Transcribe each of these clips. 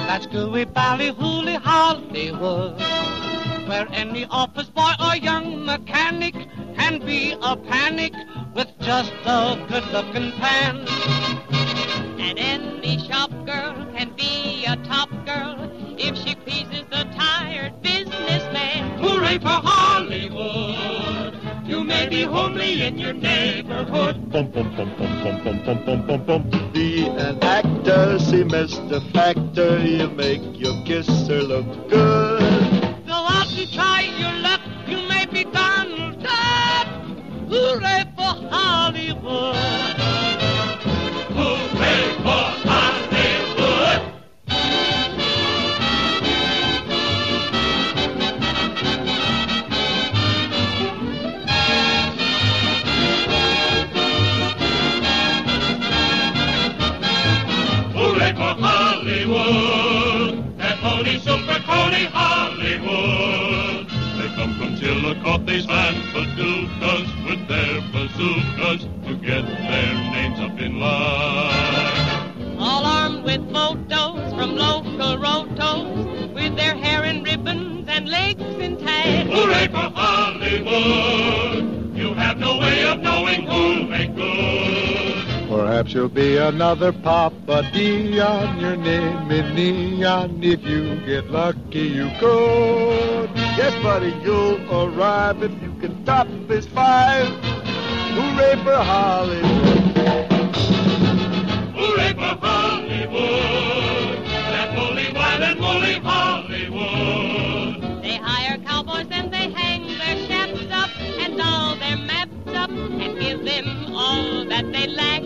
That's gooey, ballyhooly Hollywood, where any office boy or young mechanic can be a panic with just a good-looking pan. And any shop girl can be a top girl if she pleases the tired businessman. Hooray for Hollywood! You may be homely in your neighborhood. Bum, bum, bum, bum, bum, bum, bum, bum, bum, bum. Be an actor, see Mr. Factor, he'll make your kisser look good. Go out and try your luck, you may be Donald Duck. Hooray for Hollywood! Hooray for Hollywood! Hooray for Hollywood! That pony, super pony Hollywood! They come from Chillicothe and Paducahs with their bazookas to get their names up in line. All armed with photos from local rotos, with their hair in ribbons and legs in tags. Hooray for Hollywood! You have no way of knowing who'll make good. Perhaps you'll be another Papa Dion, your name in neon. If you get lucky, you could. Yes, buddy, you'll arrive if you can top this 5. Hooray for Hollywood! Hooray for Hollywood! That woolly, wild and woolly Hollywood! They hire cowboys and they hang their chaps up and all their maps up and give them all that they lack.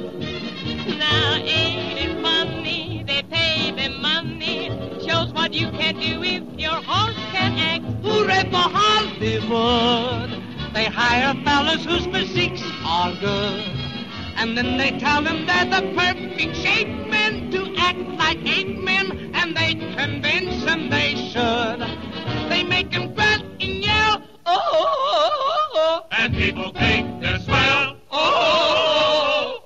Now ain't it funny? They pay them money. Shows what you can do if your horse can act. Hooray for Hollywood! They hire fellas whose physiques are good, and then they tell them they're the perfect shape men to act like ape men, and they convince them they should. They make them grunt and yell, oh, and people think they're swell, oh,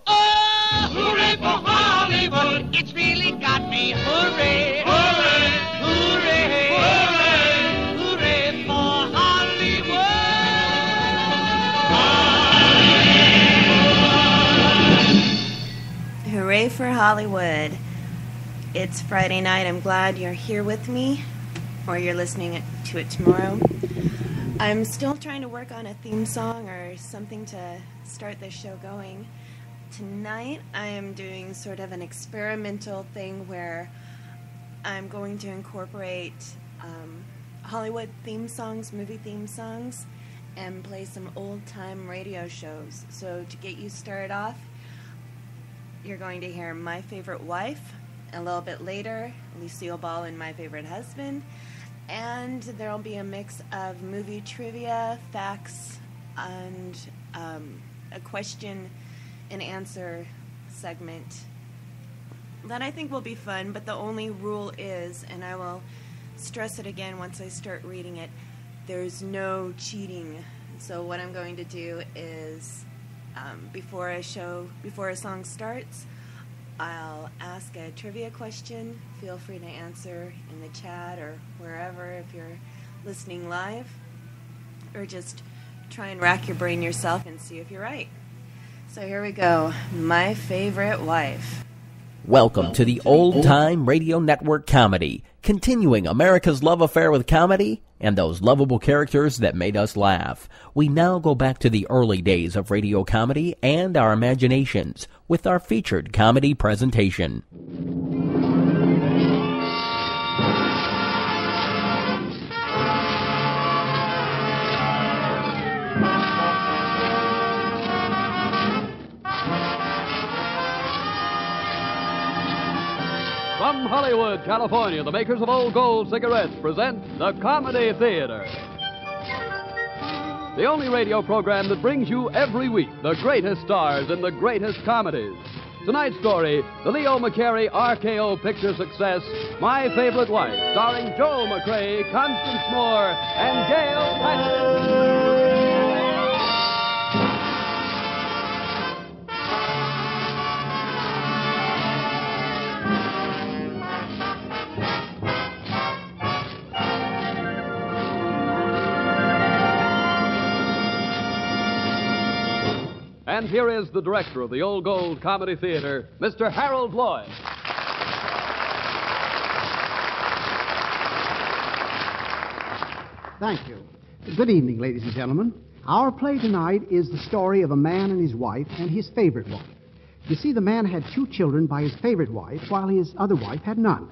hooray for Hollywood! It's really got me, hooray, hooray, hooray, hooray, hooray for Hollywood! Hooray for Hollywood. It's Friday night. I'm glad you're here with me, or you're listening to it tomorrow. I'm still trying to work on a theme song or something to start this show going. Tonight I am doing sort of an experimental thing where I'm going to incorporate Hollywood theme songs, movie theme songs, and play some old-time radio shows. So to get you started off, you're going to hear My Favorite Wife. A little bit later, Lucille Ball and My Favorite Husband. And there will be a mix of movie trivia, facts, and a question and answer segment that I think will be fun. But the only rule is, and I will stress it again once I start reading it, there's no cheating. So what I'm going to do is before a song starts, I'll ask a trivia question. Feel free to answer in the chat or wherever if you're listening live, or just try and rack your brain yourself and see if you're right. So here we go. My Favorite Wife. Welcome to the Old Time Radio Network Comedy, continuing America's love affair with comedy and those lovable characters that made us laugh. We now go back to the early days of radio comedy and our imaginations with our featured comedy presentation. From Hollywood, California, the makers of Old Gold cigarettes present the Comedy Theater. The only radio program that brings you every week the greatest stars in the greatest comedies. Tonight's story, the Leo McCarey RKO picture success, My Favorite Wife, starring Joel McCrea, Constance Moore, and Gail Patrick. And here is the director of the Old Gold Comedy Theater, Mr. Harold Lloyd. Thank you. Good evening, ladies and gentlemen. Our play tonight is the story of a man and his wife and his favorite wife. You see, the man had 2 children by his favorite wife, while his other wife had none.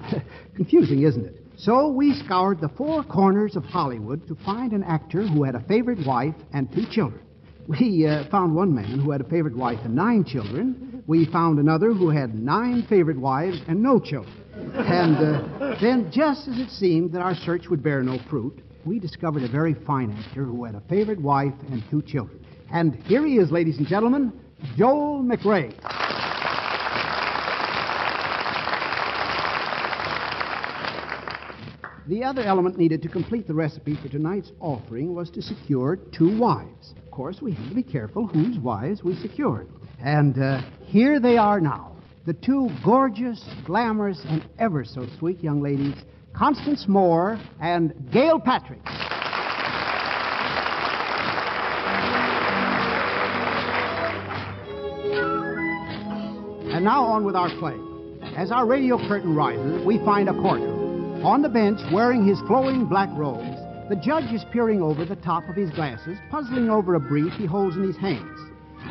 Confusing, isn't it? So we scoured the 4 corners of Hollywood to find an actor who had a favorite wife and 2 children. We found one man who had a favorite wife and 9 children. We found another who had 9 favorite wives and no children. And then, just as it seemed that our search would bear no fruit, we discovered a very fine actor who had a favorite wife and 2 children. And here he is, ladies and gentlemen, Joel McRae. The other element needed to complete the recipe for tonight's offering was to secure 2 wives. Of course, we had to be careful whose wives we secured. And here they are now, the 2 gorgeous, glamorous, and ever so sweet young ladies, Constance Moore and Gail Patrick. And now on with our play. As our radio curtain rises, we find a courtroom. On the bench, wearing his flowing black robes, the judge is peering over the top of his glasses, puzzling over a brief he holds in his hands.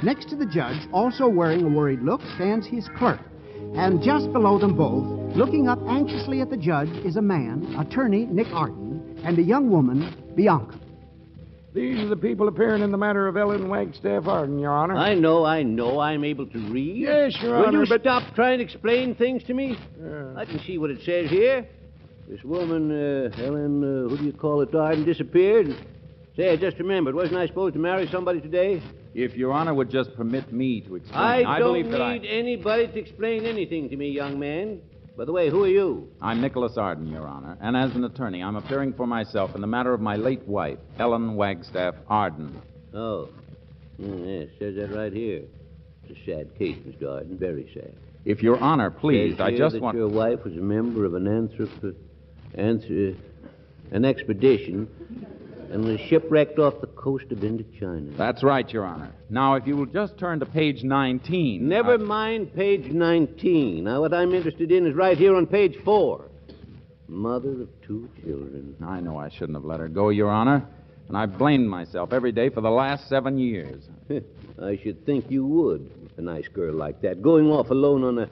Next to the judge, also wearing a worried look, stands his clerk. And just below them both, looking up anxiously at the judge, is a man, attorney Nick Arden, and a young woman, Bianca. These are the people appearing in the matter of Ellen Wagstaff Arden, Your Honor. I know. I'm able to read. Yes, Your Will Honor, you stop trying to explain things to me? I can see what it says here. This woman, Ellen, who do you call it, Arden, disappeared. Say, I just remembered. Wasn't I supposed to marry somebody today? If Your Honor would just permit me to explain. I don't need anybody to explain anything to me, young man. By the way, who are you? I'm Nicholas Arden, Your Honor, and as an attorney, I'm appearing for myself in the matter of my late wife, Ellen Wagstaff Arden. Oh. Yes, it says that right here. It's a sad case, Mr. Arden, very sad. If Your Honor pleased, I just want... your wife was a member of an expedition and was shipwrecked off the coast of Indochina. That's right, Your Honor. Now, if you will just turn to page 19... Never mind page 19. Now, what I'm interested in is right here on page 4. Mother of 2 children. I know I shouldn't have let her go, Your Honor, and I've blamed myself every day for the last 7 years. I should think you would. A nice girl like that, going off alone on a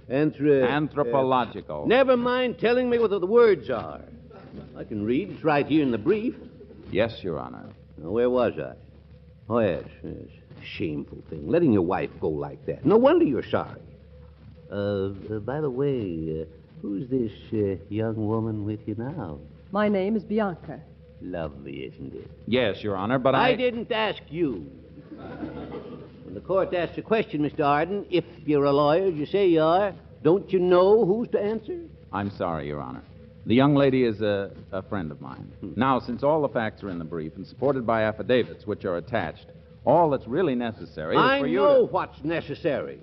anthropological. Never mind telling me what the words are. I can read. It's right here in the brief. Yes, Your Honor. Now, where was I? Oh, yes. Shameful thing. Letting your wife go like that. No wonder you're sorry. By the way, who's this young woman with you now? My name is Bianca. Lovely, isn't it? Yes, Your Honor, but I didn't ask you. When the court asks a question, Mr. Arden, if you're a lawyer, as you say you are, don't you know who's to answer? I'm sorry, Your Honor. The young lady is a friend of mine. Now, since all the facts are in the brief and supported by affidavits, which are attached, all that's really necessary is for you I know what's necessary.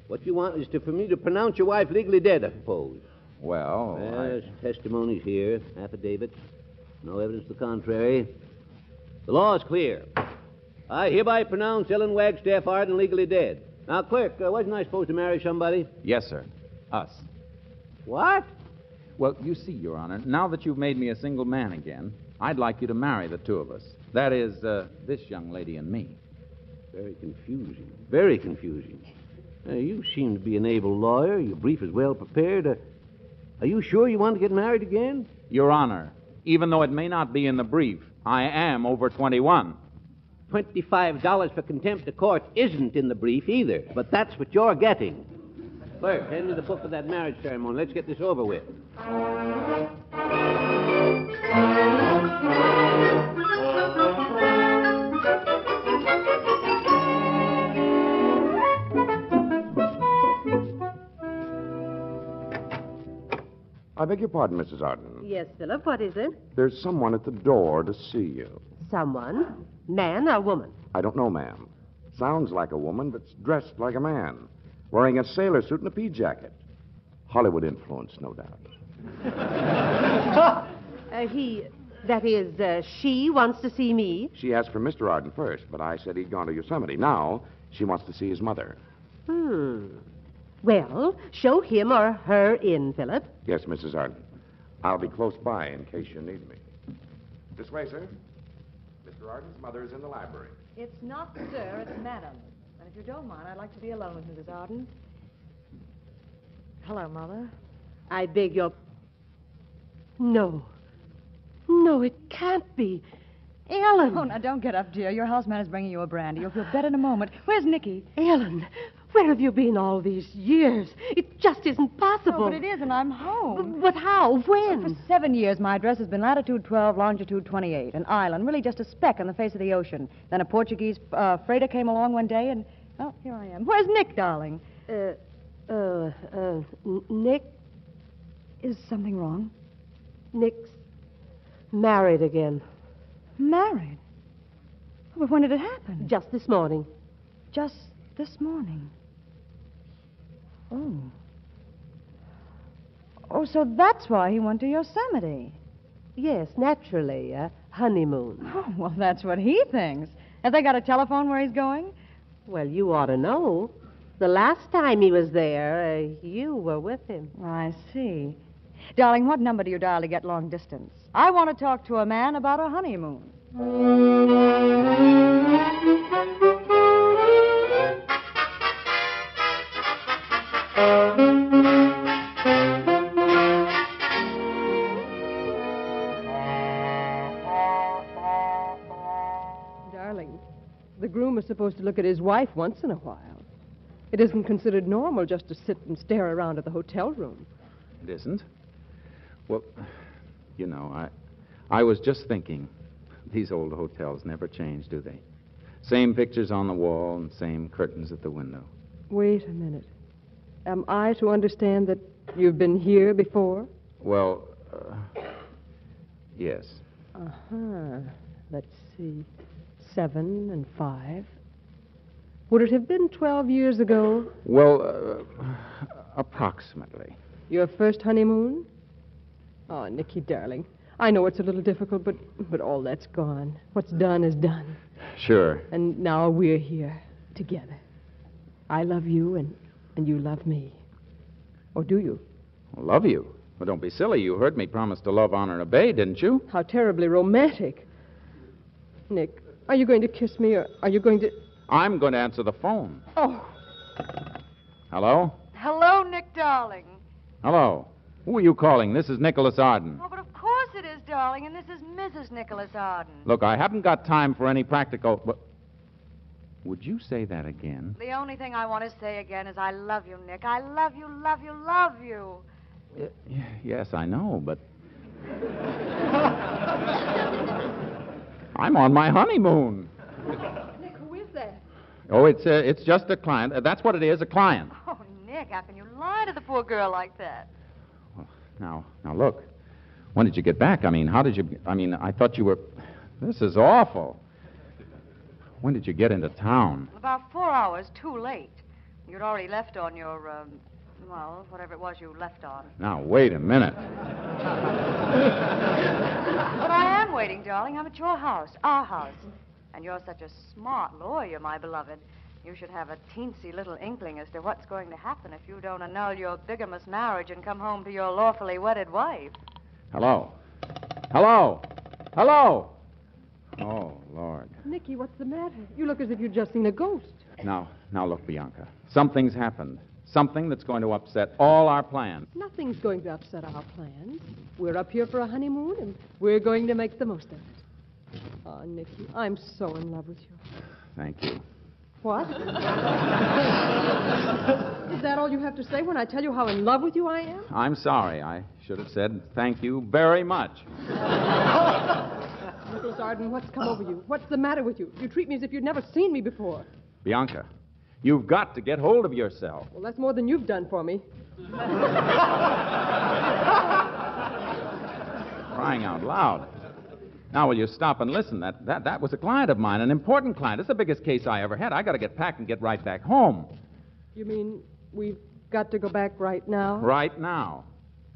What you want is for me to pronounce your wife legally dead, I suppose. Well, there's testimonies here, affidavits. No evidence to the contrary. The law is clear. I hereby pronounce Ellen Wagstaff Arden legally dead. Now, clerk, wasn't I supposed to marry somebody? Yes, sir. Us. What? Well, you see, Your Honor, now that you've made me a single man again, I'd like you to marry the 2 of us. That is, this young lady and me. Very confusing. Very confusing. You seem to be an able lawyer. Your brief is well prepared. Are you sure you want to get married again? Your Honor, even though it may not be in the brief, I am over 21. $25 for contempt of court isn't in the brief either, but that's what you're getting. Clerk, hand me the book of that marriage ceremony. Let's get this over with. I beg your pardon, Mrs. Arden. Yes, Philip, what is it? There's someone at the door to see you. Someone? Man or woman? I don't know, ma'am. Sounds like a woman, but's dressed like a man. Wearing a sailor suit and a pea jacket. Hollywood influence, no doubt. That is, she wants to see me? She asked for Mr. Arden first, but I said he'd gone to Yosemite. Now, she wants to see his mother. Well, show him or her in, Philip. Yes, Mrs. Arden. I'll be close by in case you need me. This way, sir. Mr. Arden's mother is in the library. It's not sir, it's madam. And if you don't mind, I'd like to be alone with Mrs. Arden. Hello, Mother. I beg your... No. No, it can't be. Ellen. Oh, now don't get up, dear. Your houseman is bringing you a brandy. You'll feel better in a moment. Where's Nicky? Ellen, where have you been all these years? It just isn't possible. Oh, but it is, and I'm home. But how? When? For 7 years, my address has been latitude 12, longitude 28. An island, really just a speck on the face of the ocean. Then a Portuguese freighter came along one day, and... Oh, here I am. Where's Nick, darling? Nick? Is something wrong? Nick's married again. Married? Oh, but when did it happen? Just this morning. Just this morning. Oh. Oh, so that's why he went to Yosemite. Yes, naturally. Honeymoon. Oh, well, that's what he thinks. Have they got a telephone where he's going? Well, you ought to know. The last time he was there, you were with him. I see. Darling, what number do you dial to get long distance? I want to talk to a man about a honeymoon. Darling, the groom is supposed to look at his wife once in a while. It isn't considered normal just to sit and stare around at the hotel room. It isn't? Well, you know, I was just thinking, these old hotels never change, do they? Same pictures on the wall and same curtains at the window. Wait a minute. Am I to understand that you've been here before? Well, yes. Uh-huh. Let's see. 7 and 5. Would it have been 12 years ago? Well, approximately. Your first honeymoon? Oh, Nicky, darling. I know it's a little difficult, but all that's gone. What's done is done. Sure. And now we're here, together. I love you, and you love me. Or do you? Well, love you? Well, don't be silly. You heard me promise to love, honor, and obey, didn't you? How terribly romantic. Nick, are you going to kiss me, or are you going to... I'm going to answer the phone. Oh. Hello? Hello, Nick, darling. Hello. Who are you calling? This is Nicholas Arden. Oh, but of course it is, darling, and this is Mrs. Nicholas Arden. Look, I haven't got time for any practical... But... Would you say that again? The only thing I want to say again is I love you, Nick. I love you, love you, love you. Yes, I know, but... I'm on my honeymoon. Nick, who is that? Oh, it's just a client. That's what it is, a client. Oh, Nick, how can you lie to the poor girl like that? Well, now, look. When did you get back? How did you... I thought you were... This is awful. When did you get into town? About 4 hours too late. You'd already left on your, well, whatever it was you left on. Now, wait a minute. But I am waiting, darling. I'm at your house, our house. And you're such a smart lawyer, my beloved. You should have a teensy little inkling as to what's going to happen if you don't annul your bigamous marriage and come home to your lawfully wedded wife. Hello? Hello? Hello? Oh, Lord. Nicky, what's the matter? You look as if you'd just seen a ghost. Now look, Bianca. Something's happened. Something that's going to upset all our plans. Nothing's going to upset our plans. We're up here for a honeymoon, and we're going to make the most of it. Oh, Nicky, I'm so in love with you. Thank you. What? Is that all you have to say when I tell you how in love with you I am? I'm sorry. I should have said thank you very much. Nicholas Arden, what's come over you? What's the matter with you? You treat me as if you'd never seen me before. Bianca, you've got to get hold of yourself. Well, that's more than you've done for me. Crying out loud. Now, will you stop and listen? That was a client of mine, an important client. It's the biggest case I ever had. I got to get packed and get right back home. You mean we've got to go back right now? Right now.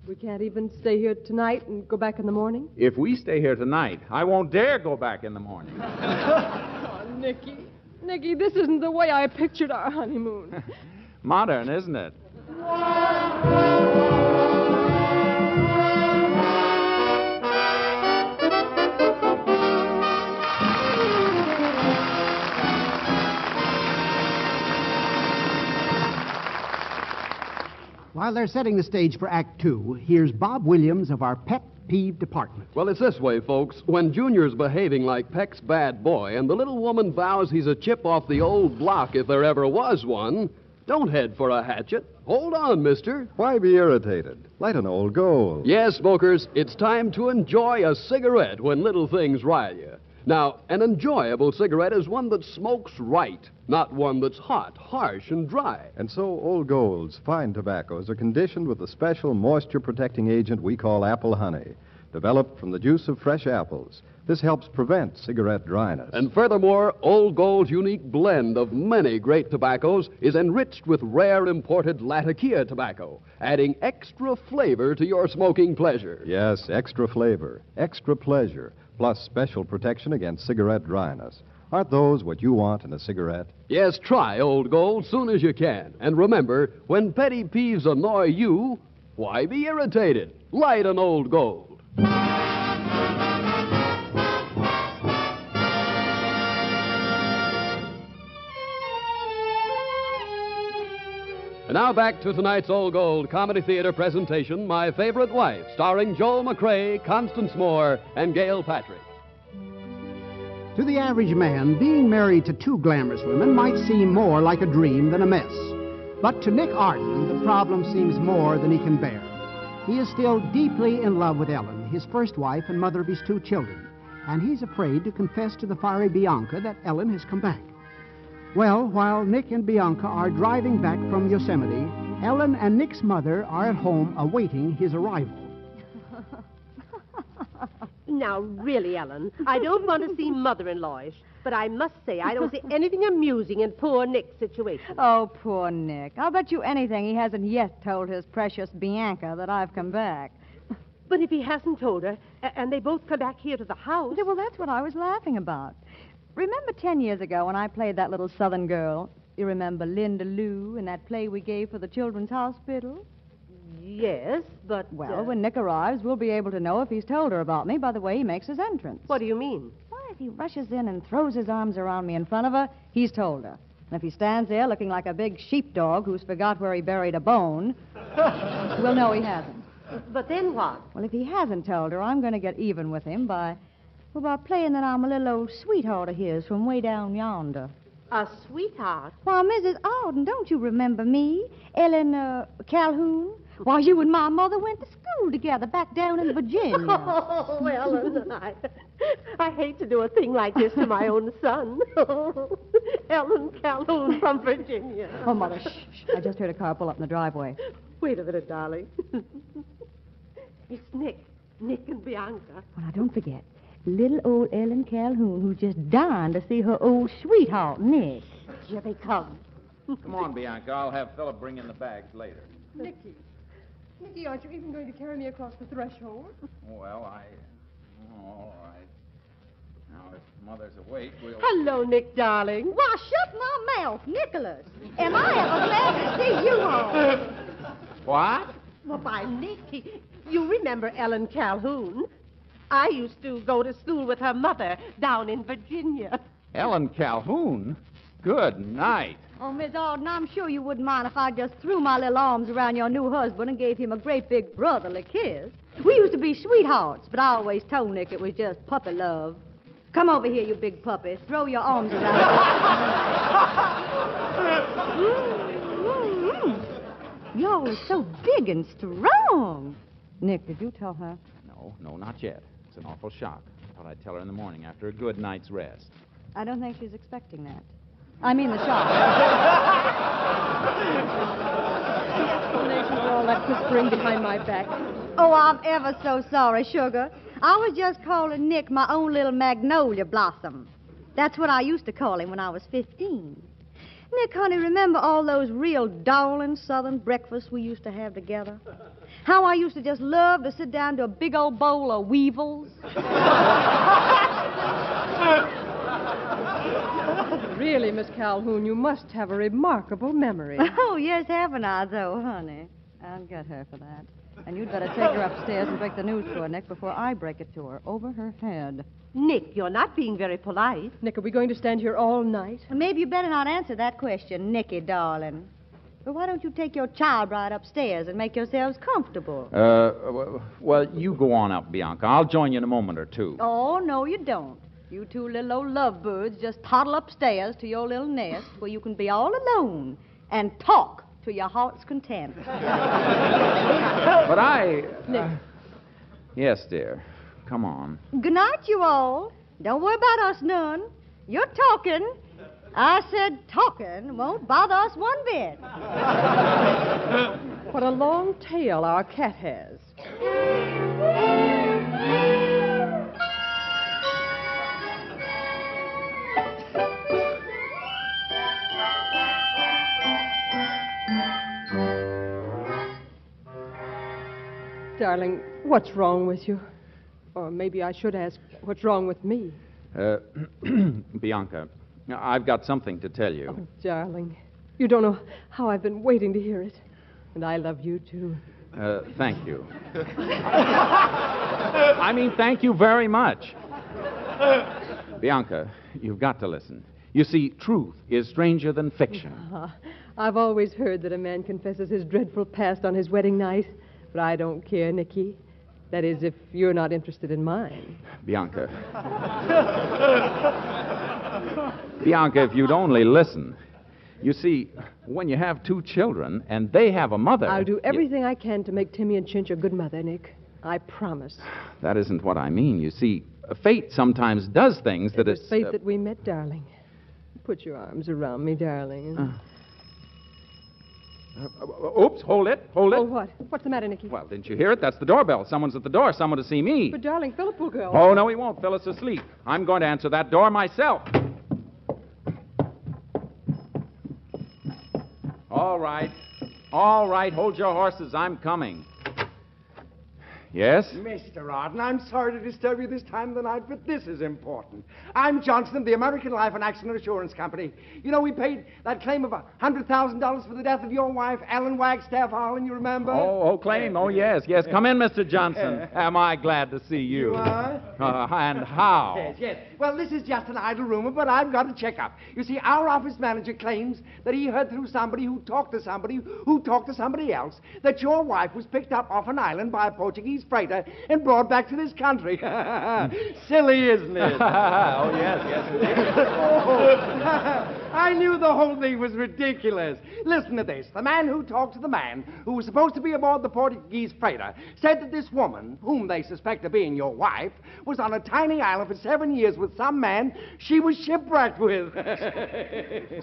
We can't even stay here tonight and go back in the morning? If we stay here tonight, I won't dare go back in the morning. Oh, Nicky. Nicky, this isn't the way I pictured our honeymoon. Modern, isn't it? While they're setting the stage for Act Two, here's Bob Williams of our Pet Peeve Department. Well, it's this way, folks. When Junior's behaving like Peck's bad boy and the little woman vows he's a chip off the old block if there ever was one, don't head for a hatchet. Hold on, mister. Why be irritated? Light an Old Gold. Yes, smokers, it's time to enjoy a cigarette when little things rile you. Now, an enjoyable cigarette is one that smokes right, not one that's hot, harsh, and dry. And so Old Gold's fine tobaccos are conditioned with the special moisture-protecting agent we call apple honey, developed from the juice of fresh apples. This helps prevent cigarette dryness. And furthermore, Old Gold's unique blend of many great tobaccos is enriched with rare imported Latakia tobacco, adding extra flavor to your smoking pleasure. Yes, extra flavor, extra pleasure, plus special protection against cigarette dryness. Aren't those what you want in a cigarette? Yes, try Old Gold soon as you can. And remember, when petty peeves annoy you, why be irritated? Light an Old Gold. And now back to tonight's Old Gold Comedy Theater presentation, My Favorite Wife, starring Joel McCrea, Constance Moore, and Gail Patrick. To the average man, being married to two glamorous women might seem more like a dream than a mess. But to Nick Arden, the problem seems more than he can bear. He is still deeply in love with Ellen, his first wife and mother of his two children, and he's afraid to confess to the fiery Bianca that Ellen has come back. Well, while Nick and Bianca are driving back from Yosemite, Ellen and Nick's mother are at home awaiting his arrival. Now, really, Ellen, I don't want to seem mother-in-lawish, but I must say I don't see anything amusing in poor Nick's situation. Oh, poor Nick. I'll bet you anything he hasn't yet told his precious Bianca that I've come back. But if he hasn't told her, and they both come back here to the house... Yeah, well, that's what I was laughing about. Remember 10 years ago when I played that little southern girl? You remember Linda Lou in that play we gave for the Children's Hospital? Yes, but... Well, when Nick arrives, we'll be able to know if he's told her about me by the way he makes his entrance. What do you mean? Why, if he rushes in and throws his arms around me in front of her, he's told her. And if he stands there looking like a big sheepdog who's forgot where he buried a bone, we'll know he hasn't. But then what? Well, if he hasn't told her, I'm going to get even with him by playing that I'm a little old sweetheart of his from way down yonder. A sweetheart? Why, Mrs. Alden, don't you remember me? Ellen Calhoun? Why, you and my mother went to school together back down in Virginia. Oh, Ellen, I hate to do a thing like this to my own son. Ellen Calhoun from Virginia. Oh, Mother, shh. I just heard a car pull up in the driveway. Wait a minute, darling. It's Nick and Bianca. Well, now, don't forget. Little old Ellen Calhoun, who's just dying to see her old sweetheart, Nick. Here they come. Come on, Bianca. I'll have Philip bring in the bags later. Nicky, aren't you even going to carry me across the threshold? Well, all right. Now, if Mother's awake, we'll... Hello, Nick, darling. Why, shut my mouth, Nicholas. Am I ever glad to see you home? What? Well, by Nicky, you remember Ellen Calhoun. I used to go to school with her mother down in Virginia. Ellen Calhoun? Good night. Oh, Miss Alden, I'm sure you wouldn't mind if I just threw my little arms around your new husband and gave him a great big brotherly kiss. We used to be sweethearts, but I always told Nick it was just puppy love. Come over here, you big puppy. Throw your arms around. Y'all are so big and strong. Nick, did you tell her? No, not yet. It's an awful shock. I thought I'd tell her in the morning after a good night's rest. I don't think she's expecting that. I mean the shock. The explanation for all that whispering behind my back. Oh, I'm ever so sorry, sugar. I was just calling Nick my own little magnolia blossom. That's what I used to call him when I was 15. Nick, honey, remember all those real darling Southern breakfasts we used to have together? How I used to just love to sit down to a big old bowl of weevils? Really, Miss Calhoun, you must have a remarkable memory. Oh, yes, haven't I, though, honey? I'll get her for that. And you'd better take her upstairs and break the news to her, Nick, before I break it to her, over her head. Nick, you're not being very polite. Nick, are we going to stand here all night? Well, maybe you better not answer that question, Nicky, darling. But why don't you take your child bride upstairs and make yourselves comfortable? Well, you go on up, Bianca. I'll join you in a moment or two. Oh, no, you don't. You two little old lovebirds just toddle upstairs to your little nest where you can be all alone and talk to your heart's content. But I... Yes, dear. Come on. Good night, you all. Don't worry about us none. You're talking. I said talking won't bother us one bit. What a long tail our cat has. Darling, what's wrong with you? Or maybe I should ask, what's wrong with me? Bianca, I've got something to tell you. Oh, darling, you don't know how I've been waiting to hear it. And I love you, too. Thank you. I mean, thank you very much. Bianca, you've got to listen. You see, truth is stranger than fiction. I've always heard that a man confesses his dreadful past on his wedding night. But I don't care, Nicky. That is, if you're not interested in mine. Bianca. Bianca, if you'd only listen. You see, when you have two children and they have a mother... I'll do everything I can to make Timmy and Chinch a good mother, Nick. I promise. That isn't what I mean. You see, fate sometimes does things that it's... fate that we met, darling. Put your arms around me, darling. Oops, hold it. Oh, what? What's the matter, Nicky? Well, didn't you hear it? That's the doorbell. Someone's at the door. Someone to see me. But, darling, Philip will go. Oh, no, he won't. Phyllis asleep. I'm going to answer that door myself. All right. Hold your horses. I'm coming. Yes? Mr. Arden, I'm sorry to disturb you this time of the night, but this is important. I'm Johnson of the American Life and Accident Assurance Company. You know, we paid that claim of $100,000 for the death of your wife, Ellen Wagstaff Harlan, you remember? Claim. Oh, yes. Come in, Mr. Johnson. Am I glad to see you? You are? And how? Yes. Well, this is just an idle rumor, but I've got to check up. You see, our office manager claims that he heard through somebody who talked to somebody who talked to somebody else that your wife was picked up off an island by a Portuguese freighter and brought back to this country. Silly, isn't it? Oh, yes. I knew the whole thing was ridiculous. Listen to this. The man who talked to the man who was supposed to be aboard the Portuguese freighter said that this woman, whom they suspect of being your wife, was on a tiny island for 7 years with some man she was shipwrecked with.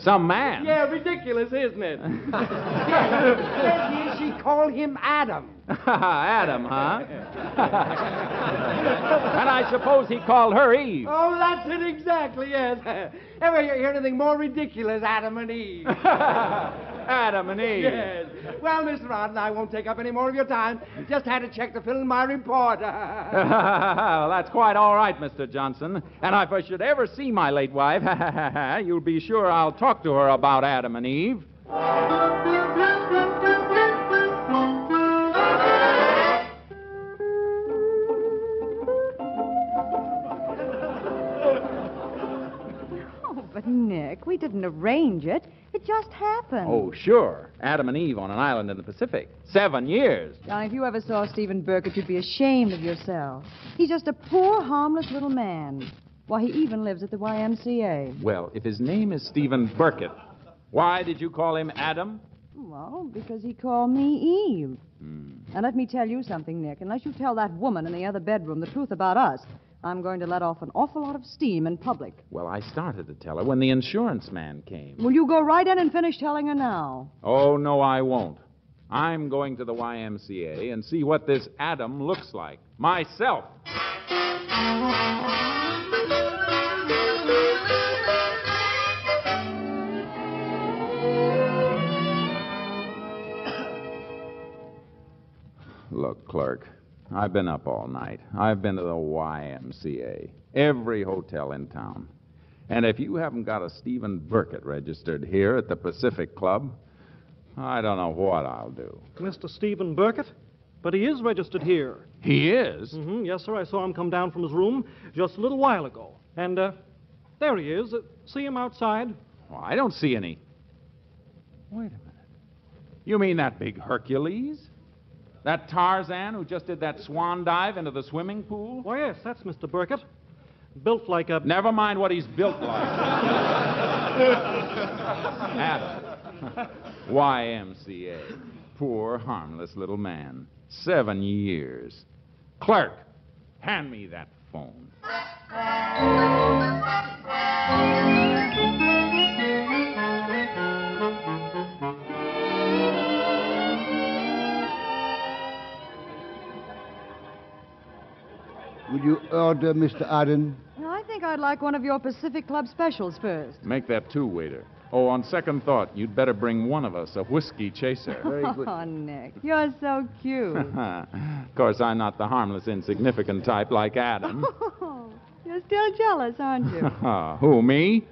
Some man? Yeah, ridiculous, isn't it? Yes, she called him Adam. Adam, huh? And I suppose he called her Eve. Oh, that's it exactly, yes. Ever hear anything more ridiculous, Adam and Eve? Adam and Eve. Yes. Well, Mr. Arden, I won't take up any more of your time. Just had to check to fill in my report. Well, that's quite all right, Mr. Johnson. And if I should ever see my late wife, you'll be sure I'll talk to her about Adam and Eve. But, Nick, we didn't arrange it. It just happened. Oh, sure. Adam and Eve on an island in the Pacific. 7 years. Johnny, if you ever saw Stephen Burkett, you'd be ashamed of yourself. He's just a poor, harmless little man. Why, he even lives at the YMCA. Well, if his name is Stephen Burkett, why did you call him Adam? Well, because he called me Eve. Now, let me tell you something, Nick. Unless you tell that woman in the other bedroom the truth about us, I'm going to let off an awful lot of steam in public. Well, I started to tell her when the insurance man came. Will you go right in and finish telling her now? Oh, no, I won't. I'm going to the YMCA and see what this Adam looks like. Myself. Look, clerk, I've been up all night. I've been to the YMCA, every hotel in town. And if you haven't got a Stephen Burkett registered here at the Pacific Club, I don't know what I'll do. Mr. Stephen Burkett? But he is registered here. He is? Mm-hmm. Yes, sir. I saw him come down from his room just a little while ago. And, there he is. See him outside? Well, I don't see any. Wait a minute. You mean that big Hercules? That Tarzan who just did that swan dive into the swimming pool? Why, yes, that's Mr. Burkett. Built like a... Never mind what he's built like. Adam. YMCA. Poor, harmless little man. 7 years. Clerk, hand me that phone. Would you order, Mr. Arden? I think I'd like one of your Pacific Club specials first. Make that 2, waiter. Oh, on second thought, you'd better bring one of us a whiskey chaser. Very good. Oh, Nick, you're so cute. Of course, I'm not the harmless, insignificant type like Adam. You're still jealous, aren't you? Who, me?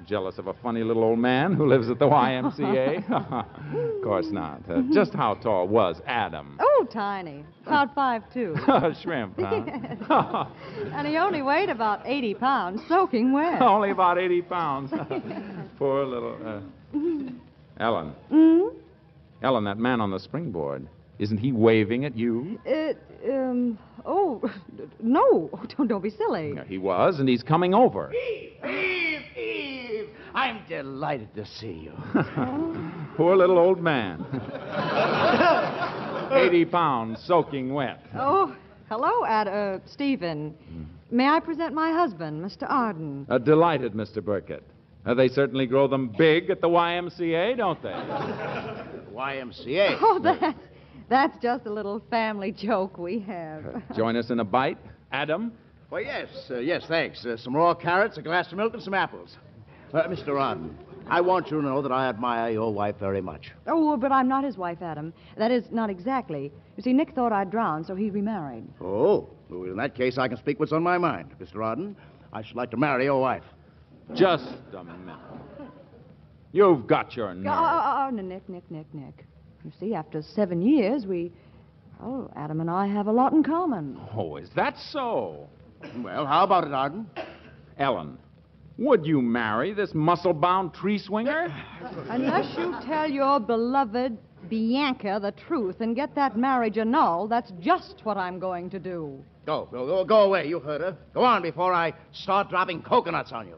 Jealous of a funny little old man who lives at the YMCA? Of course not. Just how tall was Adam? Oh, tiny. About 5'2". Shrimp, huh? Yes. And he only weighed about 80 pounds, soaking wet. Only about 80 pounds. Poor little... Ellen. Mm-hmm? Ellen, that man on the springboard, isn't he waving at you? Oh, no. Don't be silly. Yeah, he was, and he's coming over. Eve! I'm delighted to see you. Poor little old man. 80 pounds, soaking wet. Oh, hello, Stephen. May I present my husband, Mr. Arden? Delighted, Mr. Burkett. They certainly grow them big at the YMCA, don't they? YMCA? Oh, that's just a little family joke we have. Join us in a bite, Adam? Well, yes, thanks. Some raw carrots, a glass of milk, and some apples. Mr. Arden, I want you to know that I admire your wife very much. Oh, but I'm not his wife, Adam. That is, not exactly. You see, Nick thought I'd drowned, so he remarried. Oh, well, in that case, I can speak what's on my mind. Mr. Arden, I should like to marry your wife. Just a minute. You've got your nerve. Nick. You see, after 7 years, Adam and I have a lot in common. Oh, is that so? Well, how about it, Arden? Ellen, would you marry this muscle-bound tree swinger? Unless you tell your beloved Bianca the truth and get that marriage annulled, that's just what I'm going to do. Go away. You heard her. Go on before I start dropping coconuts on you.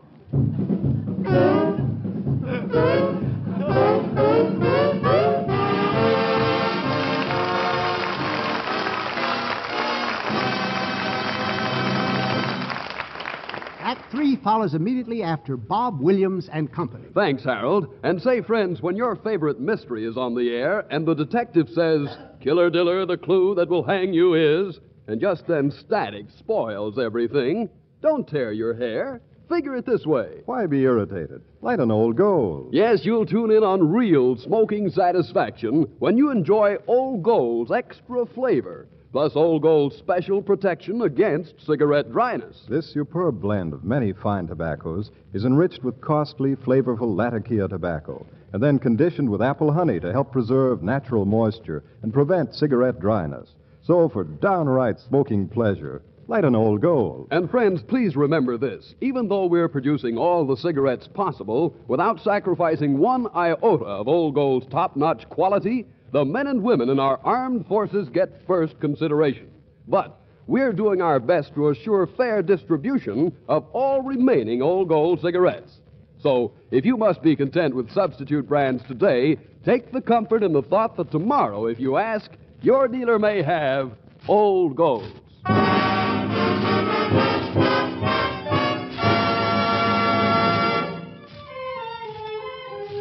Act 3 follows immediately after Bob Williams and Company. Thanks, Harold. And say, friends, when your favorite mystery is on the air and the detective says, "Killer Diller, the clue that will hang you is," and just then static spoils everything, don't tear your hair. Figure it this way. Why be irritated? Light an Old Gold. Yes, you'll tune in on real smoking satisfaction when you enjoy Old Gold's extra flavor, plus Old Gold's special protection against cigarette dryness. This superb blend of many fine tobaccos is enriched with costly, flavorful Latakia tobacco and then conditioned with apple honey to help preserve natural moisture and prevent cigarette dryness. So for downright smoking pleasure, light an Old Gold. And friends, please remember this. Even though we're producing all the cigarettes possible without sacrificing one iota of Old Gold's top-notch quality, the men and women in our armed forces get first consideration. But we're doing our best to assure fair distribution of all remaining Old Gold cigarettes. So, if you must be content with substitute brands today, take the comfort in the thought that tomorrow, if you ask, your dealer may have Old Gold.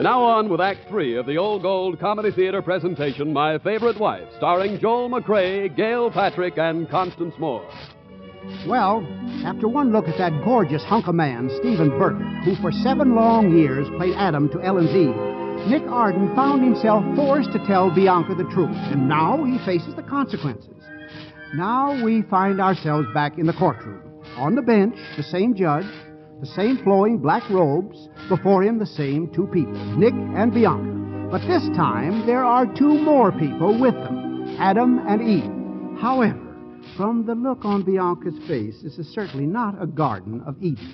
Now on with Act 3 of the Old Gold Comedy Theater presentation, My Favorite Wife, starring Joel McCrea, Gail Patrick, and Constance Moore. Well, after one look at that gorgeous hunk of man, Stephen Burkett, who for 7 long years played Adam to Ellen's Eve, Nick Arden found himself forced to tell Bianca the truth, and now he faces the consequences. Now we find ourselves back in the courtroom. On the bench, the same judge, the same flowing black robes, before him the same two people, Nick and Bianca. But this time, there are two more people with them, Adam and Eve. However, from the look on Bianca's face, this is certainly not a Garden of Eden.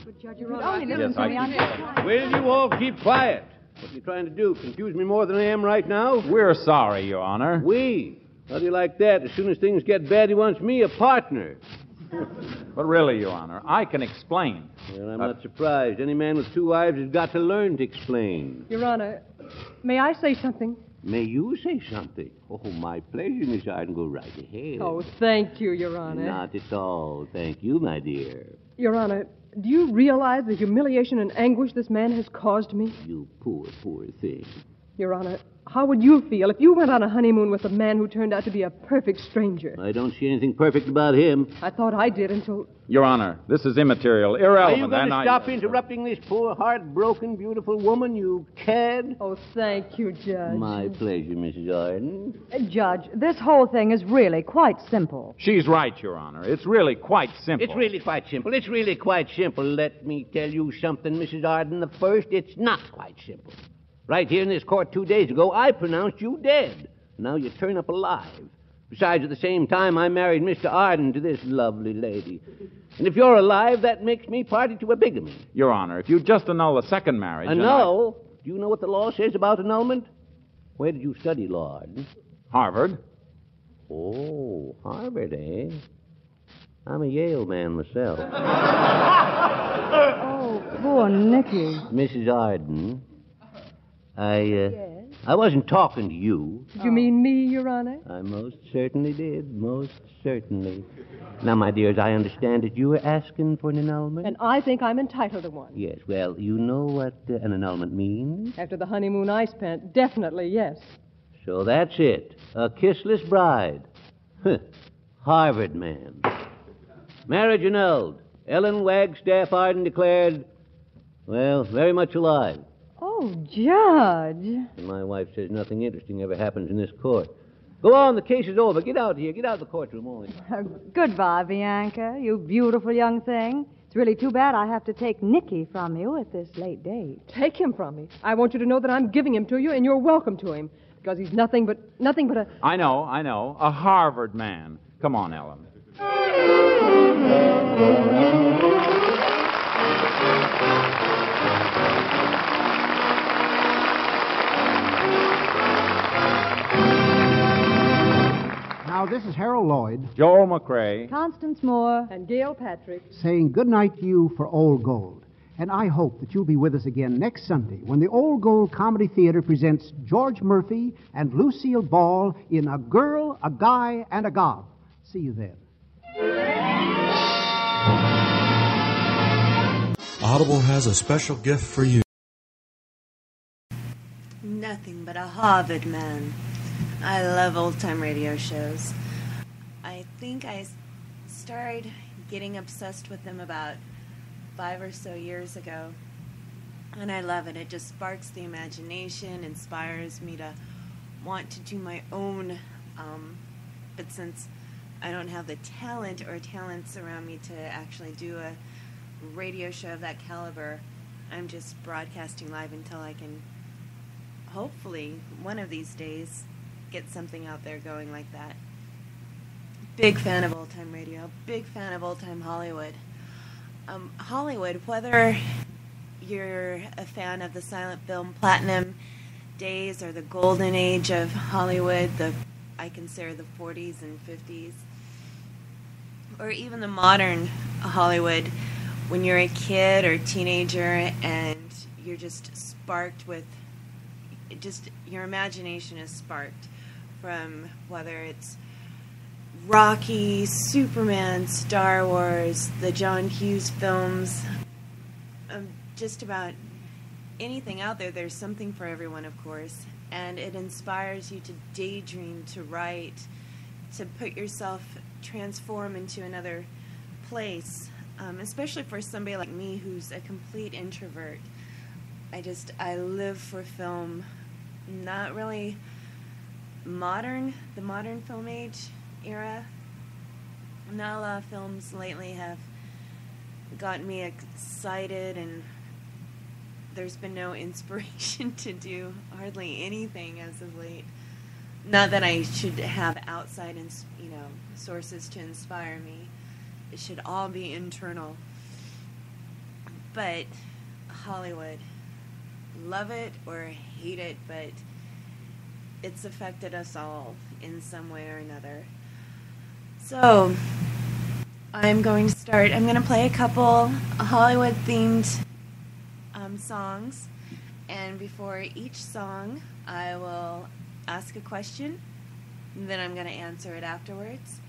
Will you all keep quiet? What are you trying to do? Confuse me more than I am right now? We're sorry, Your Honor. We? How do you like that? As soon as things get bad, he wants me a partner. But really, Your Honor, I can explain. Well, I'm not surprised. Any man with two wives has got to learn to explain. Your Honor, may I say something? May you say something? Oh, my pleasure, Miss Arden. Go right ahead. Oh, thank you, Your Honor. Not at all. Thank you, my dear. Your Honor, do you realize the humiliation and anguish this man has caused me? You poor, poor thing. Your Honor, how would you feel if you went on a honeymoon with a man who turned out to be a perfect stranger? I don't see anything perfect about him. I thought I did until... Your Honor, this is immaterial, irrelevant. Are you going to stop interrupting this poor, heartbroken, beautiful woman, you cad? Oh, thank you, Judge. My pleasure, Mrs. Arden. Judge, this whole thing is really quite simple. She's right, Your Honor. It's really quite simple. It's really quite simple. It's really quite simple. Let me tell you something, Mrs. Arden. The first, it's not quite simple. Right here in this court 2 days ago, I pronounced you dead. Now you turn up alive. Besides, at the same time, I married Mr. Arden to this lovely lady. And if you're alive, that makes me party to a bigamy. Your Honor, if you just annul the second marriage... Annul? Do you know what the law says about annulment? Where did you study law, Arden? Harvard. Oh, Harvard, eh? I'm a Yale man myself. Oh, poor Nicky. Mrs. Arden, I wasn't talking to you. Did you mean me, Your Honor? I most certainly did, most certainly. Now, my dears, I understand that you were asking for an annulment. And I think I'm entitled to one. Yes, well, you know what an annulment means? After the honeymoon I spent, definitely, yes. So that's it. A kissless bride. Harvard man. Marriage annulled. Ellen Wagstaff Arden declared, well, very much alive. Oh, Judge. And my wife says nothing interesting ever happens in this court. Go on, the case is over. Get out here. Get out of the courtroom, all of you. Goodbye, Bianca, you beautiful young thing. It's really too bad I have to take Nicky from you at this late date. Take him from me. I want you to know that I'm giving him to you, and you're welcome to him. Because he's nothing but a... I know. A Harvard man. Come on, Ellen. Now, this is Harold Lloyd. Joel McRae. Constance Moore. And Gail Patrick. Saying goodnight to you for Old Gold. And I hope that you'll be with us again next Sunday when the Old Gold Comedy Theater presents George Murphy and Lucille Ball in A Girl, a Guy, and a Gob. See you then. Audible has a special gift for you. Nothing but a Harvard man. I love old-time radio shows. I think I started getting obsessed with them about 5 or so years ago. And I love it. It just sparks the imagination, inspires me to want to do my own. But since I don't have the talent or talents around me to actually do a radio show of that caliber, I'm just broadcasting live until I can, hopefully, one of these days, get something out there going like that. Big fan of old-time radio. Big fan of old-time Hollywood. Hollywood, whether you're a fan of the silent film platinum days or the golden age of Hollywood, I consider the 40s and 50s, or even the modern Hollywood, when you're a kid or teenager and you're just sparked with, your imagination is sparked from whether it's Rocky, Superman, Star Wars, the John Hughes films, just about anything out there. There's something for everyone, of course, and it inspires you to daydream, to write, to put yourself, transform into another place, especially for somebody like me who's a complete introvert. I live for film not really the modern film age era. Not a lot of films lately have gotten me excited, and there's been no inspiration to do hardly anything as of late. Not that I should have outside, sources to inspire me. It should all be internal. But Hollywood, love it or hate it, but it's affected us all in some way or another. So I'm going to play a couple Hollywood-themed songs, and before each song, I will ask a question, and then I'm going to answer it afterwards,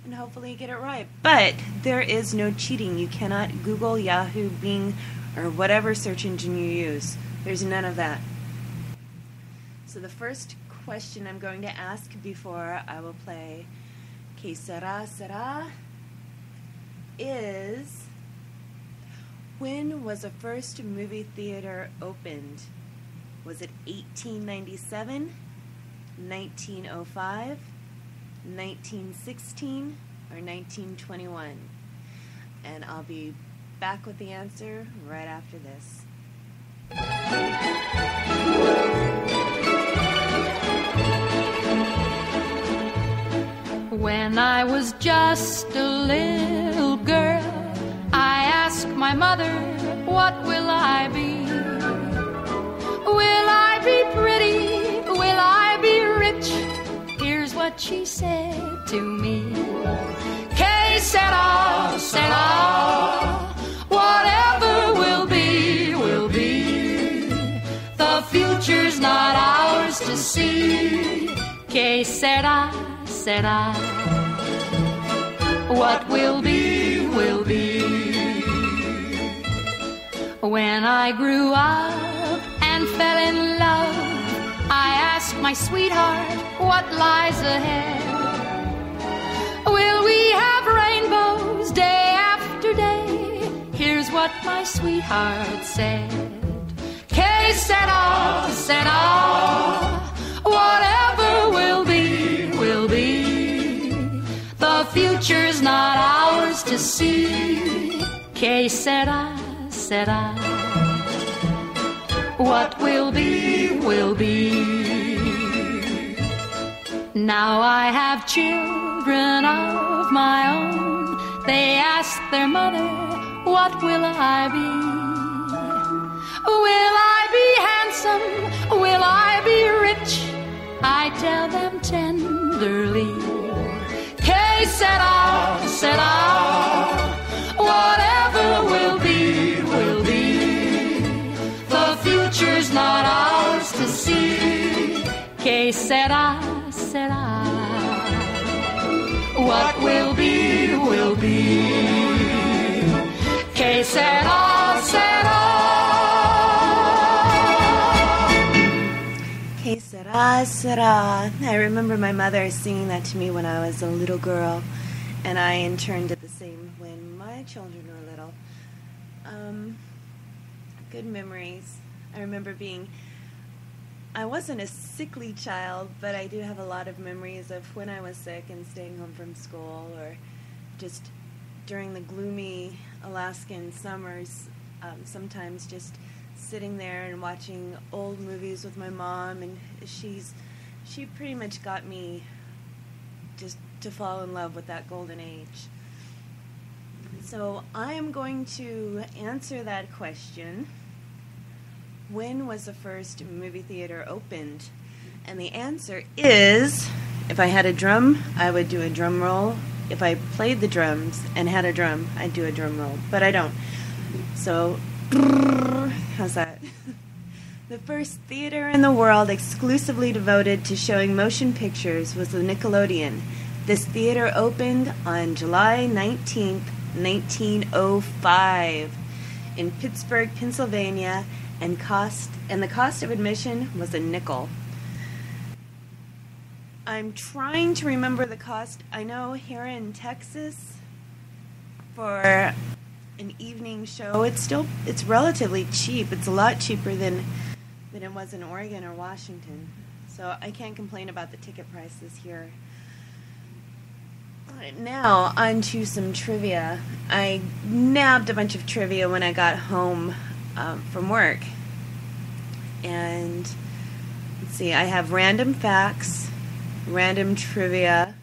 and hopefully get it right. But there is no cheating. You cannot Google, Yahoo, Bing, or whatever search engine you use. There's none of that. So the first question I'm going to ask before I will play Que Sera Sera is, when was the first movie theater opened? Was it 1897, 1905, 1916, or 1921? And I'll be back with the answer right after this. When I was just a little girl, I asked my mother, what will I be? Will I be pretty? Will I be rich? Here's what she said to me. Que sera, sera. Whatever will be, will be. The future's not ours to see. Que sera, sera. What will be, will be. When I grew up and fell in love, I asked my sweetheart what lies ahead. Will we have rainbows day after day? Here's what my sweetheart said. Que sera, sera. Whatever will be, will be. The future's not ours to see. Que sera, sera. What will be, will be. Now I have children of my own. They ask their mother, what will I be? Will I be handsome? Will I be rich? I tell them tenderly. Que sera, sera. Whatever will be, will be. The future's not ours to see. Que sera, sera. What will be, will be. Que sera, sera. Que sera, sera. I remember my mother singing that to me when I was a little girl, and I in turn did the same when my children were little. Good memories. I remember I wasn't a sickly child, but I do have a lot of memories of when I was sick and staying home from school, or just during the gloomy Alaskan summers, sometimes just sitting there and watching old movies with my mom, and she pretty much got me just to fall in love with that golden age. So I am going to answer that question. When was the first movie theater opened? And the answer is, if I had a drum, I would do a drum roll. If I played the drums and had a drum, I'd do a drum roll. But I don't. So, how's that? The first theater in the world exclusively devoted to showing motion pictures was the Nickelodeon. This theater opened on July 19th, 1905 in Pittsburgh, Pennsylvania, and the cost of admission was a nickel. I'm trying to remember the cost. I know here in Texas, for an evening show, it's relatively cheap. It's a lot cheaper than than it was in Oregon or Washington. So I can't complain about the ticket prices here. All right, now on to some trivia. I nabbed a bunch of trivia when I got home from work. And let's see, I have random facts, random trivia,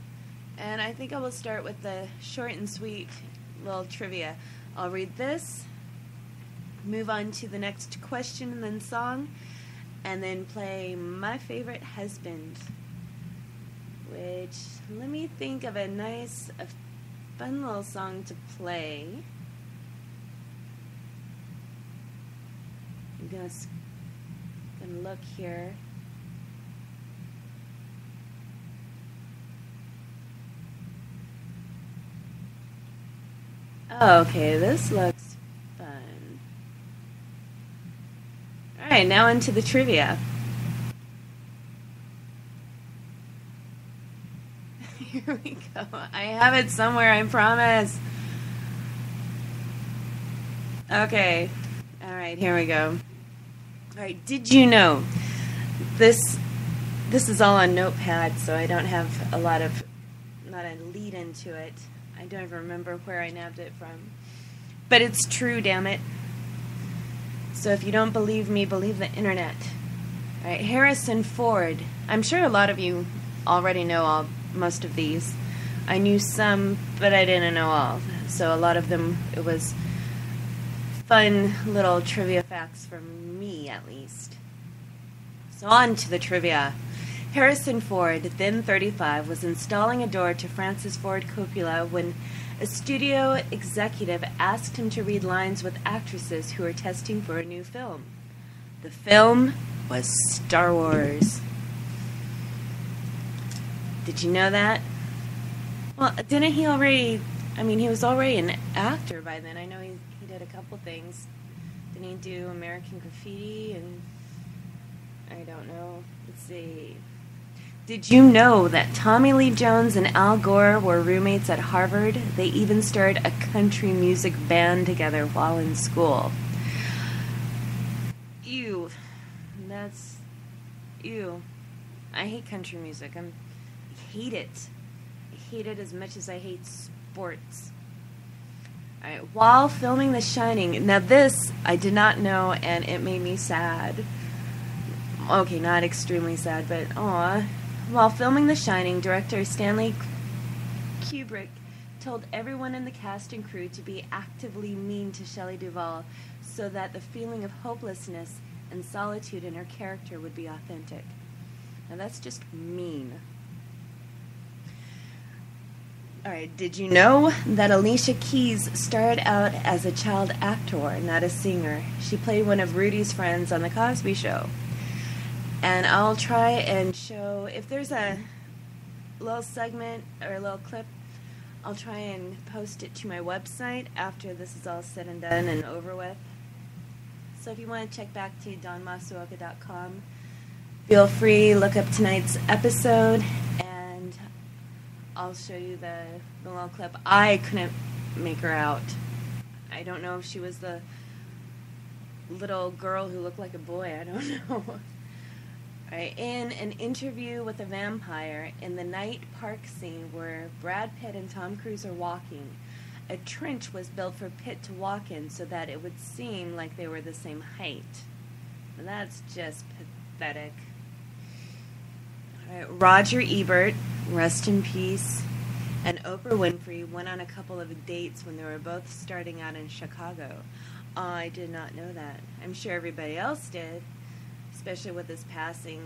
and I think I will start with the short and sweet little trivia. I'll read this, move on to the next question and then song, and then play My Favorite Husband, which, let me think of a fun little song to play. I'm gonna look here. Oh, okay, this looks fun. All right, now into the trivia. Here we go. I have it somewhere, I promise. Okay. All right, here we go. All right, did you know this is all on Notepad, so I don't have not a lead into it. I don't even remember where I nabbed it from. But it's true, damn it. So if you don't believe me, believe the internet. All right, Harrison Ford. I'm sure a lot of you already know most of these. I knew some, but I didn't know all. So a lot of them, it was fun little trivia facts from me, at least. So on to the trivia. Harrison Ford, then 35, was installing a door to Francis Ford Coppola when a studio executive asked him to read lines with actresses who were testing for a new film. The film was Star Wars. Did you know that? Well, didn't he already... I mean, he was already an actor by then. I know he did a couple things. Didn't he do American Graffiti and... I don't know. Let's see. Did you know that Tommy Lee Jones and Al Gore were roommates at Harvard? They even started a country music band together while in school. Ew. That's... Ew. I hate country music. I hate it. I hate it as much as I hate sports. All right. While filming The Shining... Now this, I did not know, and it made me sad. Okay, not extremely sad, but aw. While filming The Shining, director Stanley Kubrick told everyone in the cast and crew to be actively mean to Shelley Duvall so that the feeling of hopelessness and solitude in her character would be authentic. Now that's just mean. Alright, did you know that Alicia Keys started out as a child actor, not a singer? She played one of Rudy's friends on The Cosby Show. And I'll try and show, if there's a little segment or a little clip, I'll try and post it to my website after this is all said and done and over with. So if you want to check back to donmasuoka.com, feel free, look up tonight's episode, and I'll show you the little clip. I couldn't make her out. I don't know if she was the little girl who looked like a boy. I don't know. Right, in an interview with a vampire, in the night park scene where Brad Pitt and Tom Cruise are walking, a trench was built for Pitt to walk in so that it would seem like they were the same height. And that's just pathetic. All right, Roger Ebert, rest in peace, and Oprah Winfrey went on a couple of dates when they were both starting out in Chicago. I did not know that. I'm sure everybody else did. Especially with his passing.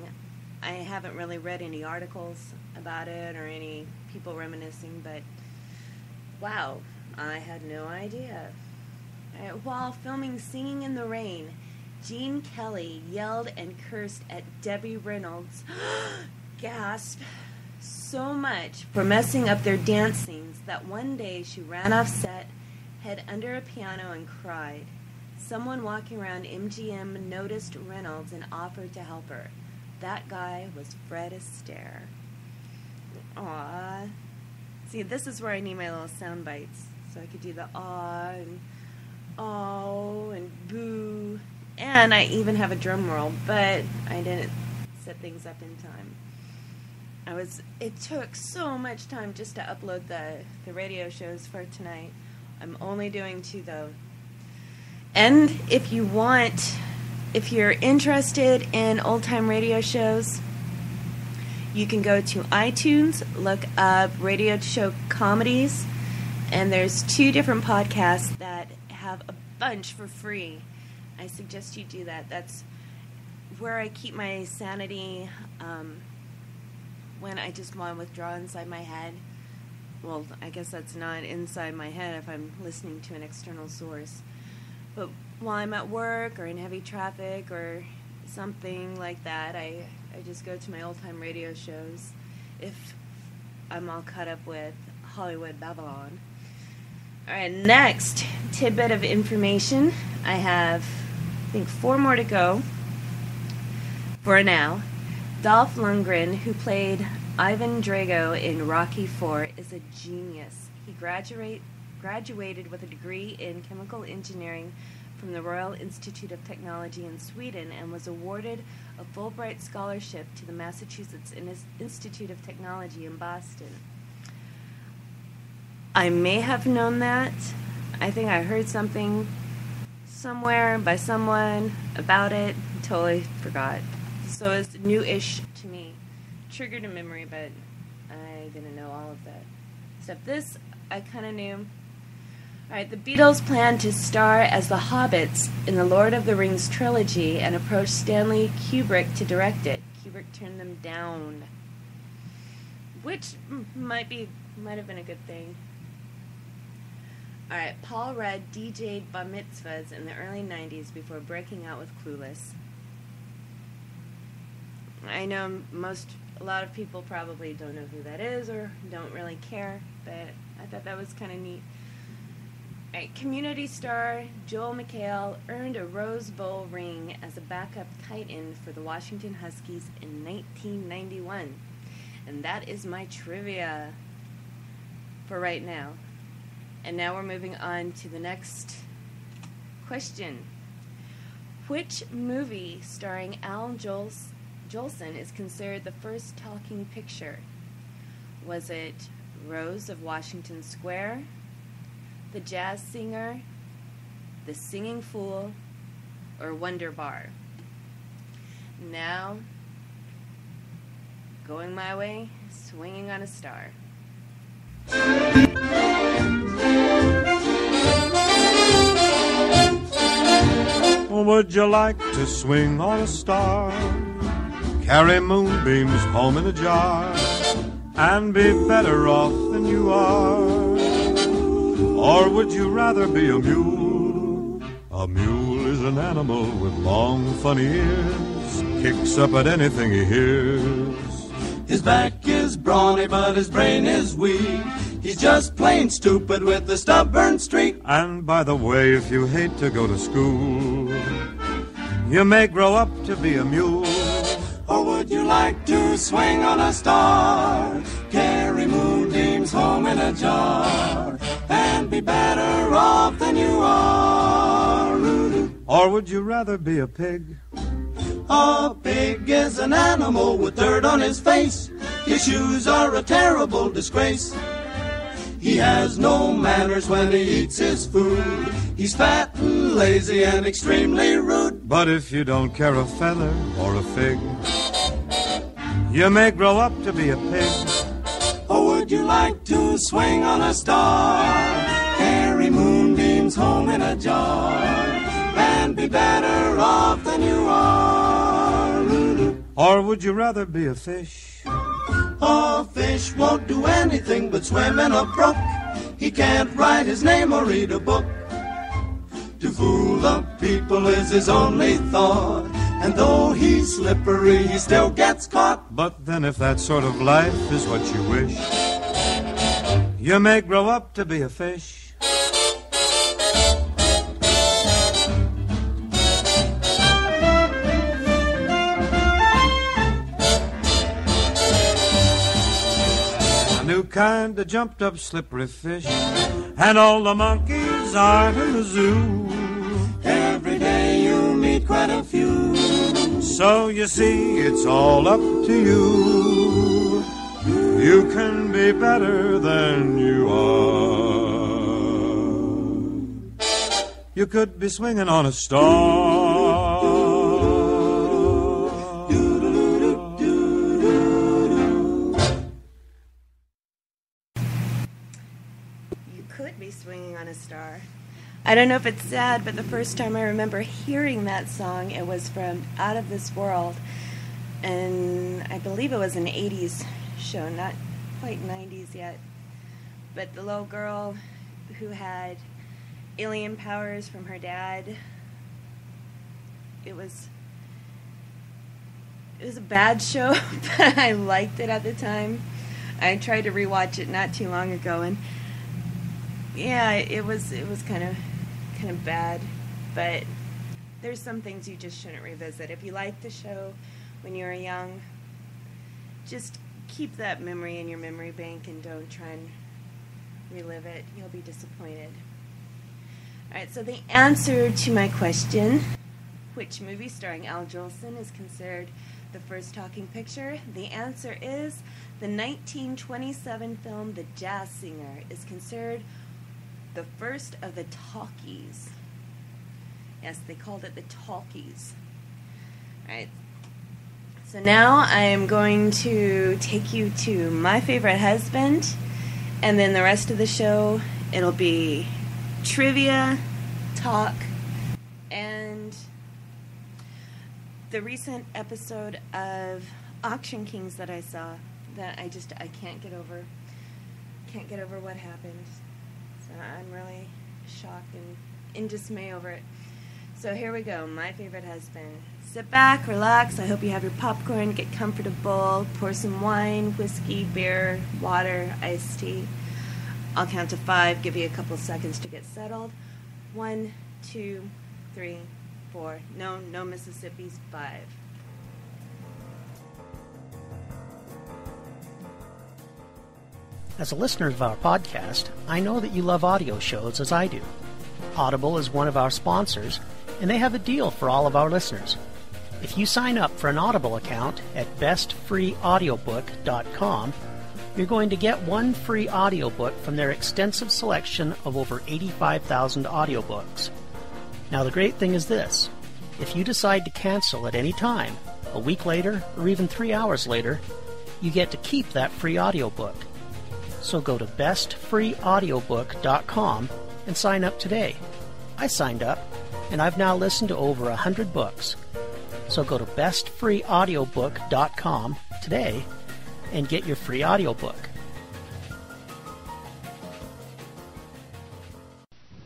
I haven't really read any articles about it or any people reminiscing, but wow, I had no idea. While filming Singing in the Rain, Gene Kelly yelled and cursed at Debbie Reynolds, gasp, so much for messing up their dance scenes that one day she ran off set, hid under a piano, and cried. Someone walking around MGM noticed Reynolds and offered to help her. That guy was Fred Astaire. Aww. See, this is where I need my little sound bites. So I could do the aw and oh and boo And I even have a drum roll, but I didn't set things up in time. It took so much time just to upload the radio shows for tonight. I'm only doing 2 though. And if you're interested in old-time radio shows, you can go to iTunes, look up radio show comedies, and there's 2 different podcasts that have a bunch for free. I suggest you do that. That's where I keep my sanity when I just want to withdraw inside my head. Well, I guess that's not inside my head if I'm listening to an external source. But while I'm at work or in heavy traffic or something like that, I just go to my old-time radio shows if I'm all caught up with Hollywood Babylon. All right, next tidbit of information. I have, I think, 4 more to go for now. Dolph Lundgren, who played Ivan Drago in Rocky IV, is a genius. He graduated with a degree in chemical engineering from the Royal Institute of Technology in Sweden and was awarded a Fulbright scholarship to the Massachusetts Institute of Technology in Boston. I may have known that. I think I heard something somewhere by someone about it. Totally forgot. So it's new-ish to me. Triggered a memory, but I didn't know all of that. Except this, I kind of knew. Alright, the Beatles planned to star as the Hobbits in the Lord of the Rings trilogy and approached Stanley Kubrick to direct it. Kubrick turned them down. Which might have been a good thing. Alright, Paul Rudd DJ'd bar mitzvahs in the early 90s before breaking out with Clueless. I know a lot of people probably don't know who that is or don't really care, but I thought that was kind of neat. Right, Community star Joel McHale earned a Rose Bowl ring as a backup tight end for the Washington Huskies in 1991. And that is my trivia for right now. And now we're moving on to the next question. Which movie starring Al Jolson is considered the first talking picture? Was it Rose of Washington Square, The Jazz Singer, The Singing Fool, or Wonder Bar? Now, going my way, swinging on a star. Would you like to swing on a star? Carry moonbeams home in a jar and be better off than you are? Or would you rather be a mule? A mule is an animal with long, funny ears, kicks up at anything he hears. His back is brawny, but his brain is weak. He's just plain stupid with a stubborn streak. And by the way, if you hate to go to school, you may grow up to be a mule. Or would you like to swing on a star, carry moonbeams home in a jar, and be better off than you are? Or would you rather be a pig? A pig is an animal with dirt on his face. His shoes are a terrible disgrace. He has no manners when he eats his food. He's fat and lazy and extremely rude. But if you don't care a feather or a fig, you may grow up to be a pig. Or would you like to swing on a star, carry moonbeams home in a jar, and be better off than you are? Or would you rather be a fish? A fish won't do anything but swim in a brook. He can't write his name or read a book. To fool the people is his only thought, and though he's slippery, he still gets caught. But then if that sort of life is what you wish, you may grow up to be a fish. New kind of jumped up slippery fish, and all the monkeys are in the zoo. Every day you meet meet quite a few. So you see, it's all up to you. You can be better than you are. You could be swinging on a star. You could be swinging on a star. I don't know if it's sad, but the first time I remember hearing that song, it was from Out of This World. And I believe it was an 80s show, not quite 90s yet. But the little girl who had alien powers from her dad, it was a bad show, but I liked it at the time. I tried to rewatch it not too long ago, and yeah, it was kind of bad, but there's some things you just shouldn't revisit. If you liked the show when you were young, just keep that memory in your memory bank and don't try and relive it. You'll be disappointed. All right, so the answer to my question, which movie starring Al Jolson is considered the first talking picture? The answer is the 1927 film The Jazz Singer is considered the first of the talkies. Yes, they called it the talkies. All right. So now I'm going to take you to My Favorite Husband, and then the rest of the show, it'll be trivia, talk, and the recent episode of Auction Kings that I saw that I can't get over. Can't get over what happened. So I'm really shocked and in dismay over it. So here we go, My Favorite Husband. Sit back, relax. I hope you have your popcorn, get comfortable, pour some wine, whiskey, beer, water, iced tea. I'll count to 5, give you a couple seconds to get settled. 1, 2, 3, 4. No Mississippi's. 5. As a listener of our podcast, I know that you love audio shows as I do. Audible is one of our sponsors, and they have a deal for all of our listeners. If you sign up for an Audible account at bestfreeaudiobook.com, you're going to get one free audiobook from their extensive selection of over 85,000 audiobooks. Now the great thing is this. If you decide to cancel at any time, a week later or even 3 hours later, you get to keep that free audiobook. So go to bestfreeaudiobook.com and sign up today. I signed up, and I've now listened to over 100 books. So go to bestfreeaudiobook.com today and get your free audiobook.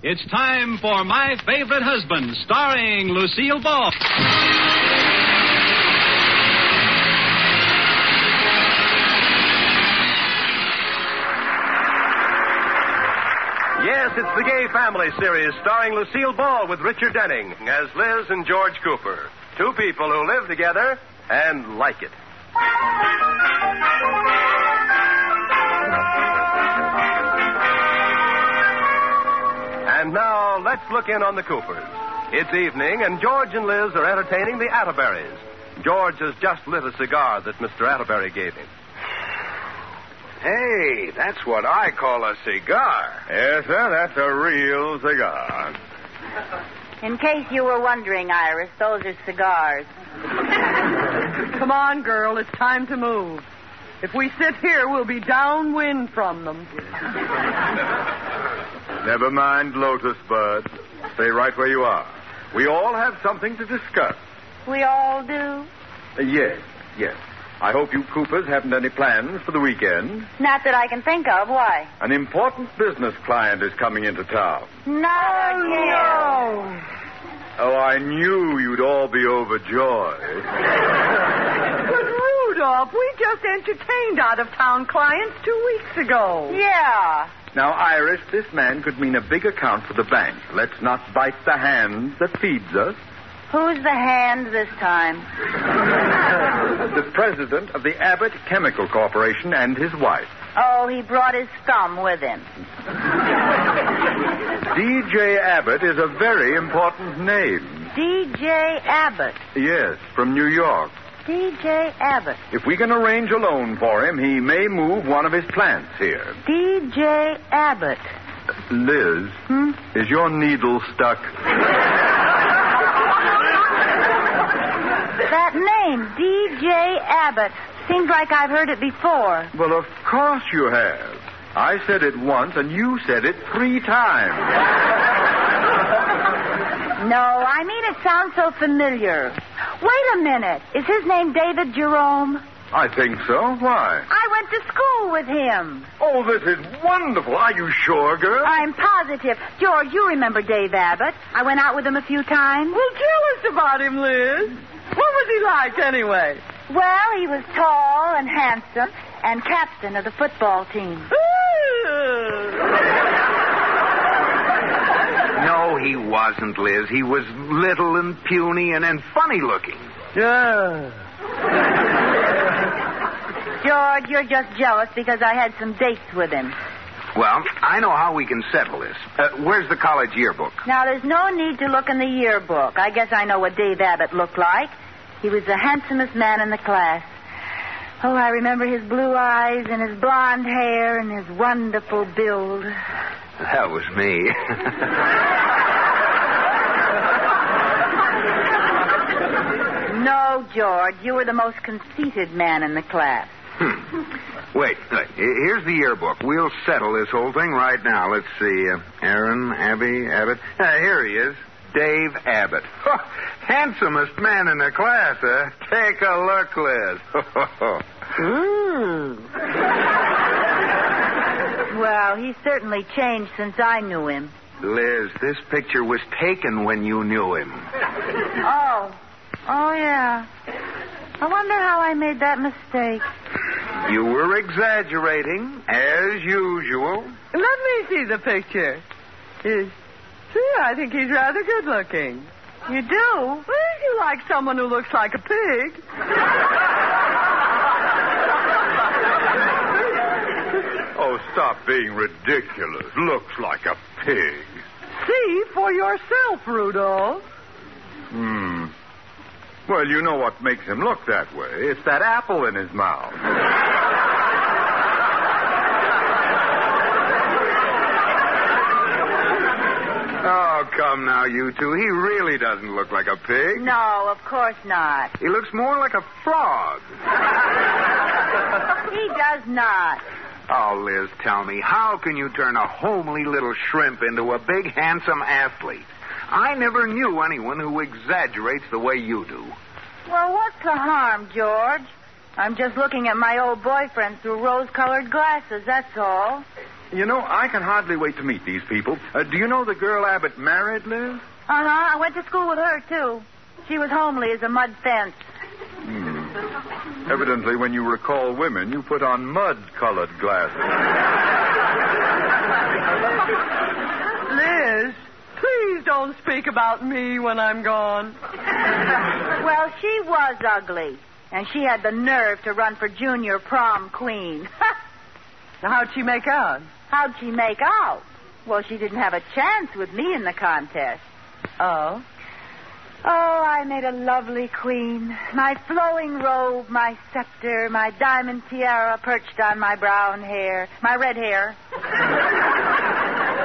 It's time for My Favorite Husband, starring Lucille Ball. Yes, it's the Gay Family series starring Lucille Ball with Richard Denning as Liz and George Cooper. Two people who live together and like it. And now, let's look in on the Coopers. It's evening, and George and Liz are entertaining the Atterberries. George has just lit a cigar that Mr. Atterbury gave him. Hey, that's what I call a cigar. Yes, sir, that's a real cigar. In case you were wondering, Iris, those are cigars. Come on, girl, it's time to move. If we sit here, we'll be downwind from them. Never mind, Lotus Bud. Stay right where you are. We all have something to discuss. We all do? Yes. I hope you Coopers haven't any plans for the weekend. Not that I can think of. Why? An important business client is coming into town. No. Oh, I knew you'd all be overjoyed. But Rudolph, we just entertained out-of-town clients 2 weeks ago. Yeah. Now, Iris, this man could mean a big account for the bank. Let's not bite the hand that feeds us. Who's the hand this time? The president of the Abbott Chemical Corporation and his wife. Oh, he brought his thumb with him. D.J. Abbott is a very important name. D.J. Abbott. Yes, from New York. D.J. Abbott. If we can arrange a loan for him, he may move one of his plants here. D.J. Abbott. Liz, is your needle stuck? That name, D.J. Abbott, seems like I've heard it before. Well, of course you have. I said it once, and you said it 3 times. No, I mean it sounds so familiar. Wait a minute. Is his name David Jerome? I think so. Why? I went to school with him. Oh, this is wonderful. Are you sure, girl? I'm positive. George, you remember Dave Abbott. I went out with him a few times. Well, tell us about him, Liz. What was he like, anyway? Well, he was tall and handsome and captain of the football team. No, he wasn't, Liz. He was little and puny and funny looking. Yeah. George, you're just jealous because I had some dates with him. Well, I know how we can settle this. Where's the college yearbook? Now, there's no need to look in the yearbook. I guess I know what Dave Abbott looked like. He was the handsomest man in the class. Oh, I remember his blue eyes and his blonde hair and his wonderful build. That was me. No, George, you were the most conceited man in the class. Wait. Here's the yearbook. We'll settle this whole thing right now. Let's see. Aaron, Abby, Abbott. Here he is. Dave Abbott. Handsomest man in the class, huh? Take a look, Liz. Well, he's certainly changed since I knew him. Liz, this picture was taken when you knew him. Oh, yeah. I wonder how I made that mistake. You were exaggerating, as usual. Let me see the picture. I think he's rather good looking. You do? Well, you like someone who looks like a pig. Oh, stop being ridiculous. Looks like a pig. See for yourself, Rudolph. Well, you know what makes him look that way. It's that apple in his mouth. Oh, come now, you two. He really doesn't look like a pig. No, of course not. He looks more like a frog. He does not. Oh, Liz, tell me, how can you turn a homely little shrimp into a big, handsome athlete? I never knew anyone who exaggerates the way you do. Well, what's the harm, George? I'm just looking at my old boyfriend through rose-colored glasses, that's all. You know, I can hardly wait to meet these people. Do you know the girl Abbott married, Liz? I went to school with her, too. She was homely as a mud fence. Evidently, when you recall women, you put on mud-colored glasses. Liz, please don't speak about me when I'm gone. Well, she was ugly, and she had the nerve to run for junior prom queen. How'd she make out? How'd she make out? Well, she didn't have a chance with me in the contest. Oh? Oh, I made a lovely queen. My flowing robe, my scepter, my diamond tiara perched on my brown hair, my red hair.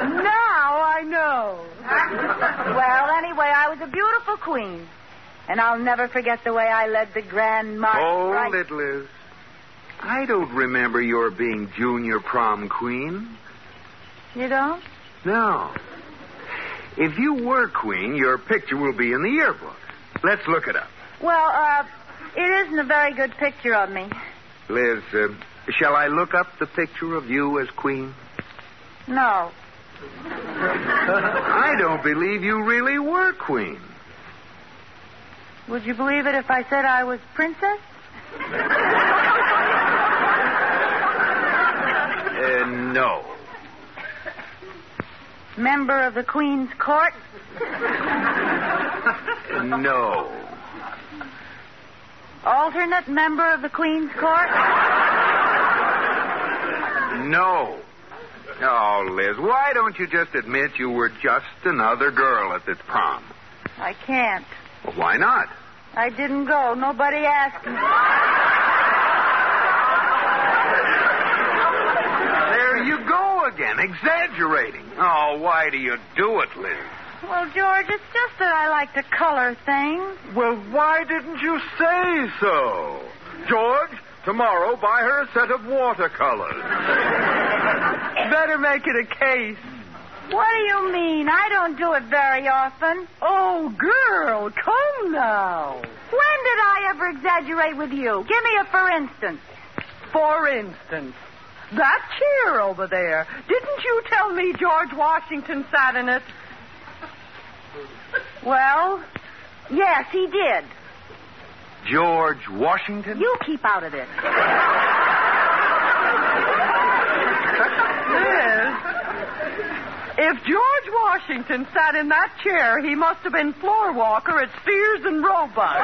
Now I know. Well, anyway, I was a beautiful queen. And I'll never forget the way I led the grand march. Hold it, Liz. I don't remember your being junior prom queen. You don't? No. If you were queen, your picture will be in the yearbook. Let's look it up. Well, it isn't a very good picture of me. Liz, shall I look up the picture of you as queen? No. I don't believe you really were queen. Would you believe it if I said I was princess? No. Member of the Queen's Court? No. Alternate member of the Queen's Court? No. Oh, Liz, why don't you just admit you were just another girl at this prom? I can't. Well, why not? I didn't go. Nobody asked me. There you go again, exaggerating. Oh, why do you do it, Liz? Well, George, it's just that I like to color things. Well, why didn't you say so? George, tomorrow buy her a set of watercolors. Better make it a case. What do you mean? I don't do it very often. Oh, girl, come now. When did I ever exaggerate with you? Give me a for instance. For instance, that chair over there. Didn't you tell me George Washington sat in it? Well, yes, he did. George Washington? You keep out of this. Liz, if George Washington sat in that chair, he must have been floor walker at Sears and Roebuck.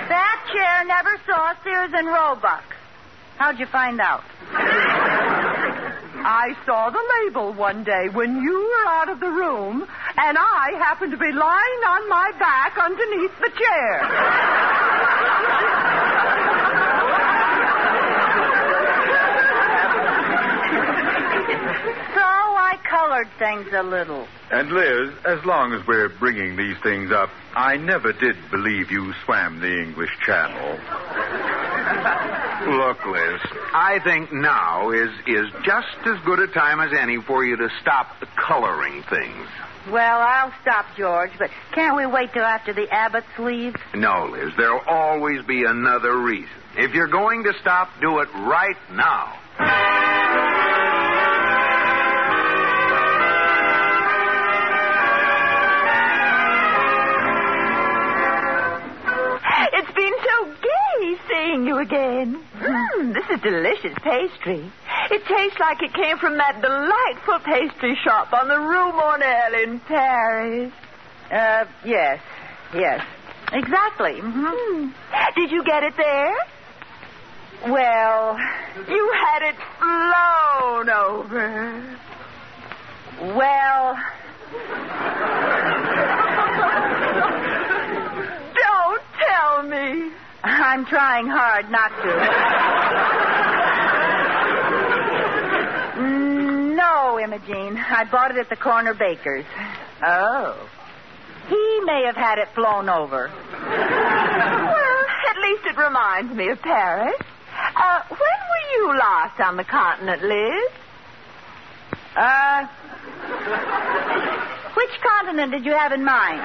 That chair never saw Sears and Roebuck. How'd you find out? I saw the label one day when you were out of the room, and I happened to be lying on my back underneath the chair. So I colored things a little. And Liz, as long as we're bringing these things up, I never did believe you swam the English Channel. Look, Liz, I think now is just as good a time as any for you to stop coloring things. Well, I'll stop, George, but can't we wait till after the Abbotts leave? No, Liz, there'll always be another reason. If you're going to stop, do it right now. It's been so gay seeing you again. This is delicious pastry. It tastes like it came from that delightful pastry shop on the Rue Mornelle in Paris. Yes. Exactly. Mm-hmm. Did you get it there? Well, you had it flown over. Well... Don't tell me. I'm trying hard not to. No, Imogene. I bought it at the corner baker's. Oh. He may have had it flown over. Well, at least it reminds me of Paris. When were you last on the continent, Liz? Which continent did you have in mind?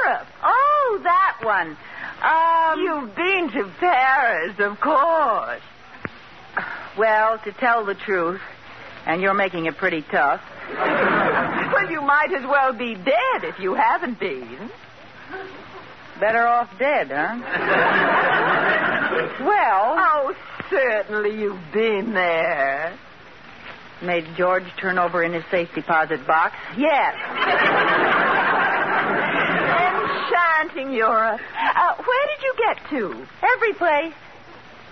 Europe. Oh, that one. You've been to Paris, of course. Well, to tell the truth, and you're making it pretty tough. Well, you might as well be dead if you haven't been. Better off dead, huh? Well... Oh, certainly you've been there. Made George turn over in his safe deposit box? Yes. Enchanting Europe. Where did you get to? Every place.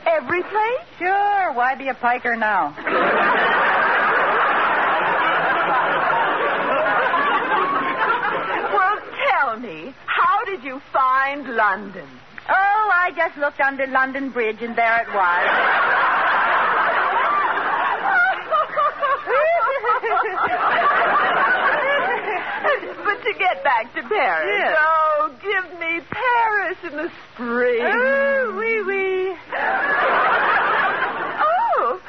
Every place? Sure. Why be a piker now? Well, tell me, how did you find London? Oh, I just looked under London Bridge, and there it was. But to get back to Paris. Yes. Oh, give me Paris in the spring. Oh, oui, oui. Oh,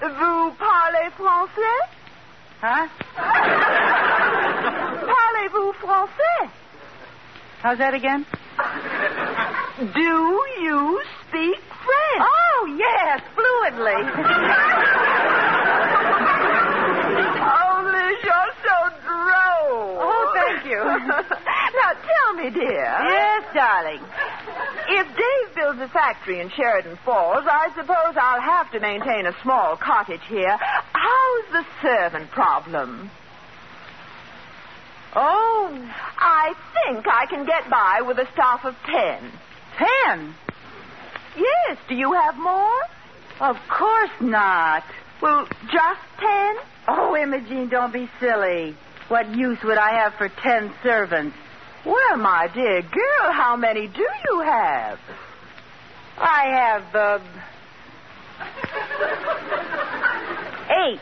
vous parlez français? Huh? Parlez-vous français? How's that again? Do you speak French? Oh, yes, fluently. Oh, Liz, you're so droll. Oh, thank you. Now, tell me, dear. Yes, darling. If Dave builds a factory in Sheridan Falls, I suppose I'll have to maintain a small cottage here. How's the servant problem? Oh, I think I can get by with a staff of 10. 10? Yes. Do you have more? Of course not. Well, just 10? Oh, Imogene, don't be silly. What use would I have for 10 servants? Well, my dear girl, how many do you have? I have, 8.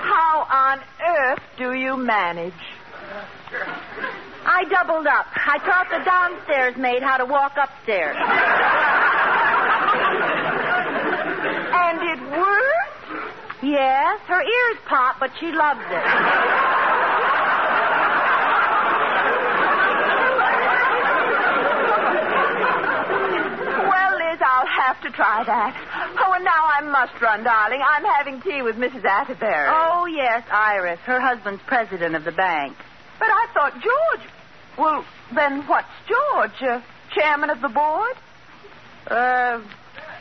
How on earth do you manage? I doubled up. I taught the downstairs maid how to walk upstairs. And it worked? Yes, her ears pop, but she loves it. Well, Liz, I'll have to try that. Oh, and now I must run, darling. I'm having tea with Mrs. Atterbury. Oh, yes, Iris. Her husband's president of the bank. But I thought George... Well, then what's George? Chairman of the board?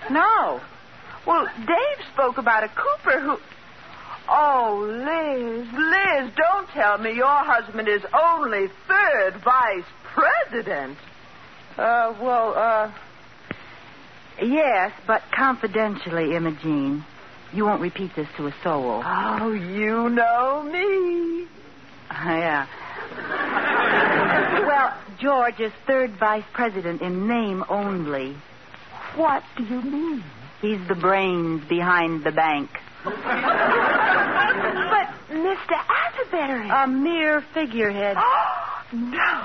No. Well, Dave spoke about a Cooper who... Oh, Liz, don't tell me your husband is only 3rd vice president. Yes, but confidentially, Imogene. You won't repeat this to a soul. Oh, you know me. Yeah. Well, George is 3rd vice president in name only. What do you mean? He's the brains behind the bank. But Mr. Atterbury... A mere figurehead. No.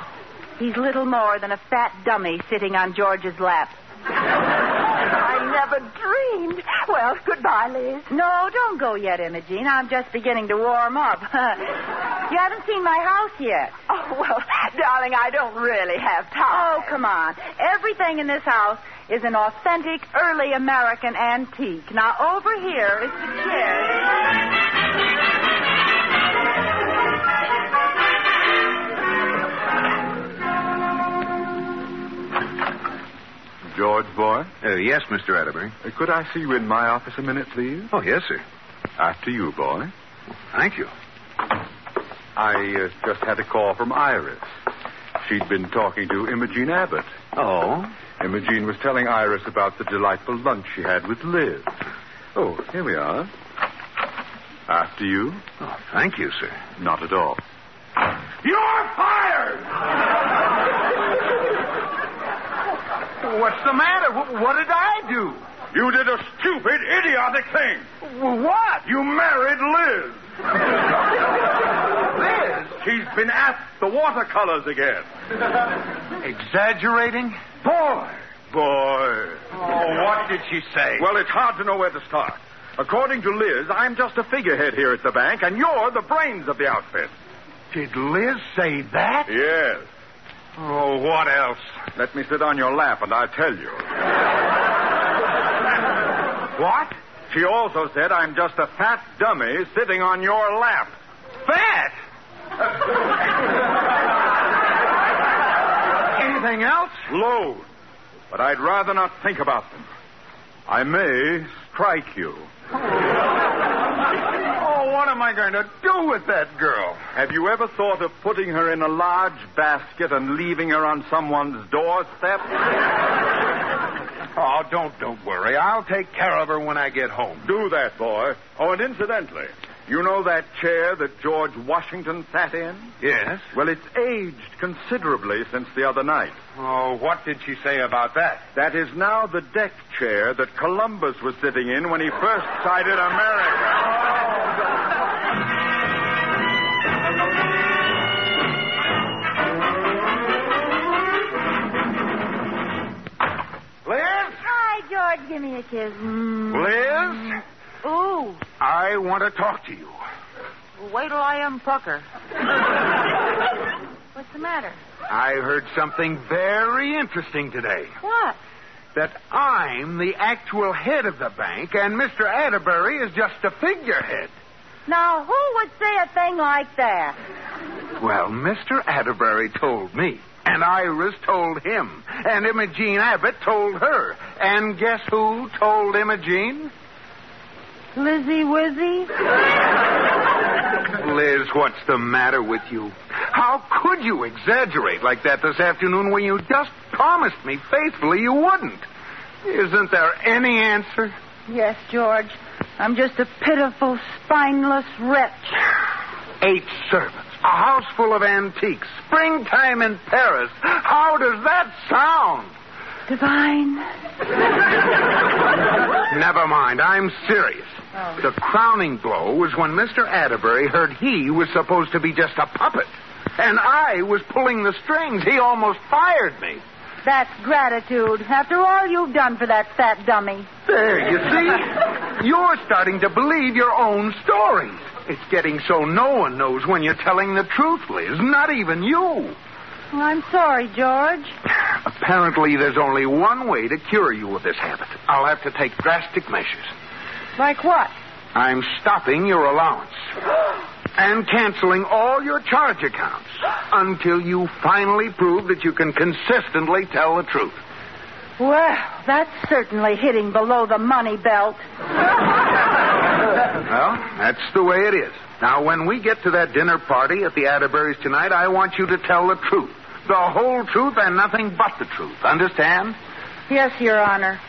He's little more than a fat dummy sitting on George's lap. I never dreamed. Well, goodbye, Liz. No, don't go yet, Imogene. I'm just beginning to warm up. You haven't seen my house yet. Oh, well, darling, I don't really have time. Oh, come on. Everything in this house is an authentic early American antique. Now, over here is the chair. George, boy? Yes, Mr. Atterbury. Could I see you in my office a minute, please? Oh, yes, sir. After you, boy. Thank you. I just had a call from Iris. She'd been talking to Imogene Abbott. Oh? Imogene was telling Iris about the delightful lunch she had with Liz. Oh, here we are. After you? Oh, thank you, sir. Not at all. You're fired! What's the matter? What did I do? You did a stupid, idiotic thing. What? You married Liz. Liz? She's been at the watercolors again. Exaggerating? Boy. Oh, what did she say? Well, it's hard to know where to start. According to Liz, I'm just a figurehead here at the bank, and you're the brains of the outfit. Did Liz say that? Yes. Oh, what else? Let me sit on your lap, and I'll tell you. What? She also said I'm just a fat dummy sitting on your lap. Fat? Anything else? Loads. But I'd rather not think about them. I may strike you. Oh, what am I going to do with that girl? Have you ever thought of putting her in a large basket and leaving her on someone's doorstep? Oh, don't worry. I'll take care of her when I get home. Do that, boy. Oh, and incidentally, you know that chair that George Washington sat in? Yes. Well, it's aged considerably since the other night. Oh, what did she say about that? That is now the deck chair that Columbus was sitting in when he first sighted America. Liz? Hi, George. Give me a kiss. Liz? Ooh. I want to talk to you. Wait till I unpucker. What's the matter? I heard something very interesting today. What? That I'm the actual head of the bank, and Mr. Atterbury is just a figurehead. Now, who would say a thing like that? Well, Mr. Atterbury told me, and Iris told him, and Imogene Abbott told her. And guess who told Imogene? Lizzie Wizzy? Liz, what's the matter with you? How could you exaggerate like that this afternoon when you just promised me faithfully you wouldn't? Isn't there any answer? Yes, George. I'm just a pitiful, spineless wretch. 8 servants, a house full of antiques, springtime in Paris. How does that sound? Divine. Never mind, I'm serious. Oh. The crowning blow was when Mr. Atterbury heard he was supposed to be just a puppet, and I was pulling the strings. He almost fired me. That's gratitude, after all you've done for that fat dummy. There, you see? You're starting to believe your own stories. It's getting so no one knows when you're telling the truth, Liz, not even you. Well, I'm sorry, George. Apparently, there's only one way to cure you of this habit. I'll have to take drastic measures. Like what? I'm stopping your allowance and canceling all your charge accounts until you finally prove that you can consistently tell the truth. Well, that's certainly hitting below the money belt. Well, that's the way it is. Now, when we get to that dinner party at the Atterburys tonight, I want you to tell the truth. The whole truth and nothing but the truth. Understand? Yes, Your Honor.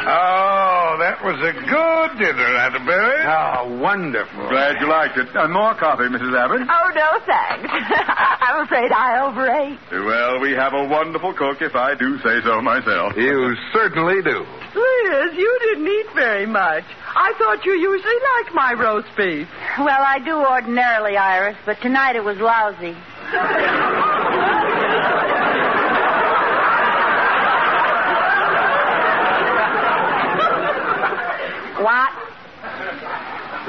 Oh, that was a good dinner, Atterbury. Oh, wonderful. Glad you liked it. More coffee, Mrs. Abbott. Oh, no, thanks. I'm afraid I overate. Well, we have a wonderful cook, if I do say so myself. You certainly do. Liz, you didn't eat very much. I thought you usually liked my roast beef. Well, I do ordinarily, Iris, but tonight it was lousy. What?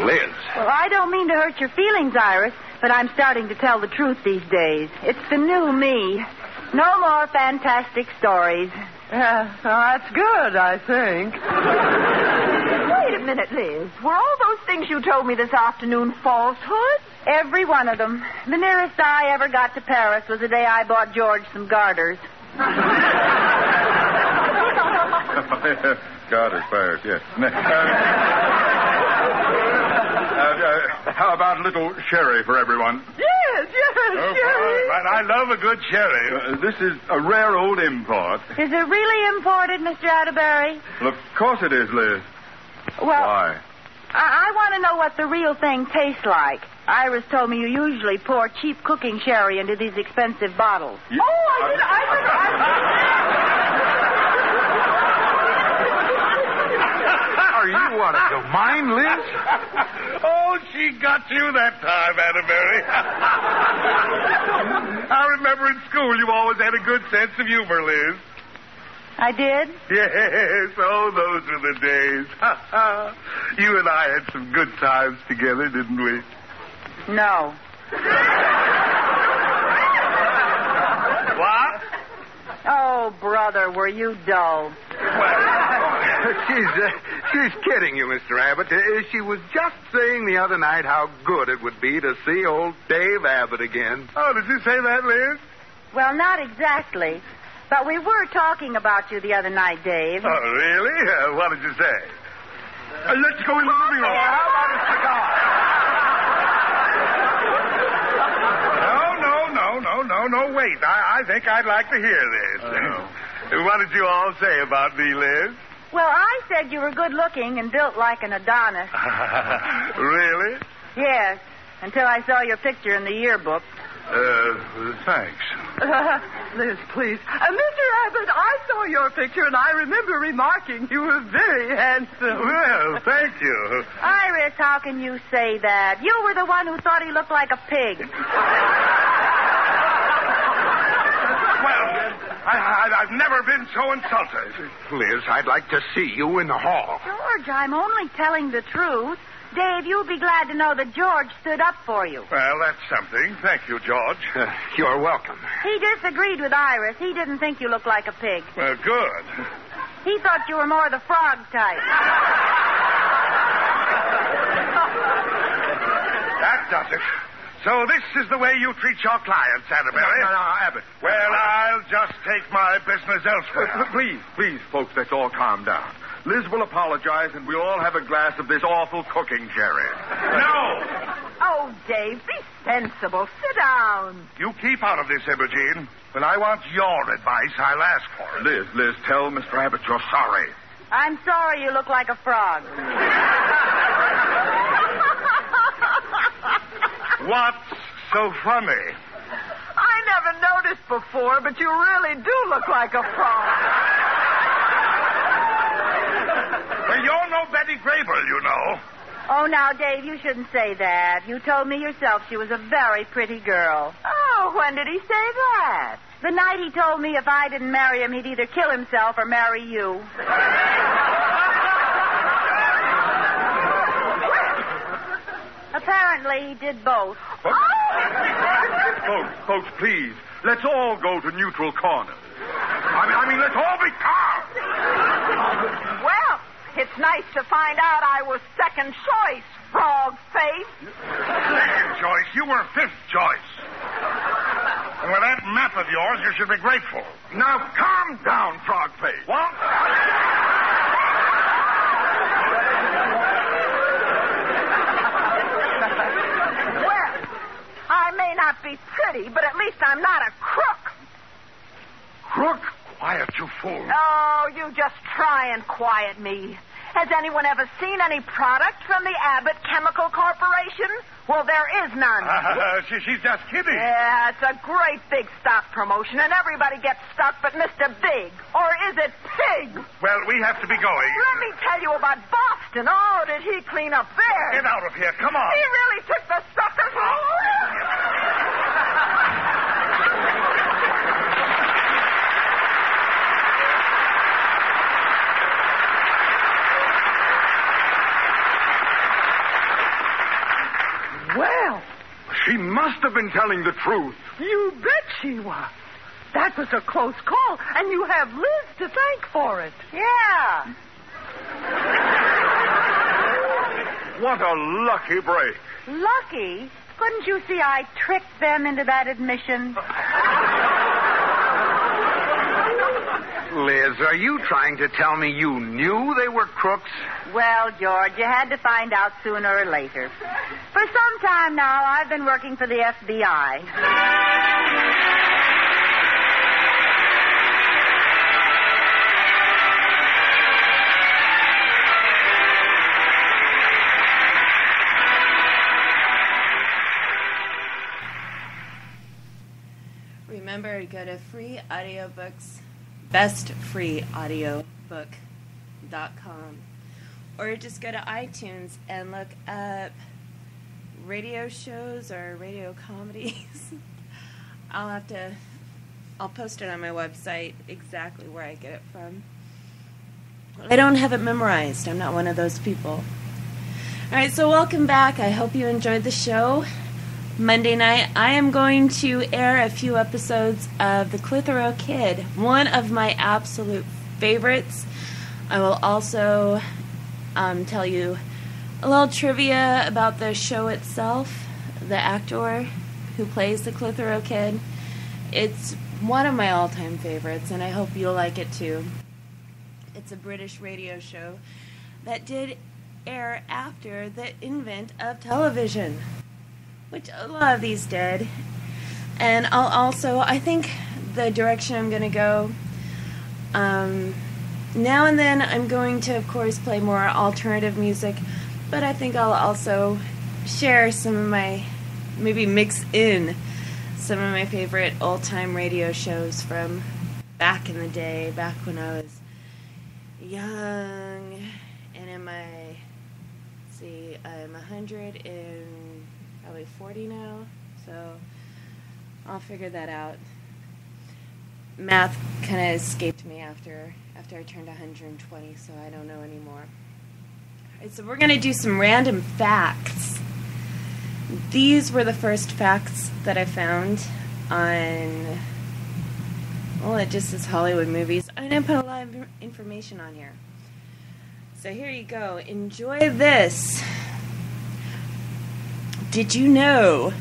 Liz. Well, I don't mean to hurt your feelings, Iris, but I'm starting to tell the truth these days. It's the new me. No more fantastic stories. That's good, I think. Wait a minute, Liz. Were all those things you told me this afternoon falsehoods? Every one of them. The nearest I ever got to Paris was the day I bought George some garters. Garters, Paris, yes. How about a little sherry for everyone? Yes, sherry. But I love a good sherry. This is a rare old import. Is it really imported, Mr. Atterbury? Well, of course it is, Liz. Well, Why? I want to know what the real thing tastes like. Iris told me you usually pour cheap cooking sherry into these expensive bottles. Oh, I did. Are you out of your mind, Liz? Oh, she got you that time, Atterbury. I remember in school you always had a good sense of humor, Liz. I did? Yes, oh, those were the days. You and I had some good times together, didn't we? No. What? Oh, brother, were you dull. She's kidding you, Mr. Abbott. She was just saying the other night how good it would be to see old Dave Abbott again. Oh, did you say that, Liz? Well, not exactly. But we were talking about you the other night, Dave. Oh, really? What did you say? Let's go in the living room. How about a cigar? No, wait. I think I'd like to hear this. What did you all say about me, Liz? Well, I said you were good-looking and built like an Adonis. Really? Yes, until I saw your picture in the yearbook. Thanks. Liz, please. Mr. Abbott, I saw your picture, and I remember remarking you were very handsome. Well, thank you. Iris, how can you say that? You were the one who thought he looked like a pig. I've never been so insulted. Liz, I'd like to see you in the hall. George, I'm only telling the truth. Dave, you'll be glad to know that George stood up for you. Well, that's something. Thank you, George. You're welcome. He disagreed with Iris. He didn't think you looked like a pig. Well, good. He thought you were more the frog type. That does it. So this is the way you treat your clients, Atterbury? No, Abbott. Well, I'll just take my business elsewhere. Please, folks, let's all calm down. Liz will apologize, and we'll all have a glass of this awful cooking sherry. No! Oh, Dave, be sensible. Sit down. You keep out of this, Imogene. When I want your advice, I'll ask for it. Liz, tell Mr. Abbott you're sorry. I'm sorry you look like a frog. What's so funny? I never noticed before, but you really do look like a frog. Well, you're no Betty Grable, you know. Oh, now, Dave, you shouldn't say that. You told me yourself she was a very pretty girl. Oh, when did he say that? The night he told me if I didn't marry him, he'd either kill himself or marry you. Apparently, he did both. Folks, please, let's all go to neutral corners. I mean, let's all be calm. Well, it's nice to find out I was second choice, frog face. Second choice? You were fifth choice. And with that map of yours, you should be grateful. Now, calm down, frog face. What? Well, I may not be pretty, but at least I'm not a crook. Crook? Quiet, you fool. Oh, you just try and quiet me. Has anyone ever seen any product from the Abbott Chemical Corporation? Well, there is none. She's just kidding. Yeah, it's a great big stock promotion, and everybody gets stuck but Mr. Big. Or is it Pig? Well, we have to be going. Let me tell you about Boston. Oh, did he clean up there? Get out of here. Come on. He really took the suckers. Well, she must have been telling the truth. You bet she was. That was a close call, and you have Liz to thank for it. Yeah. What a lucky break. Lucky? Couldn't you see I tricked them into that admission? Liz, are you trying to tell me you knew they were crooks? Well, George, you had to find out sooner or later. For some time now, I've been working for the FBI. Remember to go to free audiobooks, bestfreeaudiobook.com, or just go to iTunes and look up radio shows or radio comedies. I'll post it on my website exactly where I get it from. I don't have it memorized. I'm not one of those people. All right, so welcome back. I hope you enjoyed the show. Monday night, I am going to air a few episodes of The Clitheroe Kid, one of my absolute favorites. I will also tell you a little trivia about the show itself, the actor who plays the Clitheroe Kid. It's one of my all-time favorites, and I hope you'll like it too. It's a British radio show that did air after the invent of television, which a lot of these did. And I think the direction I'm going to go, now and then I'm going to, of course, play more alternative music, but I think I'll also share some of maybe mix in some of my favorite old-time radio shows from back in the day, back when I was young, and in my, I'm 100 and probably 40 now, so I'll figure that out. Math kind of escaped me after I turned 120, so I don't know anymore. All right, so we're going to do some random facts. These were the first facts that I found on, well, it just says Hollywood movies. I didn't put a lot of information on here. So here you go. Enjoy this. Did you know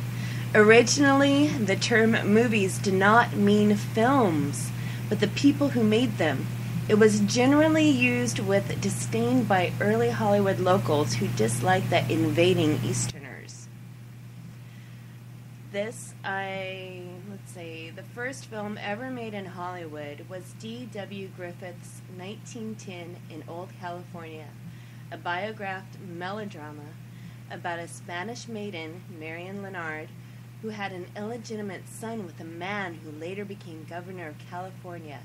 Originally, the term movies did not mean films, but the people who made them. It was generally used with disdain by early Hollywood locals who disliked the invading Easterners. The first film ever made in Hollywood was D.W. Griffith's 1910 in Old California, a biographed melodrama about a Spanish maiden, Marian Leonard, who had an illegitimate son with a man who later became governor of California.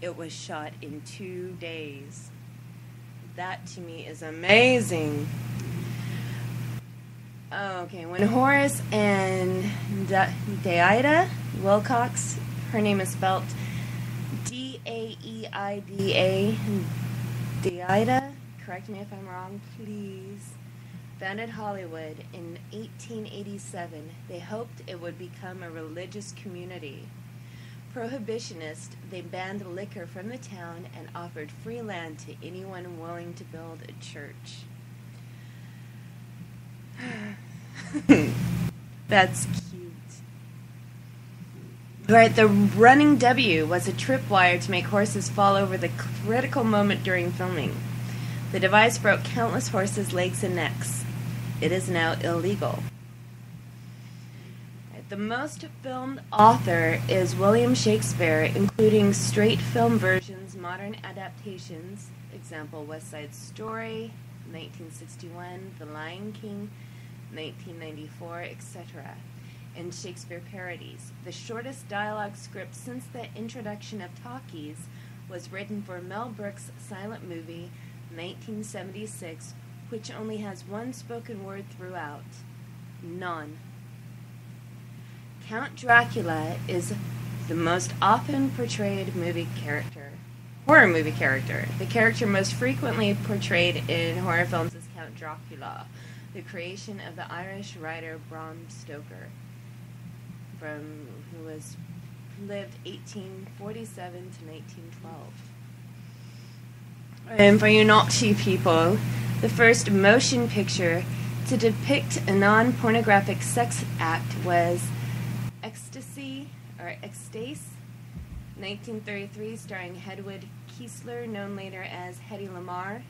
It was shot in 2 days. That to me is amazing. Okay, when Horace and Daida Wilcox, her name is spelled D-A-E-I-D-A, Daida, correct me if I'm wrong, please, founded Hollywood in 1887, they hoped it would become a religious community. Prohibitionist, they banned liquor from the town and offered free land to anyone willing to build a church. That's cute. Right, the running W was a tripwire to make horses fall over the critical moment during filming. The device broke countless horses' legs and necks. It is now illegal. The most filmed author is William Shakespeare, including straight film versions, modern adaptations, example West Side Story, 1961, The Lion King, 1994, etc., and Shakespeare parodies. The shortest dialogue script since the introduction of talkies was written for Mel Brooks' silent movie, 1976, which only has one spoken word throughout, none. Count Dracula is the most often portrayed horror movie character. The character most frequently portrayed in horror films is Count Dracula, the creation of the Irish writer Bram Stoker, who lived 1847 to 1912. And for you naughty people, the first motion picture to depict a non-pornographic sex act was Ecstasy, 1933, starring Hedwig Kiesler, known later as Hedy Lamarr.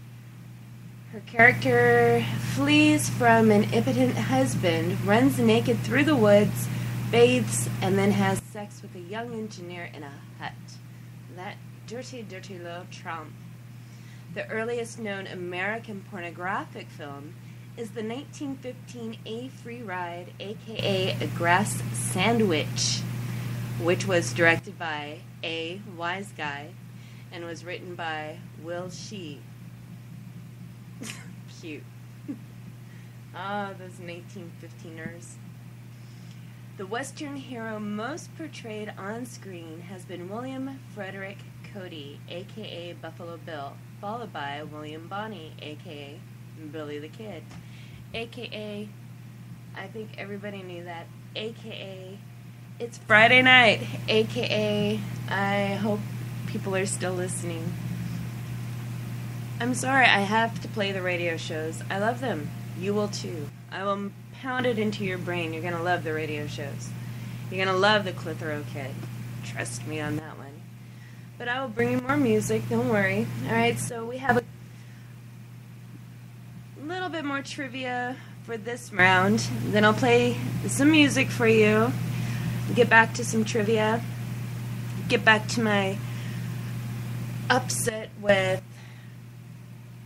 Her character flees from an impotent husband, runs naked through the woods, bathes, and then has sex with a young engineer in a hut. That dirty, dirty little tramp. The earliest known American pornographic film is the 1915 A Free Ride, a.k.a. A Grass Sandwich, which was directed by A. Wise Guy and was written by Will Shee. Cute. Those 1915ers. The Western hero most portrayed on screen has been William Frederick Cody, a.k.a. Buffalo Bill, followed by William Bonney, a.k.a. Billy the Kid, a.k.a. I think everybody knew that, a.k.a. It's Friday night, a.k.a. I hope people are still listening. I'm sorry I have to play the radio shows. I love them. You will too. I will pound it into your brain. You're going to love the radio shows. You're going to love the Clitheroe Kid. Trust me on that one. But I will bring you more music. Don't worry. All right, so we have a little bit more trivia for this round. Then I'll play some music for you. Get back to some trivia. Get back to my upset with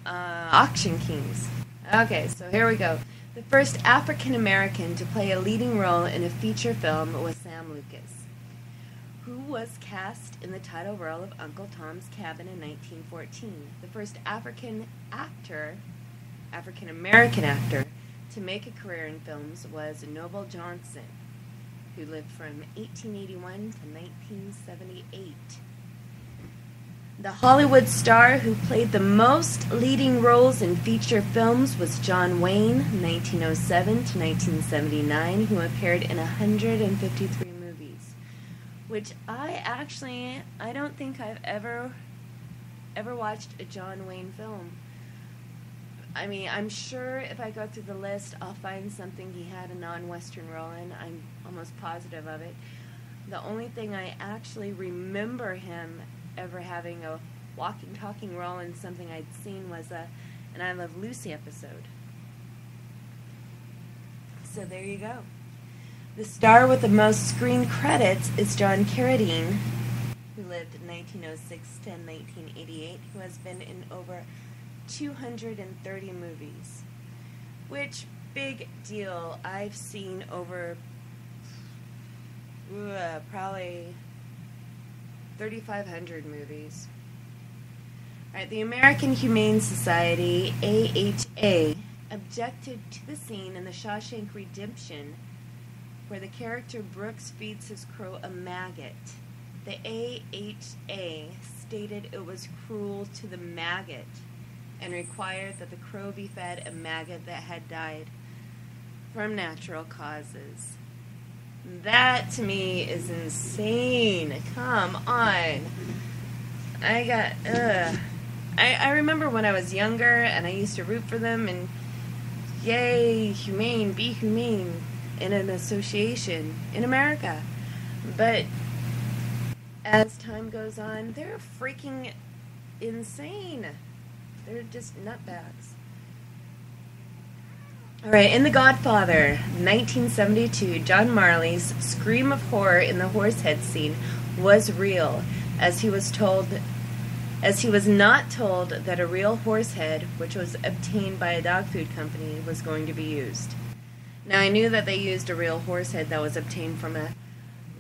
Auction Kings. Okay, so here we go. The first African-American to play a leading role in a feature film was Sam Lucas, who was cast in the title role of Uncle Tom's Cabin in 1914. The first African-American actor to make a career in films was Noble Johnson, who lived from 1881 to 1978. The Hollywood star who played the most leading roles in feature films was John Wayne, 1907 to 1979, who appeared in 153 movies, which I don't think I've ever watched a John Wayne film. I mean, I'm sure if I go through the list, I'll find something he had a non-Western role in. I'm almost positive of it. The only thing I actually remember him ever having a walking, talking role in something I'd seen was an I Love Lucy episode. So there you go. The star with the most screen credits is John Carradine, who lived in 1906 to 1988, who has been in over 230 movies. Which, big deal. I've seen over probably 3,500 movies. All right, the American Humane Society, AHA, objected to the scene in The Shawshank Redemption where the character Brooks feeds his crow a maggot. The AHA stated it was cruel to the maggot and required that the crow be fed a maggot that had died from natural causes. That, to me, is insane. Come on. I remember when I was younger and I used to root for them and yay, humane, be humane in an association in America. But as time goes on, they're freaking insane. They're just nutbags. All right, in The Godfather, 1972, John Marley's scream of horror in the horsehead scene was real, as he was not told that a real horsehead, which was obtained by a dog food company, was going to be used. Now, I knew that they used a real horsehead that was obtained from a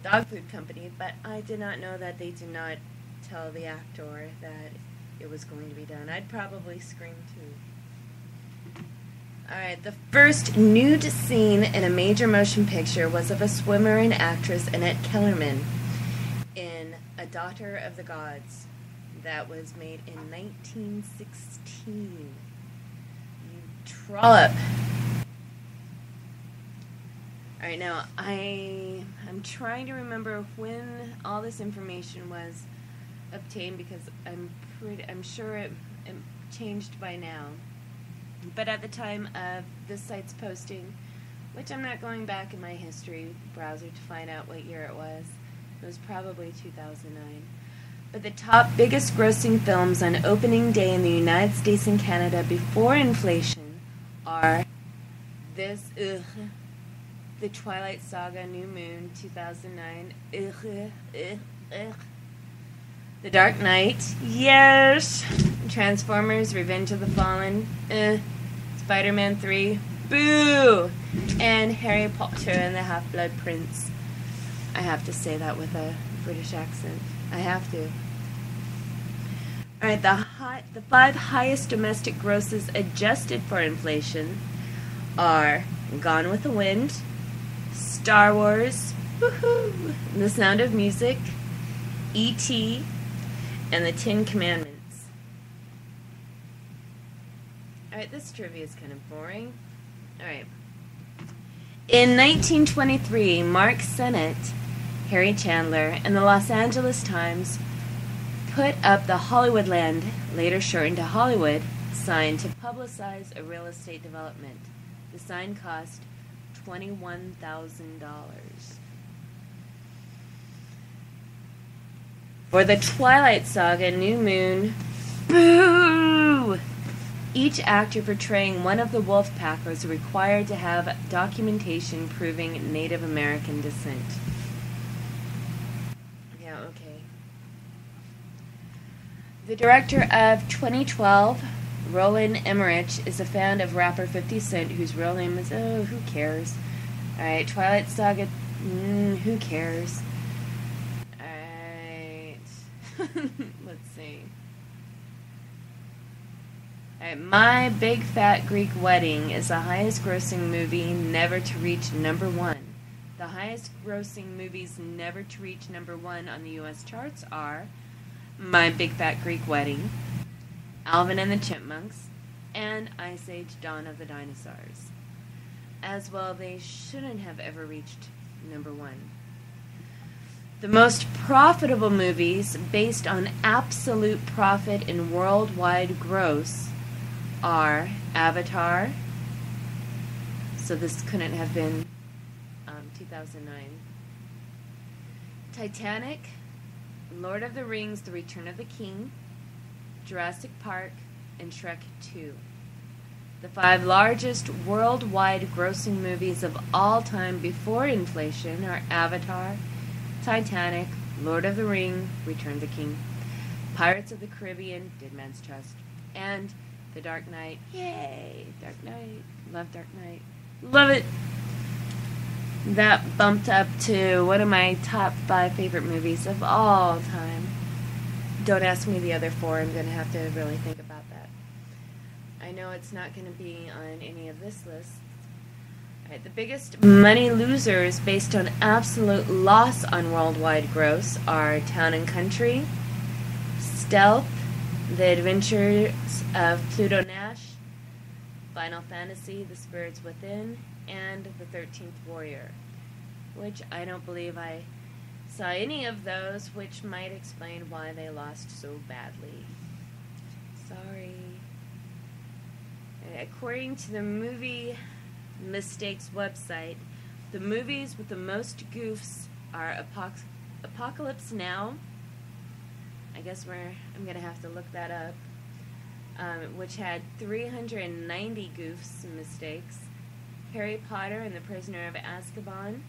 dog food company, but I did not know that they did not tell the actor that it was going to be done. I'd probably scream too. Alright, the first nude scene in a major motion picture was of a swimmer and actress, Annette Kellerman, in A Daughter of the Gods. That was made in 1916. You trollop. Alright, now, I'm trying to remember when all this information was obtained because I'm sure it changed by now. But at the time of this site's posting, which I'm not going back in my history browser to find out what year it was probably 2009. But the top biggest grossing films on opening day in the United States and Canada before inflation are The Twilight Saga, New Moon, 2009. The Dark Knight, yes. Transformers, Revenge of the Fallen, Spider-Man 3, boo. And Harry Potter and the Half-Blood Prince. I have to say that with a British accent. I have to. Alright, the 5 highest domestic grosses adjusted for inflation are Gone with the Wind, Star Wars, woohoo, The Sound of Music, E.T., and the 10 Commandments. Alright, this trivia is kind of boring. Alright. In 1923, Mark Sennett, Harry Chandler, and the Los Angeles Times put up the Hollywoodland, later shortened to Hollywood, sign to publicize a real estate development. The sign cost $21,000. For the Twilight Saga, New Moon, boo! Each actor portraying one of the Wolfpack was required to have documentation proving Native American descent. Yeah, okay. The director of 2012, Roland Emmerich, is a fan of rapper 50 Cent, whose real name is, who cares? Alright, Twilight Saga, who cares? Alright, let's see. Alright, My Big Fat Greek Wedding is the highest grossing movie never to reach number 1. The highest grossing movies never to reach number 1 on the U.S. charts are My Big Fat Greek Wedding, Alvin and the Chipmunks, and Ice Age: Dawn of the Dinosaurs. As well, they shouldn't have ever reached number 1. The most profitable movies based on absolute profit in worldwide gross are Avatar. So this couldn't have been 2009. Titanic, Lord of the Rings, The Return of the King, Jurassic Park, and Shrek 2. The 5 largest worldwide grossing movies of all time before inflation are Avatar, Titanic, Lord of the Ring, Return of the King, Pirates of the Caribbean, Dead Man's Trust, and The Dark Knight. Yay! Dark Knight. Love Dark Knight. Love it! That bumped up to one of my top 5 favorite movies of all time. Don't ask me the other 4. I'm going to have to really think about that. I know it's not going to be on any of this list. All right, the biggest money losers based on absolute loss on worldwide gross are Town and Country, Stealth, The Adventures of Pluto Nash, Final Fantasy, The Spirits Within, and The 13th Warrior, which I don't believe I saw any of those, which might explain why they lost so badly. Sorry. According to the Movie Mistakes website, the movies with the most goofs are Apocalypse Now. I guess I'm going to have to look that up. Which had 390 goofs and mistakes. Harry Potter and the Prisoner of Azkaban.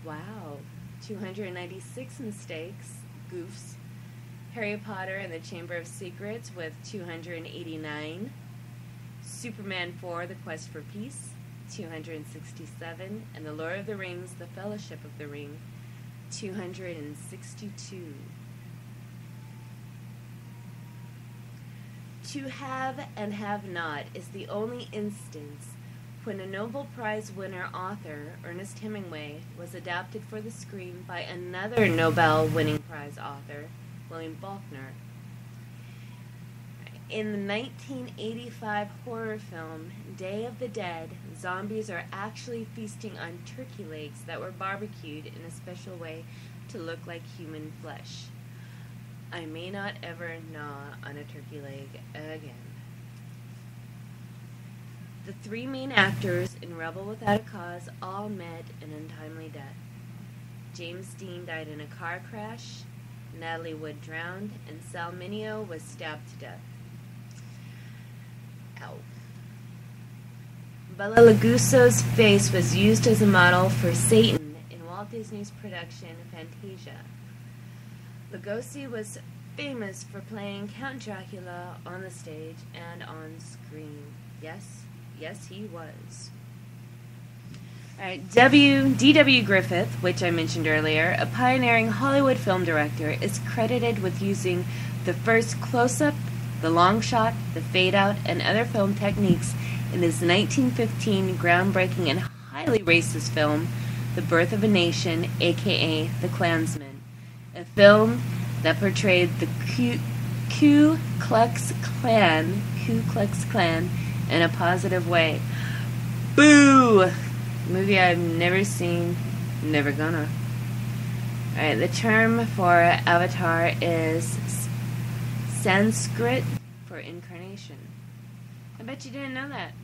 Wow. 296 mistakes, goofs. Harry Potter and the Chamber of Secrets with 289. Superman 4, The Quest for Peace, 267. And The Lord of the Rings, The Fellowship of the Ring, 262. To Have and Have Not is the only instance when a Nobel Prize winner author, Ernest Hemingway, was adapted for the screen by another Nobel-winning prize author, William Faulkner. In the 1985 horror film Day of the Dead, zombies are actually feasting on turkey legs that were barbecued in a special way to look like human flesh. I may not ever gnaw on a turkey leg again. The 3 main actors in Rebel Without a Cause all met an untimely death. James Dean died in a car crash, Natalie Wood drowned, and Sal Mineo was stabbed to death. Ow. Bela Lugosi's face was used as a model for Satan in Walt Disney's production Fantasia. Lugosi was famous for playing Count Dracula on the stage and on screen. Yes, he was. All right, D.W. Griffith, which I mentioned earlier, a pioneering Hollywood film director, is credited with using the first close-up, the long shot, the fade-out, and other film techniques in his 1915 groundbreaking and highly racist film, The Birth of a Nation, a.k.a. The Klansman, a film that portrayed the Ku Klux Klan in a positive way. Boo! Movie I've never seen, never gonna. Alright, the term for avatar is Sanskrit for incarnation. I bet you didn't know that.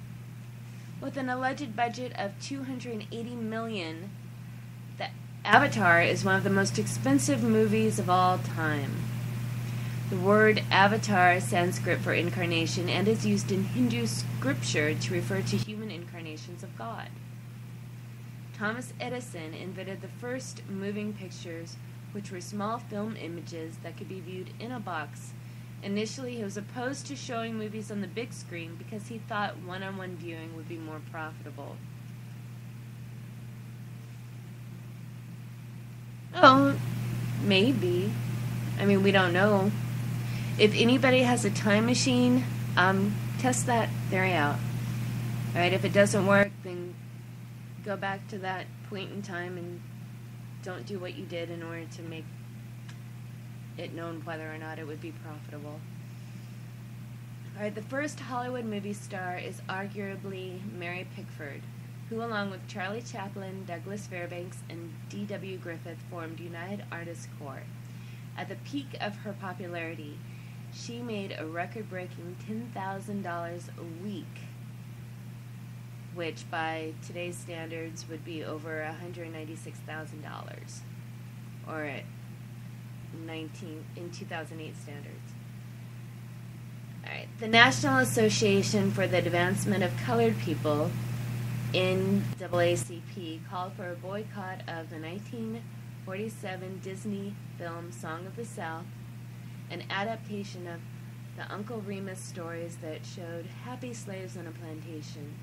With an alleged budget of $280 million, the Avatar is one of the most expensive movies of all time. The word avatar is Sanskrit for incarnation and is used in Hindu scripture to refer to human incarnations of God. Thomas Edison invented the first moving pictures, which were small film images that could be viewed in a box. Initially, he was opposed to showing movies on the big screen because he thought one-on-one viewing would be more profitable. Oh, maybe. I mean, we don't know. If anybody has a time machine, test that theory out. All right, if it doesn't work, then go back to that point in time and don't do what you did in order to make it known whether or not it would be profitable. All right, the first Hollywood movie star is arguably Mary Pickford, who along with Charlie Chaplin, Douglas Fairbanks, and D.W. Griffith formed United Artists Corps. At the peak of her popularity, she made a record-breaking $10,000 a week, which by today's standards would be over $196,000, or in 2008 standards. All right. The National Association for the Advancement of Colored People, NAACP, called for a boycott of the 1947 Disney film Song of the South, an adaptation of the Uncle Remus stories that showed happy slaves on a plantation.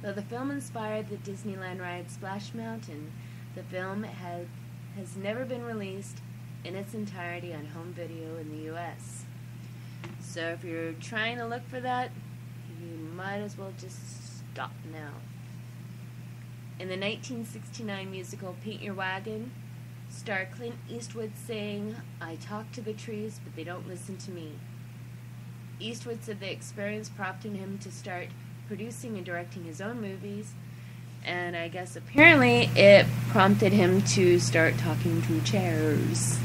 Though the film inspired the Disneyland ride Splash Mountain, the film has never been released in its entirety on home video in the U.S. So if you're trying to look for that, you might as well just stop now. In the 1969 musical Paint Your Wagon, star Clint Eastwood saying, "I talk to the trees, but they don't listen to me." Eastwood said the experience prompted him to start producing and directing his own movies, and I guess apparently it prompted him to start talking to chairs.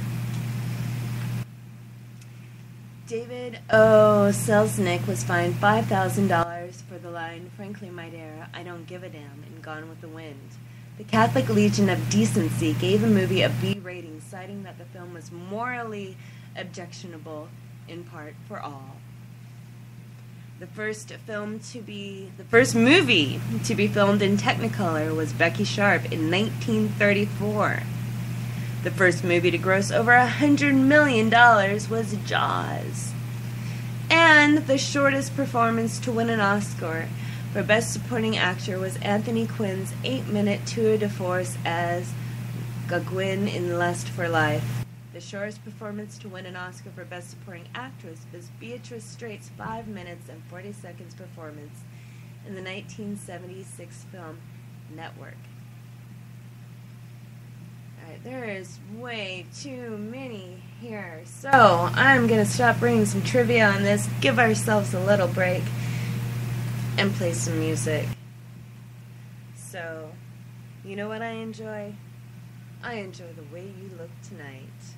David O. Selznick was fined $5,000 for the line, "Frankly, my dear, I don't give a damn," in Gone with the Wind. The Catholic Legion of Decency gave the movie a B rating, citing that the film was morally objectionable, in part for all. The first movie to be filmed in Technicolor was Becky Sharp in 1934. The first movie to gross over $100 million was Jaws. And the shortest performance to win an Oscar for Best Supporting Actor was Anthony Quinn's 8-minute tour de force as Gauguin in Lust for Life. The shortest performance to win an Oscar for Best Supporting Actress was Beatrice Straight's 5 minutes and 40 seconds performance in the 1976 film Network. Alright, there is way too many here, so I'm going to stop bringing some trivia on this, give ourselves a little break, and play some music. So, you know what I enjoy? I enjoy the way you look tonight.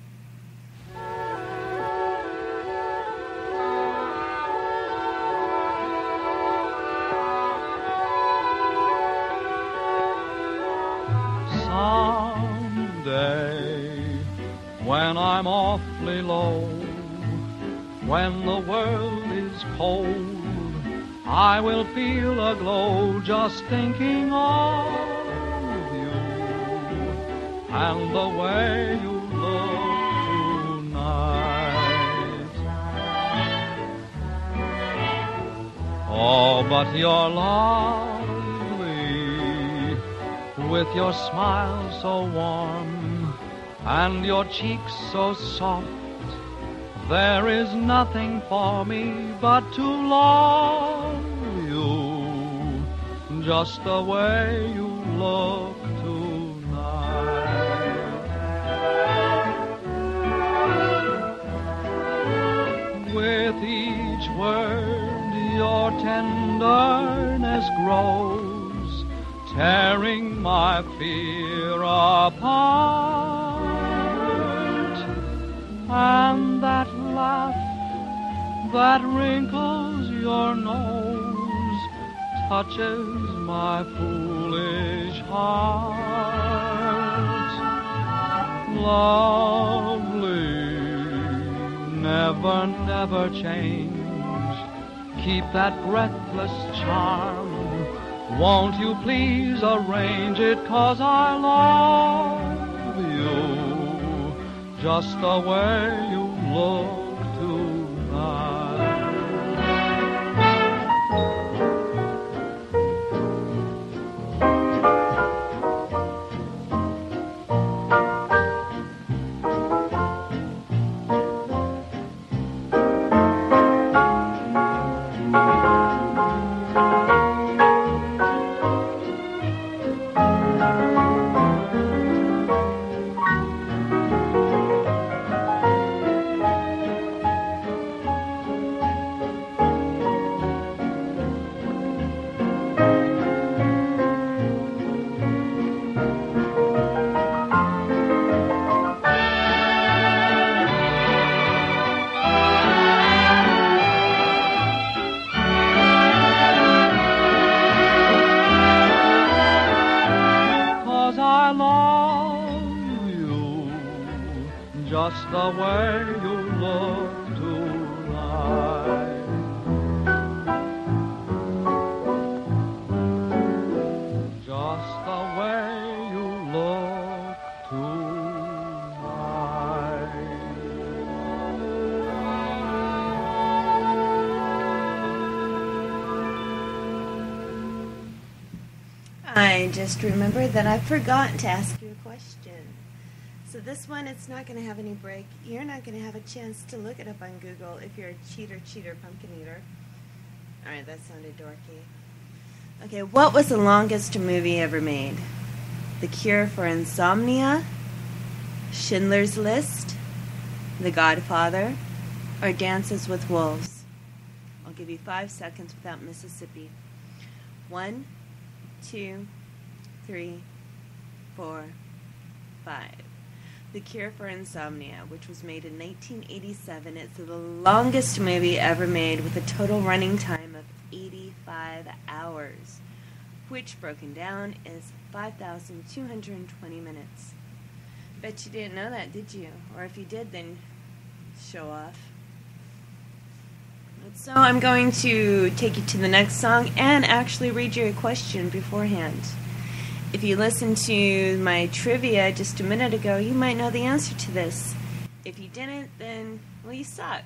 Someday, when I'm awfully low, when the world is cold, I will feel a glow just thinking of you and the way you look tonight. Oh, but you're lovely, with your smile so warm and your cheeks so soft. There is nothing for me but to love you just the way you look tonight. With each word your tenderness grows, tearing my fear apart. And that laugh that wrinkles your nose touches my foolish heart. Lovely, never, never change. Keep that breathless charm. Won't you please arrange it, 'cause I love you just the way you look tonight. just the way you look tonight. Just the way you look tonight. I just remembered that I forgot to ask you a question. So this one, it's not going to have any break. You're not going to have a chance to look it up on Google if you're a cheater, pumpkin eater. All right, that sounded dorky. Okay, what was the longest movie ever made? The Cure for Insomnia, Schindler's List, The Godfather, or Dances with Wolves? I'll give you 5 seconds without Mississippi. 1, 2, 3, 4, 5. The Cure for Insomnia, which was made in 1987. It's the longest movie ever made with a total running time of 85 hours, which broken down is 5,220 minutes. Bet you didn't know that, did you? Or if you did, then show off. So I'm going to take you to the next song and actually read you a question beforehand. If you listened to my trivia just a minute ago, you might know the answer to this. If you didn't, then, well, you suck.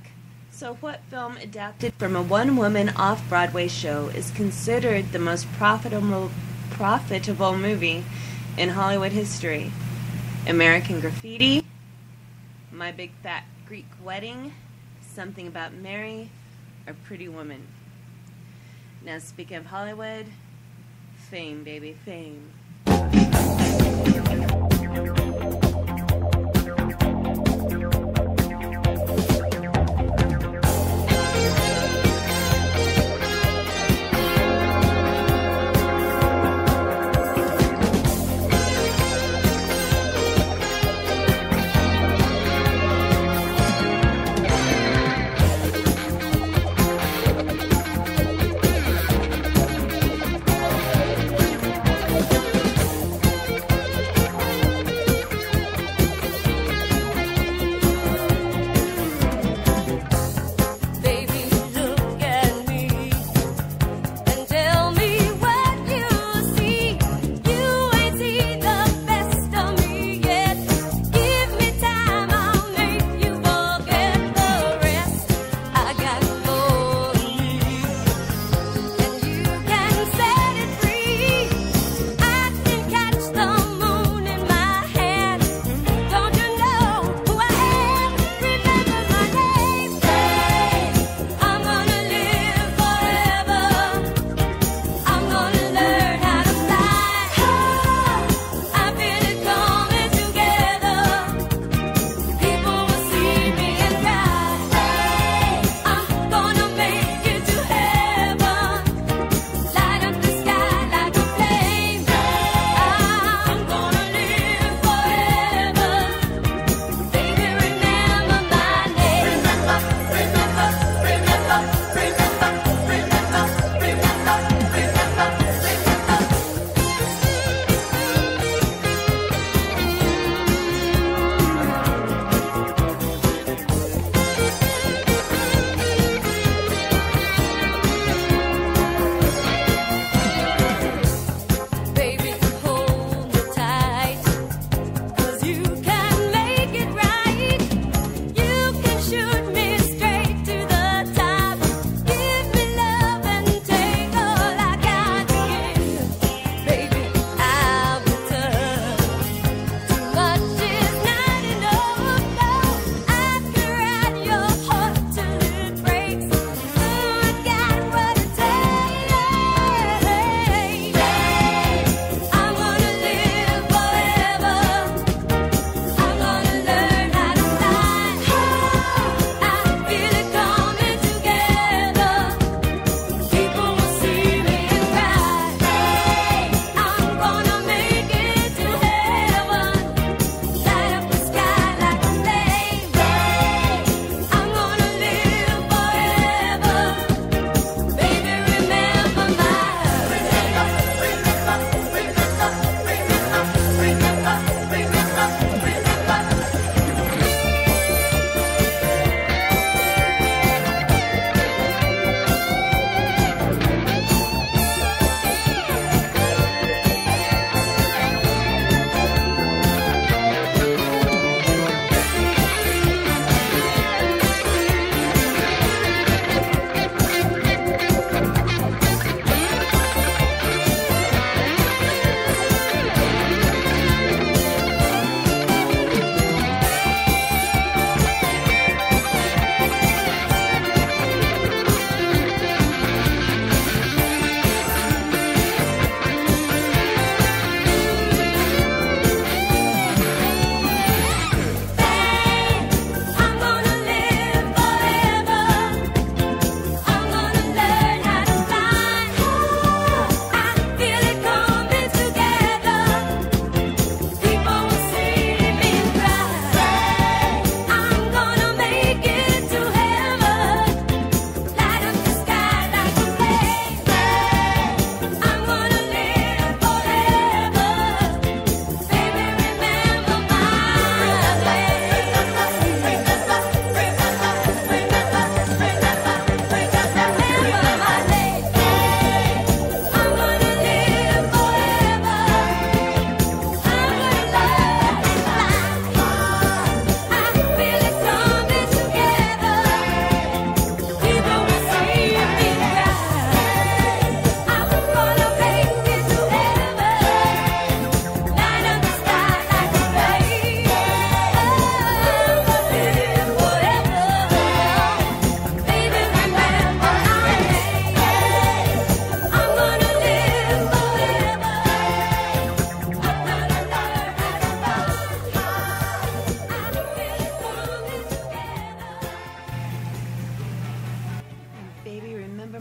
So what film adapted from a one-woman off-Broadway show is considered the most profitable movie in Hollywood history? American Graffiti, My Big Fat Greek Wedding, Something About Mary, or Pretty Woman? Now, speaking of Hollywood, fame, baby, fame.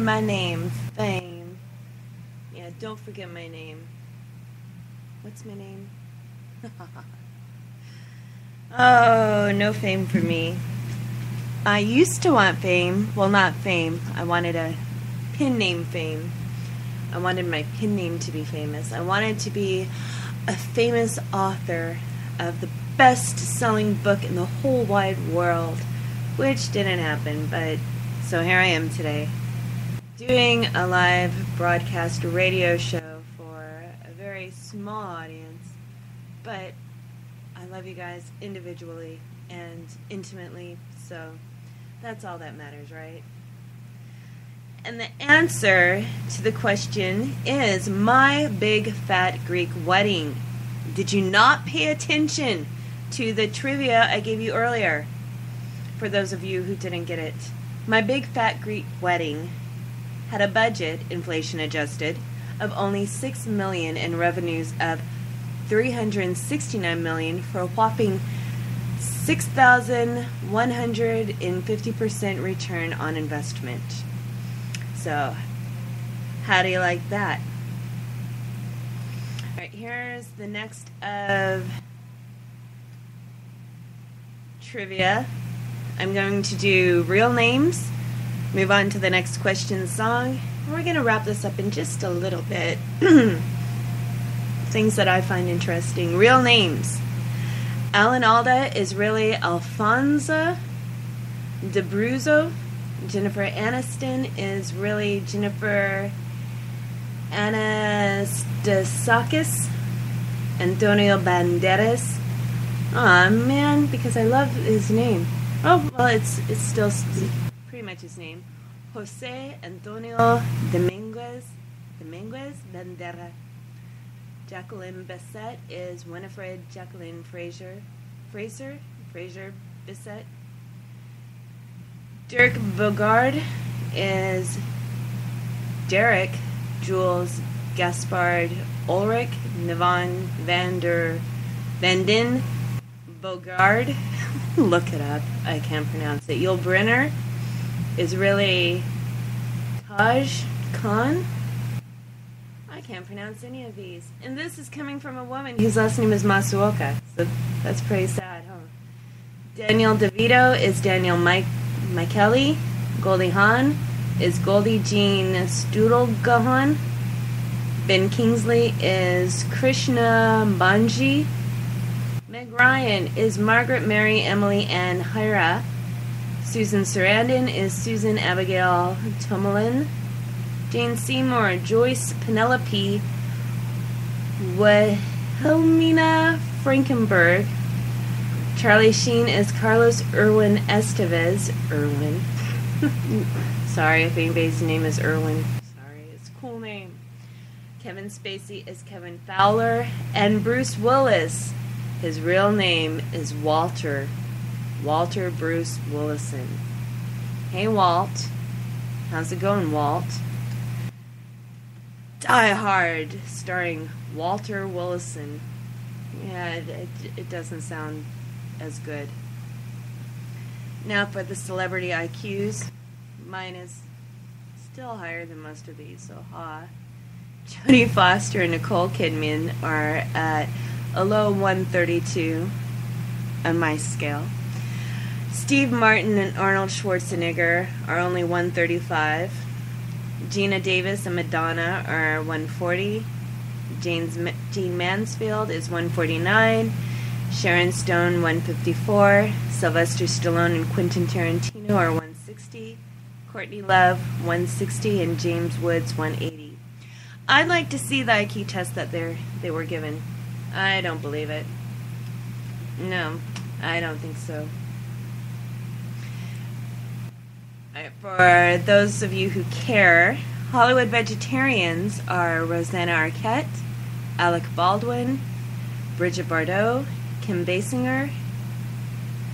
my name, Fame. Yeah, don't forget my name. What's my name? Oh, no fame for me. I used to want fame. Well, not fame. I wanted a pen name fame. I wanted my pen name to be famous. I wanted to be a famous author of the best-selling book in the whole wide world, which didn't happen, but so here I am today, doing a live broadcast radio show for a very small audience, but I love you guys individually and intimately, so that's all that matters, right? And the answer to the question is My Big Fat Greek Wedding. Did you not pay attention to the trivia I gave you earlier? For those of you who didn't get it, My Big Fat Greek Wedding had a budget, inflation adjusted, of only $6 million and revenues of $369 million for a whopping 6,150% return on investment. So, how do you like that? All right, here's the next of trivia. I'm going to do real names, move on to the next question song. We're going to wrap this up in just a little bit. Things that I find interesting. Real names. Alan Alda is really Alfonso DeBruzzo. Jennifer Aniston is really Jennifer Anastasakis. Antonio Banderas. Aw, man, because I love his name. Oh, well, it's still pretty much his name. Jose Antonio Dominguez Bandera. Jacqueline Bisset is Winifred Jacqueline Fraser Bisset. Dirk Bogarde is Derek Jules Gaspard Ulrich Nivon Vandin Bogarde. Look it up. I can't pronounce it. Yul Brynner is really Taj Khan. I can't pronounce any of these. And this is coming from a woman whose last name is Masuoka. So that's pretty sad, huh? Daniel DeVito is Daniel Micheli. Goldie Hawn is Goldie Jean Studelgahan. Ben Kingsley is Krishna Banji. Meg Ryan is Margaret Mary Emily Ann Hyra. Susan Sarandon is Susan Abigail Tomalin. Jane Seymour, Joyce Penelope Wilhelmina Frankenberg. Charlie Sheen is Carlos Irwin Estevez. Irwin. Sorry if anybody's name is Irwin. Sorry, it's a cool name. Kevin Spacey is Kevin Fowler. And Bruce Willis, his real name is Walter Bruce Willison. Hey, Walt. How's it going, Walt? Die Hard, starring Walter Willison. Yeah, it doesn't sound as good. Now for the celebrity IQs. Mine is still higher than most of these, so ha. Jodie Foster and Nicole Kidman are at a low 132 on my scale. Steve Martin and Arnold Schwarzenegger are only 135. Gina Davis and Madonna are 140. Jean Mansfield is 149. Sharon Stone 154. Sylvester Stallone and Quentin Tarantino are 160. Courtney Love 160 and James Woods 180. I'd like to see the IQ test that they were given. I don't believe it. No, I don't think so. For those of you who care, Hollywood vegetarians are Rosanna Arquette, Alec Baldwin, Bridget Bardot, Kim Basinger,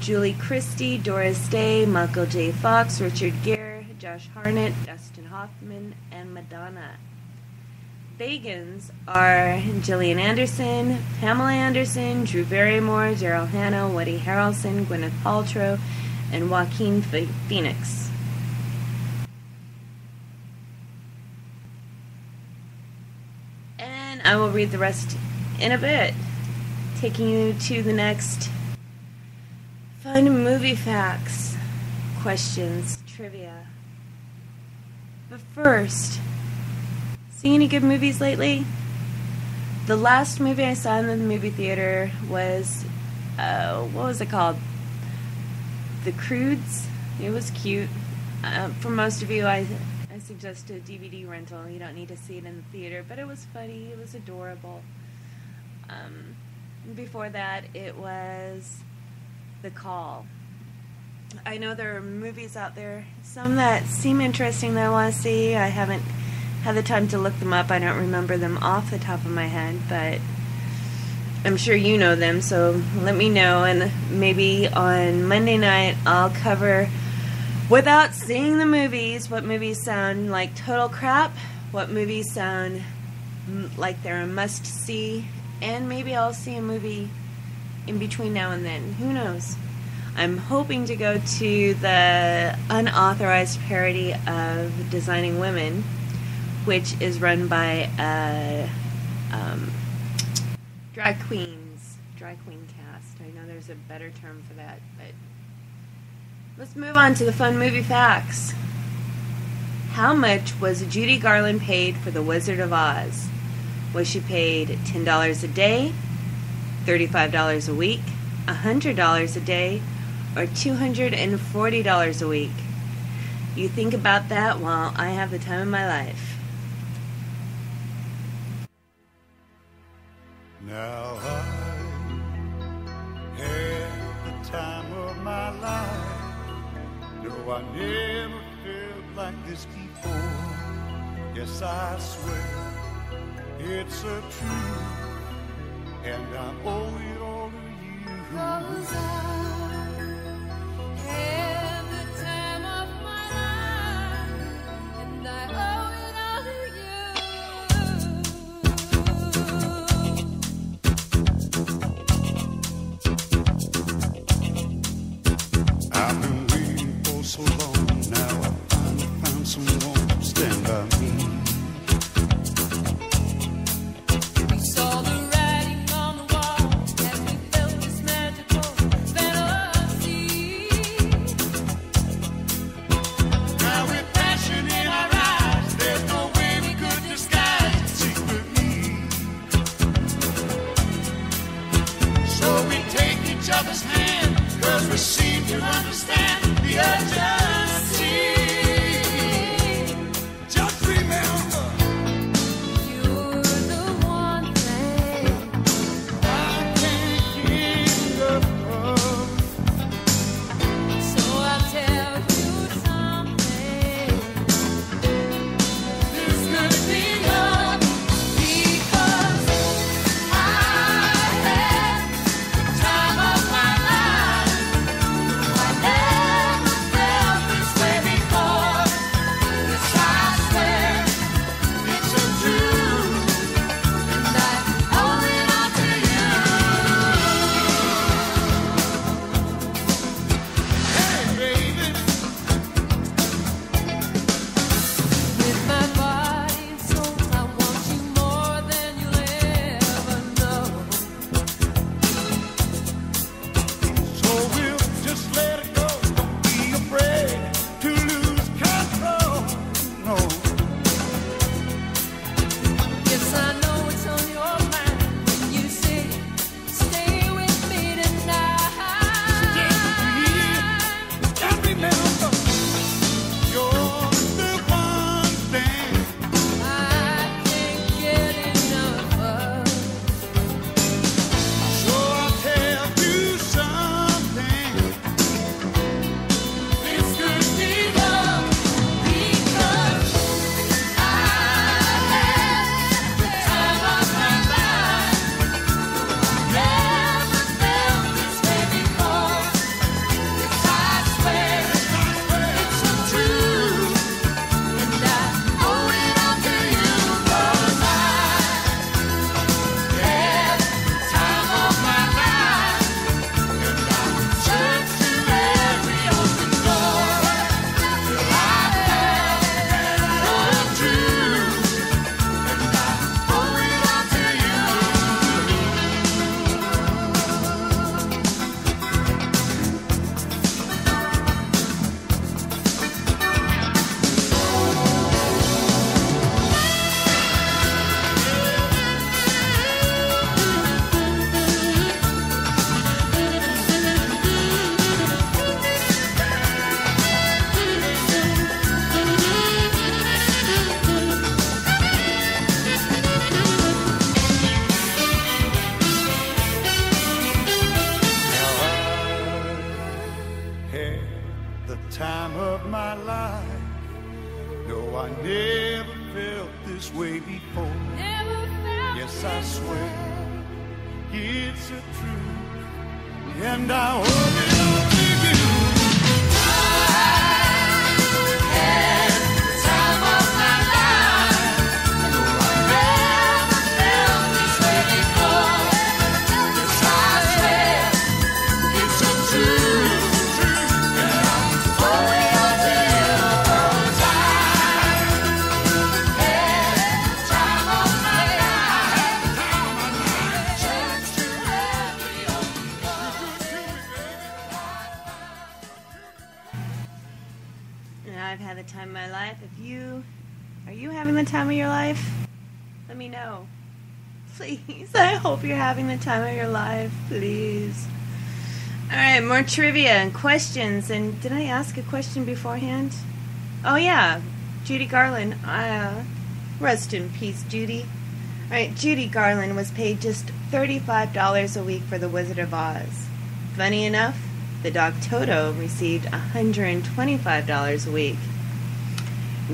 Julie Christie, Doris Day, Michael J. Fox, Richard Gere, Josh Hartnett, Dustin Hoffman, and Madonna. Vegans are Gillian Anderson, Pamela Anderson, Drew Barrymore, Daryl Hannah, Woody Harrelson, Gwyneth Paltrow, and Joaquin Phoenix. I will read the rest in a bit, taking you to the next fun movie facts, questions, trivia. But first, see any good movies lately? The last movie I saw in the movie theater was, what was it called? The Croods. It was cute. For most of you, I suggest a DVD rental. You don't need to see it in the theater, but it was funny. It was adorable. Before that, it was The Call. I know there are movies out there, some that seem interesting that I want to see. I haven't had the time to look them up. I don't remember them off the top of my head, but I'm sure you know them, so let me know, and maybe on Monday night I'll cover, without seeing the movies, what movies sound like total crap, what movies sound like they're a must-see, and maybe I'll see a movie in between now and then. Who knows? I'm hoping to go to the unauthorized parody of Designing Women, which is run by drag queen cast. I know there's a better term for that, but let's move on to the fun movie facts. How much was Judy Garland paid for The Wizard of Oz? Was she paid $10 a day, $35 a week, $100 a day, or $240 a week? You think about that while I have the time of my life. Now I had the time of my life. No, I never felt like this before. Yes, I swear it's a truth, and I owe it all to you. 'Cause I had the time of my life, and I owe it all to you. I've been waiting for so long. Now I finally found someone to stand by me. We saw the writing on the wall as we felt this magical fantasy. Now with passion in our eyes, there's no way we could disguise it secretly. So we take each other's hand, 'cause we seem to understand the urgency. Just remember, You're the one thing I can't get enough of. So I'll tell you something. This could be love, Because I had the time of my life. I never felt Never felt this way before. Yes, I swear it's a truth, and I owe it all to you. I had the time of my life. I never felt this way before. Yes, I swear it's a truth, and I owe it all to you. 'Cause I I've had the time of my life. Are you having the time of your life? Let me know. Please, I hope you're having the time of your life, please. All right, more trivia and questions. And did I ask a question beforehand? Oh, yeah, Judy Garland. Rest in peace, Judy. All right, Judy Garland was paid just $35 a week for The Wizard of Oz. Funny enough, the dog Toto received $125 a week.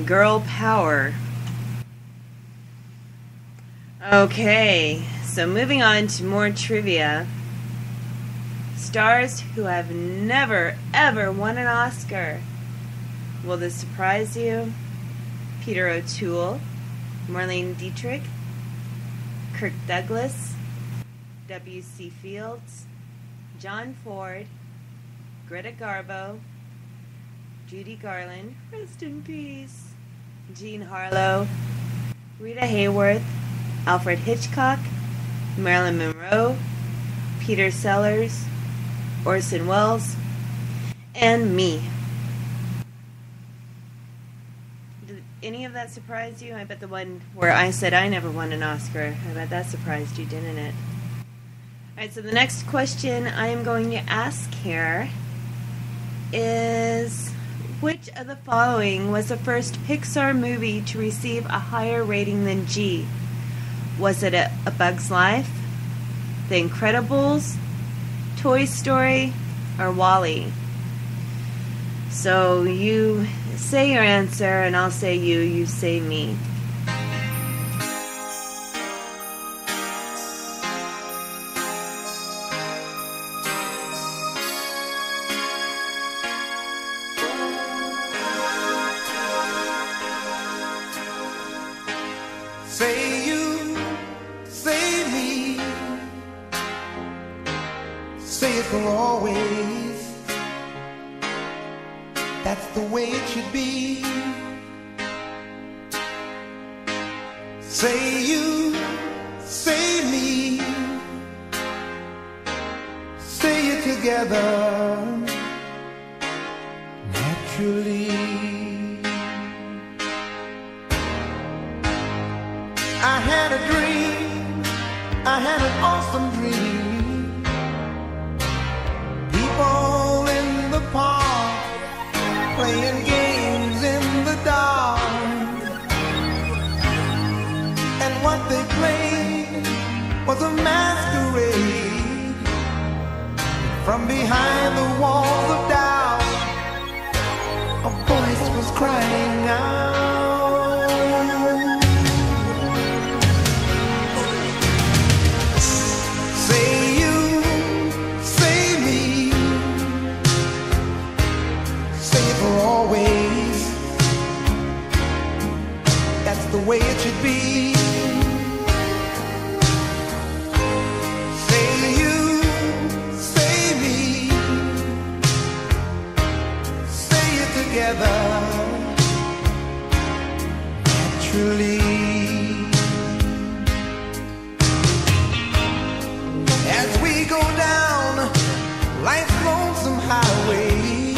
Girl power. Okay, so moving on to more trivia. Stars who have never, ever won an Oscar. Will this surprise you? Peter O'Toole, Marlene Dietrich, Kirk Douglas, W.C. Fields, John Ford, Greta Garbo, Judy Garland, rest in peace, Jean Harlow, Rita Hayworth, Alfred Hitchcock, Marilyn Monroe, Peter Sellers, Orson Welles, and me. Did any of that surprise you? I bet the one where I said I never won an Oscar, I bet that surprised you, didn't it? Alright, so the next question I am going to ask here is, which of the following was the first Pixar movie to receive a higher rating than G? Was it A Bug's Life, The Incredibles, Toy Story, or WALL-E? So you say your answer, and I'll say you say me. Say you, say me, say it for always. That's the way it should be. Say you, say me, say it together, naturally. I had a dream, I had an awesome dream. People in the park, playing games in the dark. And what they played was a masquerade. From behind the walls of doubt, a voice was crying out. The way it should be. Say you, say me, say it together, naturally. As we go down life's lonesome highway,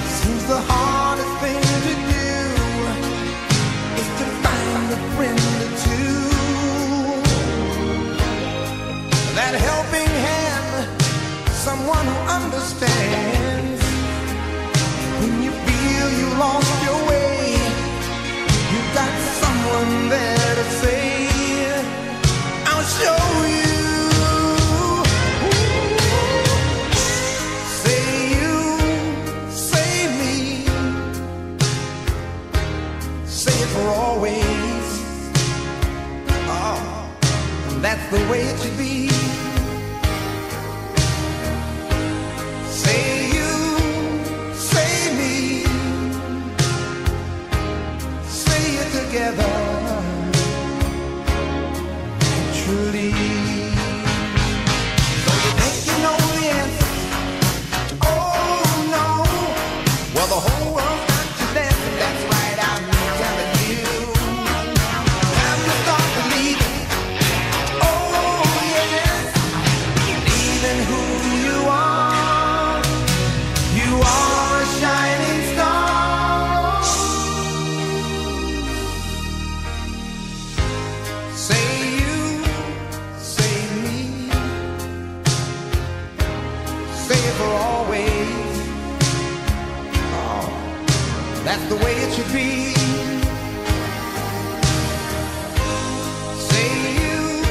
seems the hardest thing to do to find a friend or two. That helping hand, someone who understands. When you feel you lost your way, you've got someone there to say, I'll show you. Say you, say me, being who you are. You are a shining star. Say you, say me, say it for always. Oh, that's the way it should be. Say you,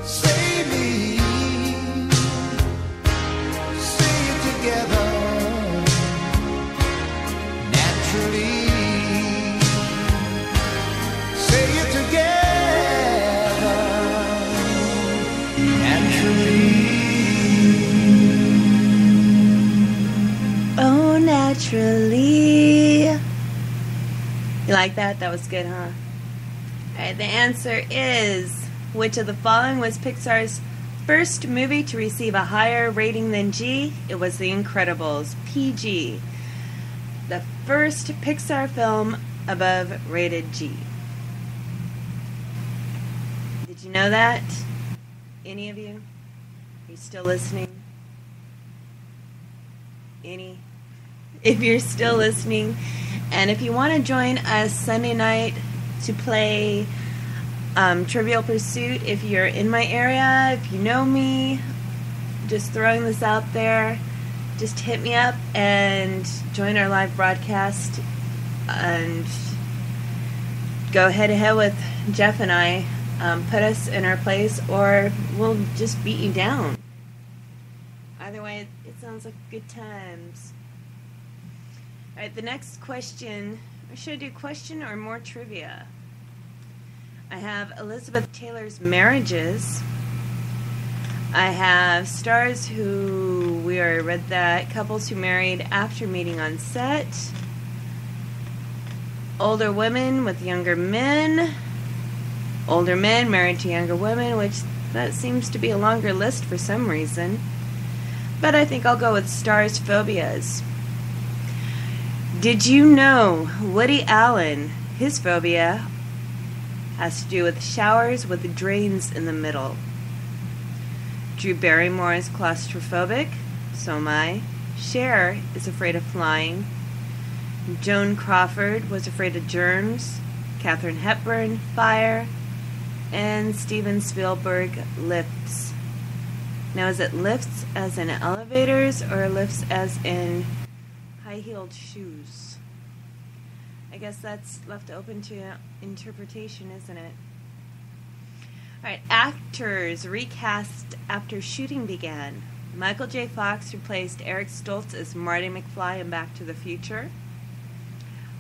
say me, say it together naturally. Say it together naturally. Oh, naturally. You like that? That was good, huh? Alright, the answer is, which of the following was Pixar's first movie to receive a higher rating than G? It was The Incredibles, PG. The first Pixar film above rated G. Did you know that? Any of you? Are you still listening? Any? If you're still listening, and if you want to join us Sunday night to play Trivial Pursuit, if you're in my area, if you know me, just throwing this out there, just hit me up and join our live broadcast and go head to head with Jeff and I. Put us in our place, or we'll just beat you down. Either way, it sounds like good times. Alright, the next question, or should I do question or more trivia? I have Elizabeth Taylor's marriages. I have stars who, we already read that, couples who married after meeting on set. Older women with younger men. Older men married to younger women, which that seems to be a longer list for some reason. But I think I'll go with stars' phobias. Did you know Woody Allen, his phobia has to do with showers with drains in the middle? Drew Barrymore is claustrophobic, so am I. Cher is afraid of flying. Joan Crawford was afraid of germs. Katharine Hepburn, fire. And Steven Spielberg, lifts. Now, is it lifts as in elevators or lifts as in high-heeled shoes? I guess that's left open to interpretation, isn't it? Alright, actors recast after shooting began. Michael J. Fox replaced Eric Stoltz as Marty McFly in Back to the Future.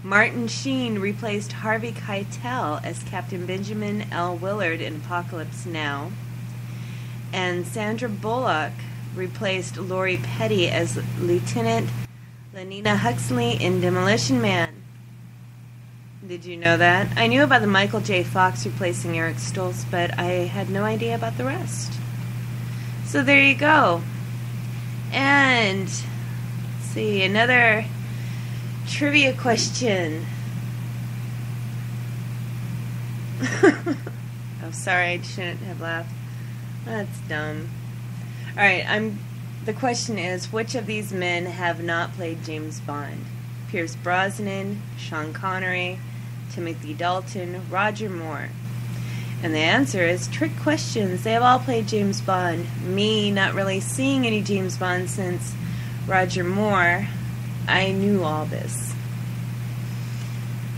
Martin Sheen replaced Harvey Keitel as Captain Benjamin L. Willard in Apocalypse Now. And Sandra Bullock replaced Lori Petty as Lieutenant Lenina Huxley in Demolition Man. Did you know that? I knew about the Michael J. Fox replacing Eric Stoltz, but I had no idea about the rest. So there you go. And, let's see, another trivia question. Oh, sorry, I shouldn't have laughed. That's dumb. Alright, the question is, which of these men have not played James Bond? Pierce Brosnan, Sean Connery, Timothy Dalton, Roger Moore. And the answer is trick questions. They have all played James Bond. Me not really seeing any James Bond since Roger Moore, I knew all this.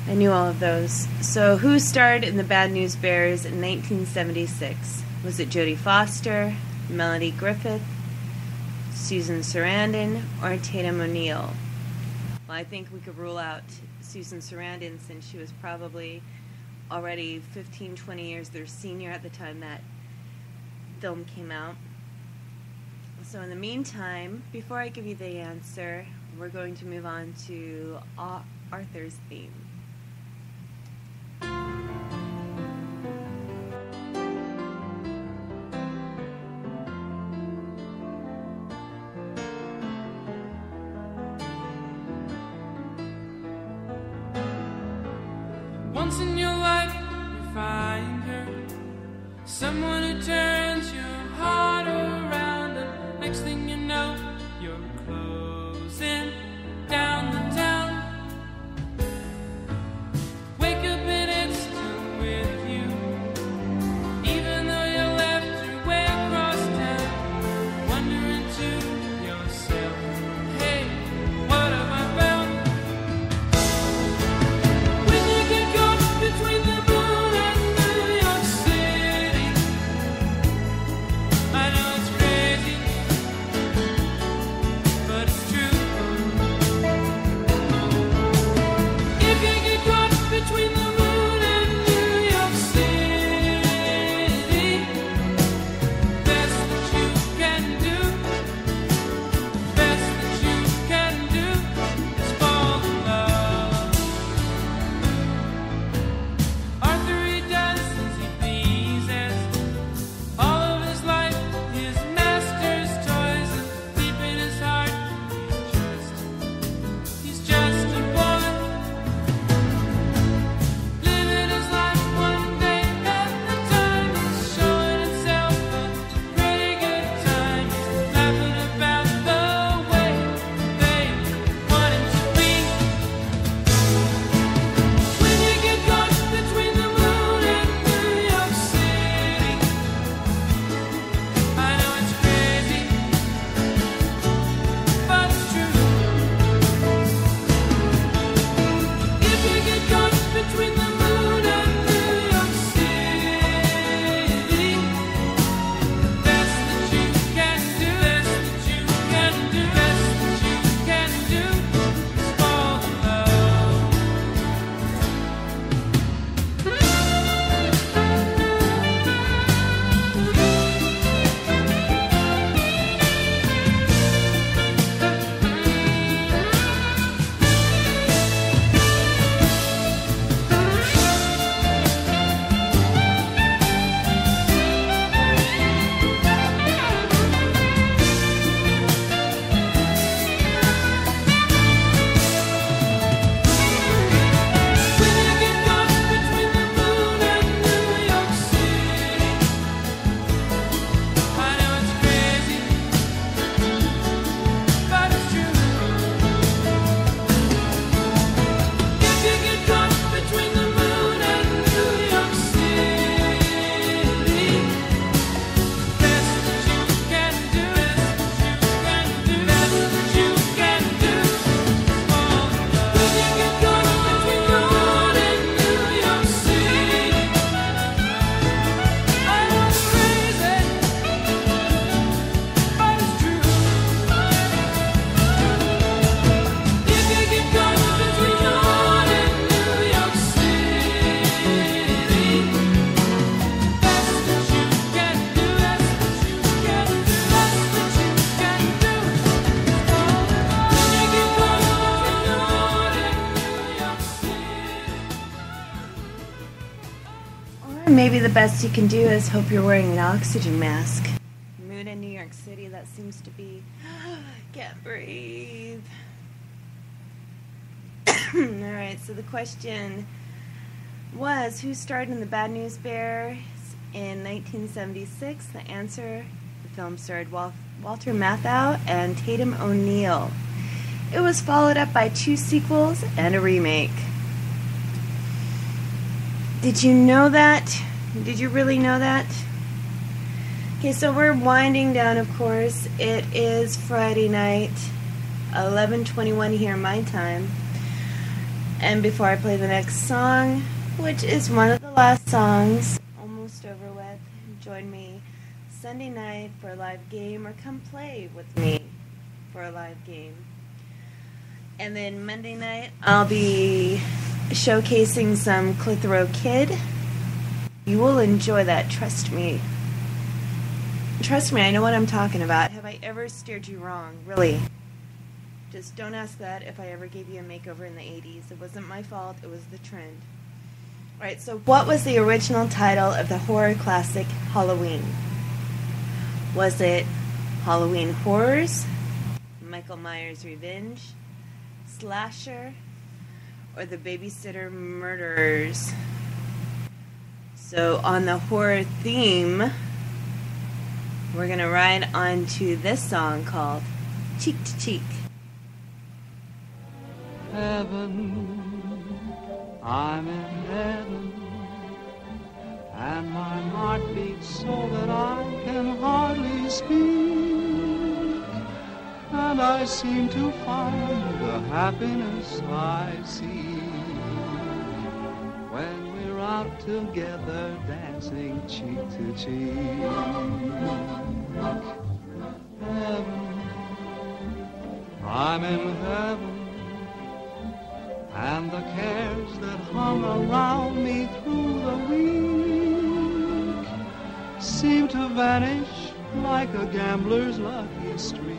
I knew all of those. So who starred in The Bad News Bears in 1976? Was it Jodie Foster, Melody Griffith, Susan Sarandon, or Tatum O'Neal? Well, I think we could rule out Susan Sarandon since she was probably already 15, 20 years their senior at the time that film came out. So in the meantime, before I give you the answer, we're going to move on to Arthur's theme. Once in your life, you find her, someone who turns your heart around and makes wondering to yourself, hey, what have I found? When you get caught between the moon and New York City, I know it's crazy, but it's true. If you get caught between the moon and New York City, best that you can do, best that you can do is fall in love. Arthur, he does as he pleases. All of his life, his master's toys, and deep in his heart, he's just a boy. Living his life one day at a time, he's showing himself a pretty good time. He's laughing about the way they want him to be. When you get caught between the moon and New York City, I know it's crazy, but it's true. If you get caught between the moon and New York City, best that you can do, best that you can do, best that you can do is fall in love. When you get caught between the moon and New York City, I know it's crazy, but it's true. If you get caught between the moon and New York City, best that you can do, best that you can do, best that you can do is fall in love. When you get caught between the moon and New York City, I know it's crazy, but it's true. If you get caught between the moon and New York City, best that you can do, best that you can do, best that you can do is fall in love. When you get caught between the moon and New York City. Or maybe the best you can do is hope you're wearing an oxygen mask. Mood in New York City, that seems to be can't breathe. All right, so the question was, who starred in the Bad News Bears in 1976? The answer, the film starred Walter Matthau and Tatum O'Neal. It was followed up by 2 sequels and a remake. Did you know that? Did you really know that? Okay, so we're winding down, of course. It is Friday night, 11:21 here my time. And before I play the next song, which is one of the last songs, almost over with, join me Sunday night for a live game, or come play with me for a live game. And then Monday night, I'll be showcasing some Clitheroe Kid. You will enjoy that, trust me. Trust me, I know what I'm talking about. Have I ever steered you wrong? Really. Just don't ask that if I ever gave you a makeover in the 80s. It wasn't my fault, it was the trend. Alright, so what was the original title of the horror classic Halloween? Was it Halloween Horrors, Michael Myers' Revenge, Slasher, or The Babysitter Murderers? So on the horror theme, we're going to ride on to this song called Cheek to Cheek. Heaven, I'm in heaven, and my heart beats so that I can hardly speak. I seem to find the happiness I see when we're out together dancing cheek to cheek. Heaven, I'm in heaven, and the cares that hung around me through the week seem to vanish like a gambler's lucky streak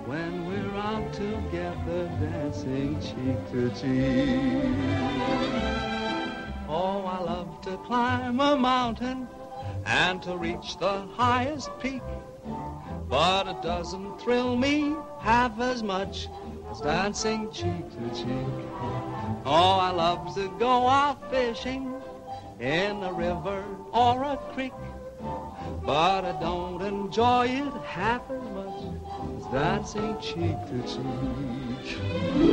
when we're out together dancing cheek to cheek. Oh, I love to climb a mountain and to reach the highest peak, but it doesn't thrill me half as much as dancing cheek to cheek. Oh, I love to go out fishing in a river or a creek, but I don't enjoy it half as much as dancing cheek to cheek.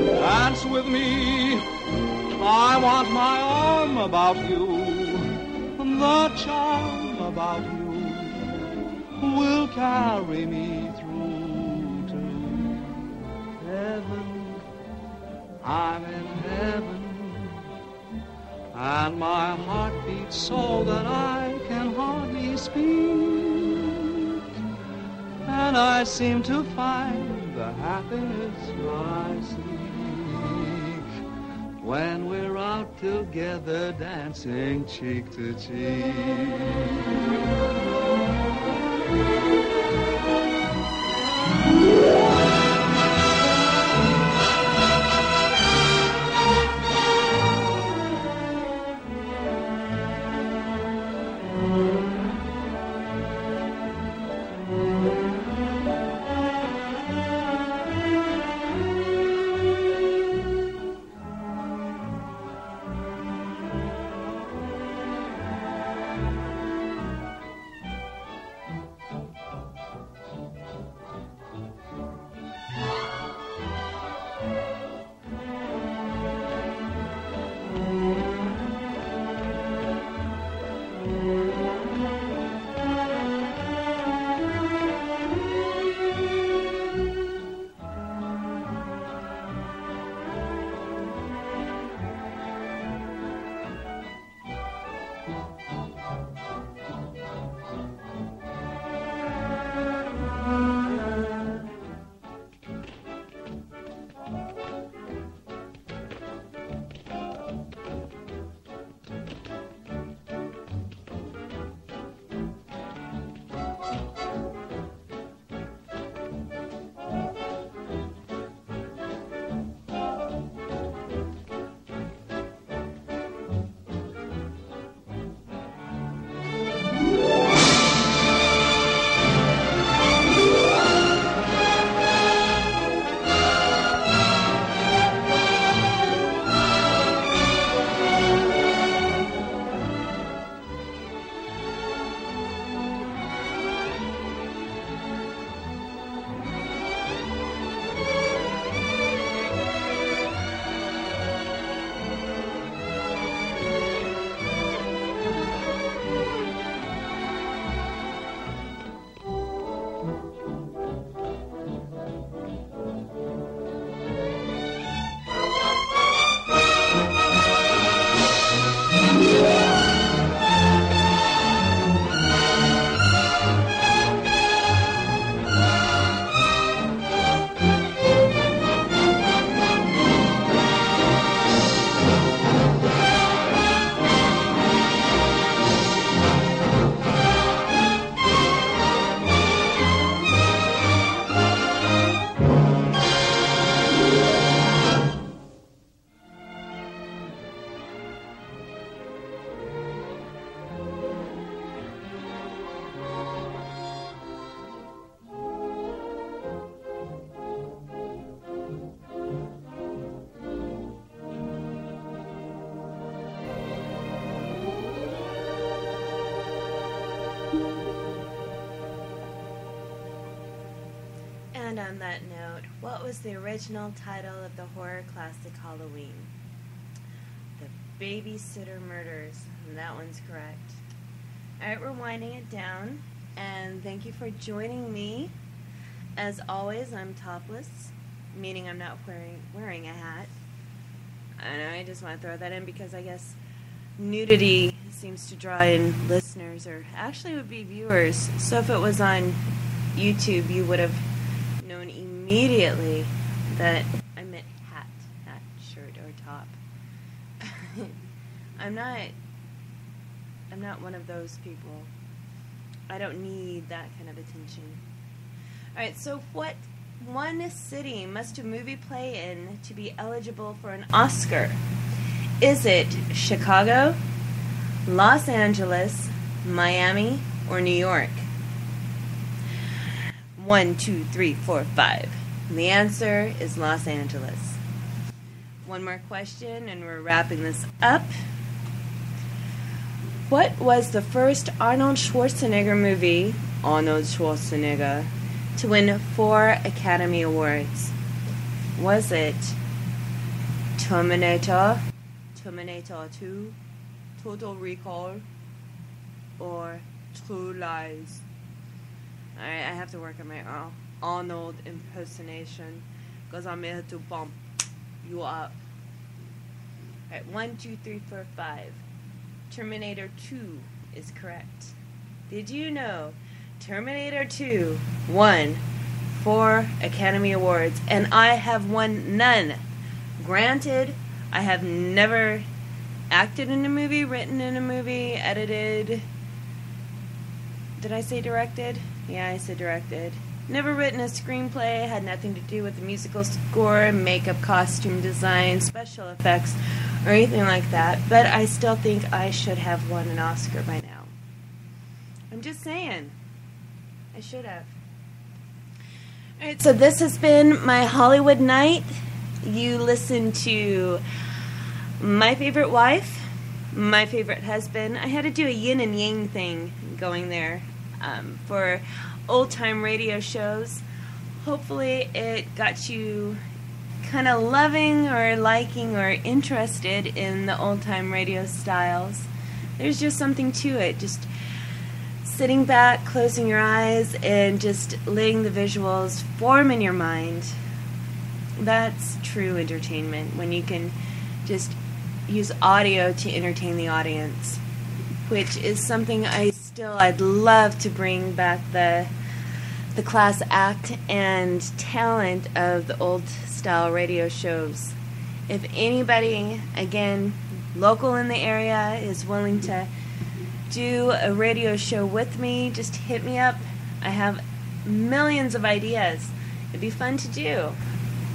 Dance with me, I want my arm about you, the charm about you will carry me through to heaven. I'm in heaven, and my heart beats so that I can hardly speak, and I seem to find the happiness I seek when we're out together dancing cheek to cheek. And on that note, what was the original title of the horror classic Halloween? The Babysitter Murders. And that one's correct. All right, we're winding it down. And thank you for joining me As always, I'm topless, meaning I'm not wearing a hat. And I just want to throw that in because I guess nudity seems to draw in listeners, or actually it would be viewers. So if it was on YouTube, you would have known immediately that I meant hat, shirt, or top. I'm not one of those people. I don't need that kind of attention. All right, so what one city must a movie play in to be eligible for an Oscar? Is it Chicago, Los Angeles, Miami, or New York? 1, 2, 3, 4, 5. And the answer is Los Angeles. One more question, and we're wrapping this up. What was the first Arnold Schwarzenegger movie, to win 4 Academy Awards? Was it Terminator, Terminator 2, Total Recall, or True Lies? I have to work on my Arnold impersonation because I'm here to bump you up. All right, 1, 2, 3, 4, 5. Terminator 2 is correct. Did you know Terminator 2 won 4 Academy Awards, and I have won none? Granted, I have never acted in a movie, written in a movie, edited. Did I say directed? Yeah, I said directed. Never written a screenplay, had nothing to do with the musical score, makeup, costume design, special effects, or anything like that. But I still think I should have won an Oscar by now. I'm just saying. I should have. Alright, so this has been my Hollywood night. You listened to My Favorite Wife, My Favorite Husband. I had to do a yin and yang thing going there for old-time radio shows. Hopefully it got you kind of loving or liking or interested in the old-time radio styles. There's just something to it. Just sitting back, closing your eyes, and just letting the visuals form in your mind. That's true entertainment, when you can just use audio to entertain the audience, which is something I'd love to bring back the class act and talent of the old style radio shows. If anybody, again, local in the area, is willing to do a radio show with me, just hit me up. I have millions of ideas. It'd be fun to do.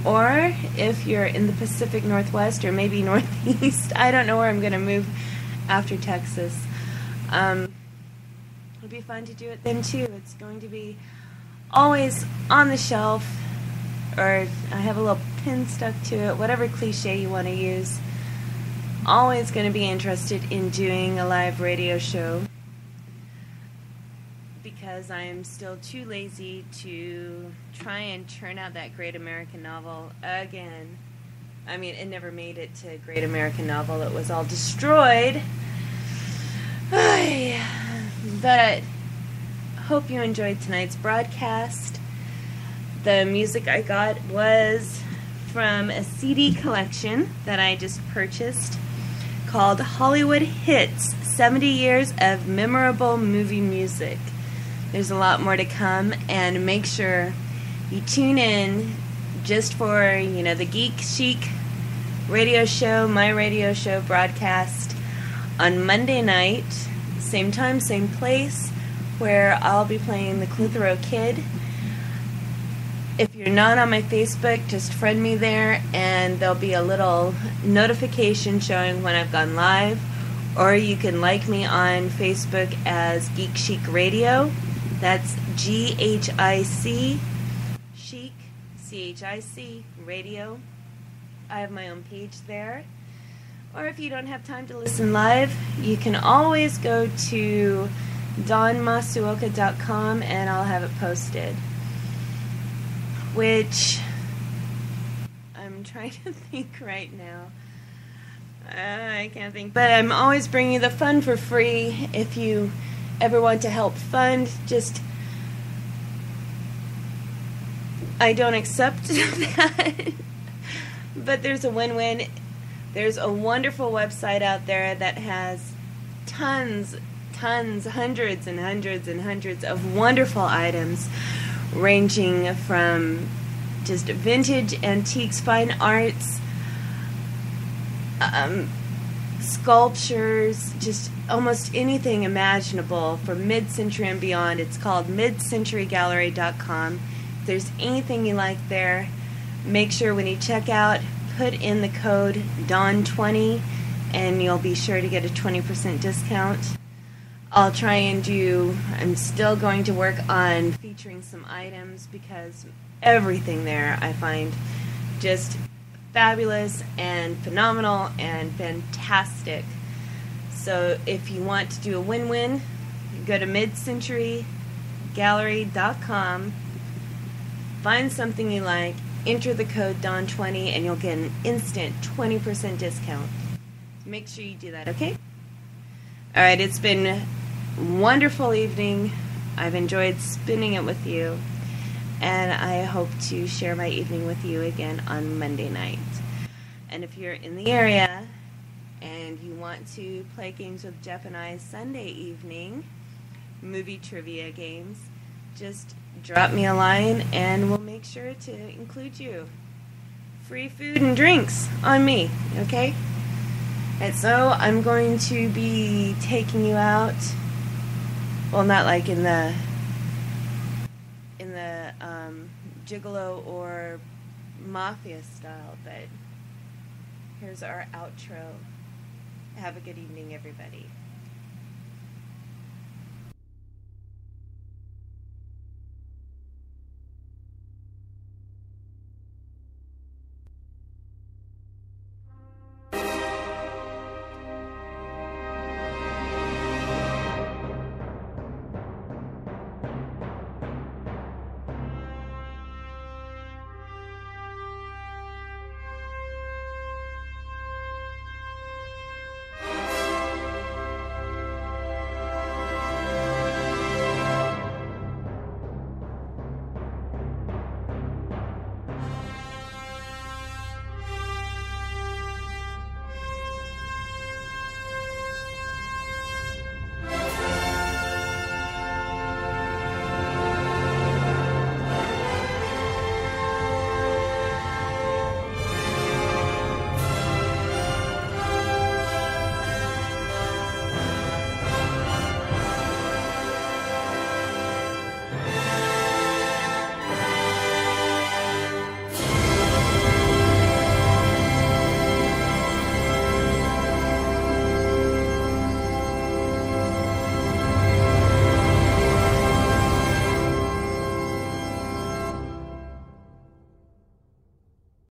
Or if you're in the Pacific Northwest or maybe Northeast, I don't know where I'm going to move after Texas. It'd be fun to do it then too. It's going to be always on the shelf, or I have a little pin stuck to it, whatever cliche you want to use. Always going to be interested in doing a live radio show because I am still too lazy to try and turn out that Great American Novel again. I mean, it never made it to Great American Novel. It was all destroyed. But hope you enjoyed tonight's broadcast. The music I got was from a CD collection that I just purchased called Hollywood Hits, 70 Years of Memorable Movie Music. There's a lot more to come, and make sure you tune in just for, the Geek Chic radio show, my radio show broadcast on Monday night, same time, same place, where I'll be playing the Clitheroe Kid. If you're not on my Facebook, just friend me there, and there'll be a little notification showing when I've gone live. Or you can like me on Facebook as Geek Chic Radio. That's G-H-I-C, Chic, C-H-I-C, Radio. I have my own page there. Or if you don't have time to listen live, you can always go to donmasuoka.com and I'll have it posted. Which I'm trying to think right now. I can't think. But I'm always bringing you the fun for free. If you ever want to help fund, just I don't accept that. But there's a win-win. There's a wonderful website out there that has tons, hundreds and hundreds and hundreds of wonderful items, ranging from just vintage antiques, fine arts, sculptures, just almost anything imaginable from mid-century and beyond. It's called midcenturygallery.com. If there's anything you like there, make sure when you check out, put in the code DAWN20 and you'll be sure to get a 20% discount. I'm still going to work on featuring some items because everything there I find just fabulous and phenomenal and fantastic. So if you want to do a win-win, go to midcenturygallery.com, find something you like, enter the code DAWN20, and you'll get an instant 20% discount. Make sure you do that, okay? All right, it's been a wonderful evening. I've enjoyed spending it with you, and I hope to share my evening with you again on Monday night. And if you're in the area and you want to play games with Jeff and I Sunday evening, movie trivia games, just drop me a line and we'll make sure to include you. Free food and drinks on me, okay? And so I'm going to be taking you out, well, not like in the gigolo or mafia style, but here's our outro. Have a good evening, everybody.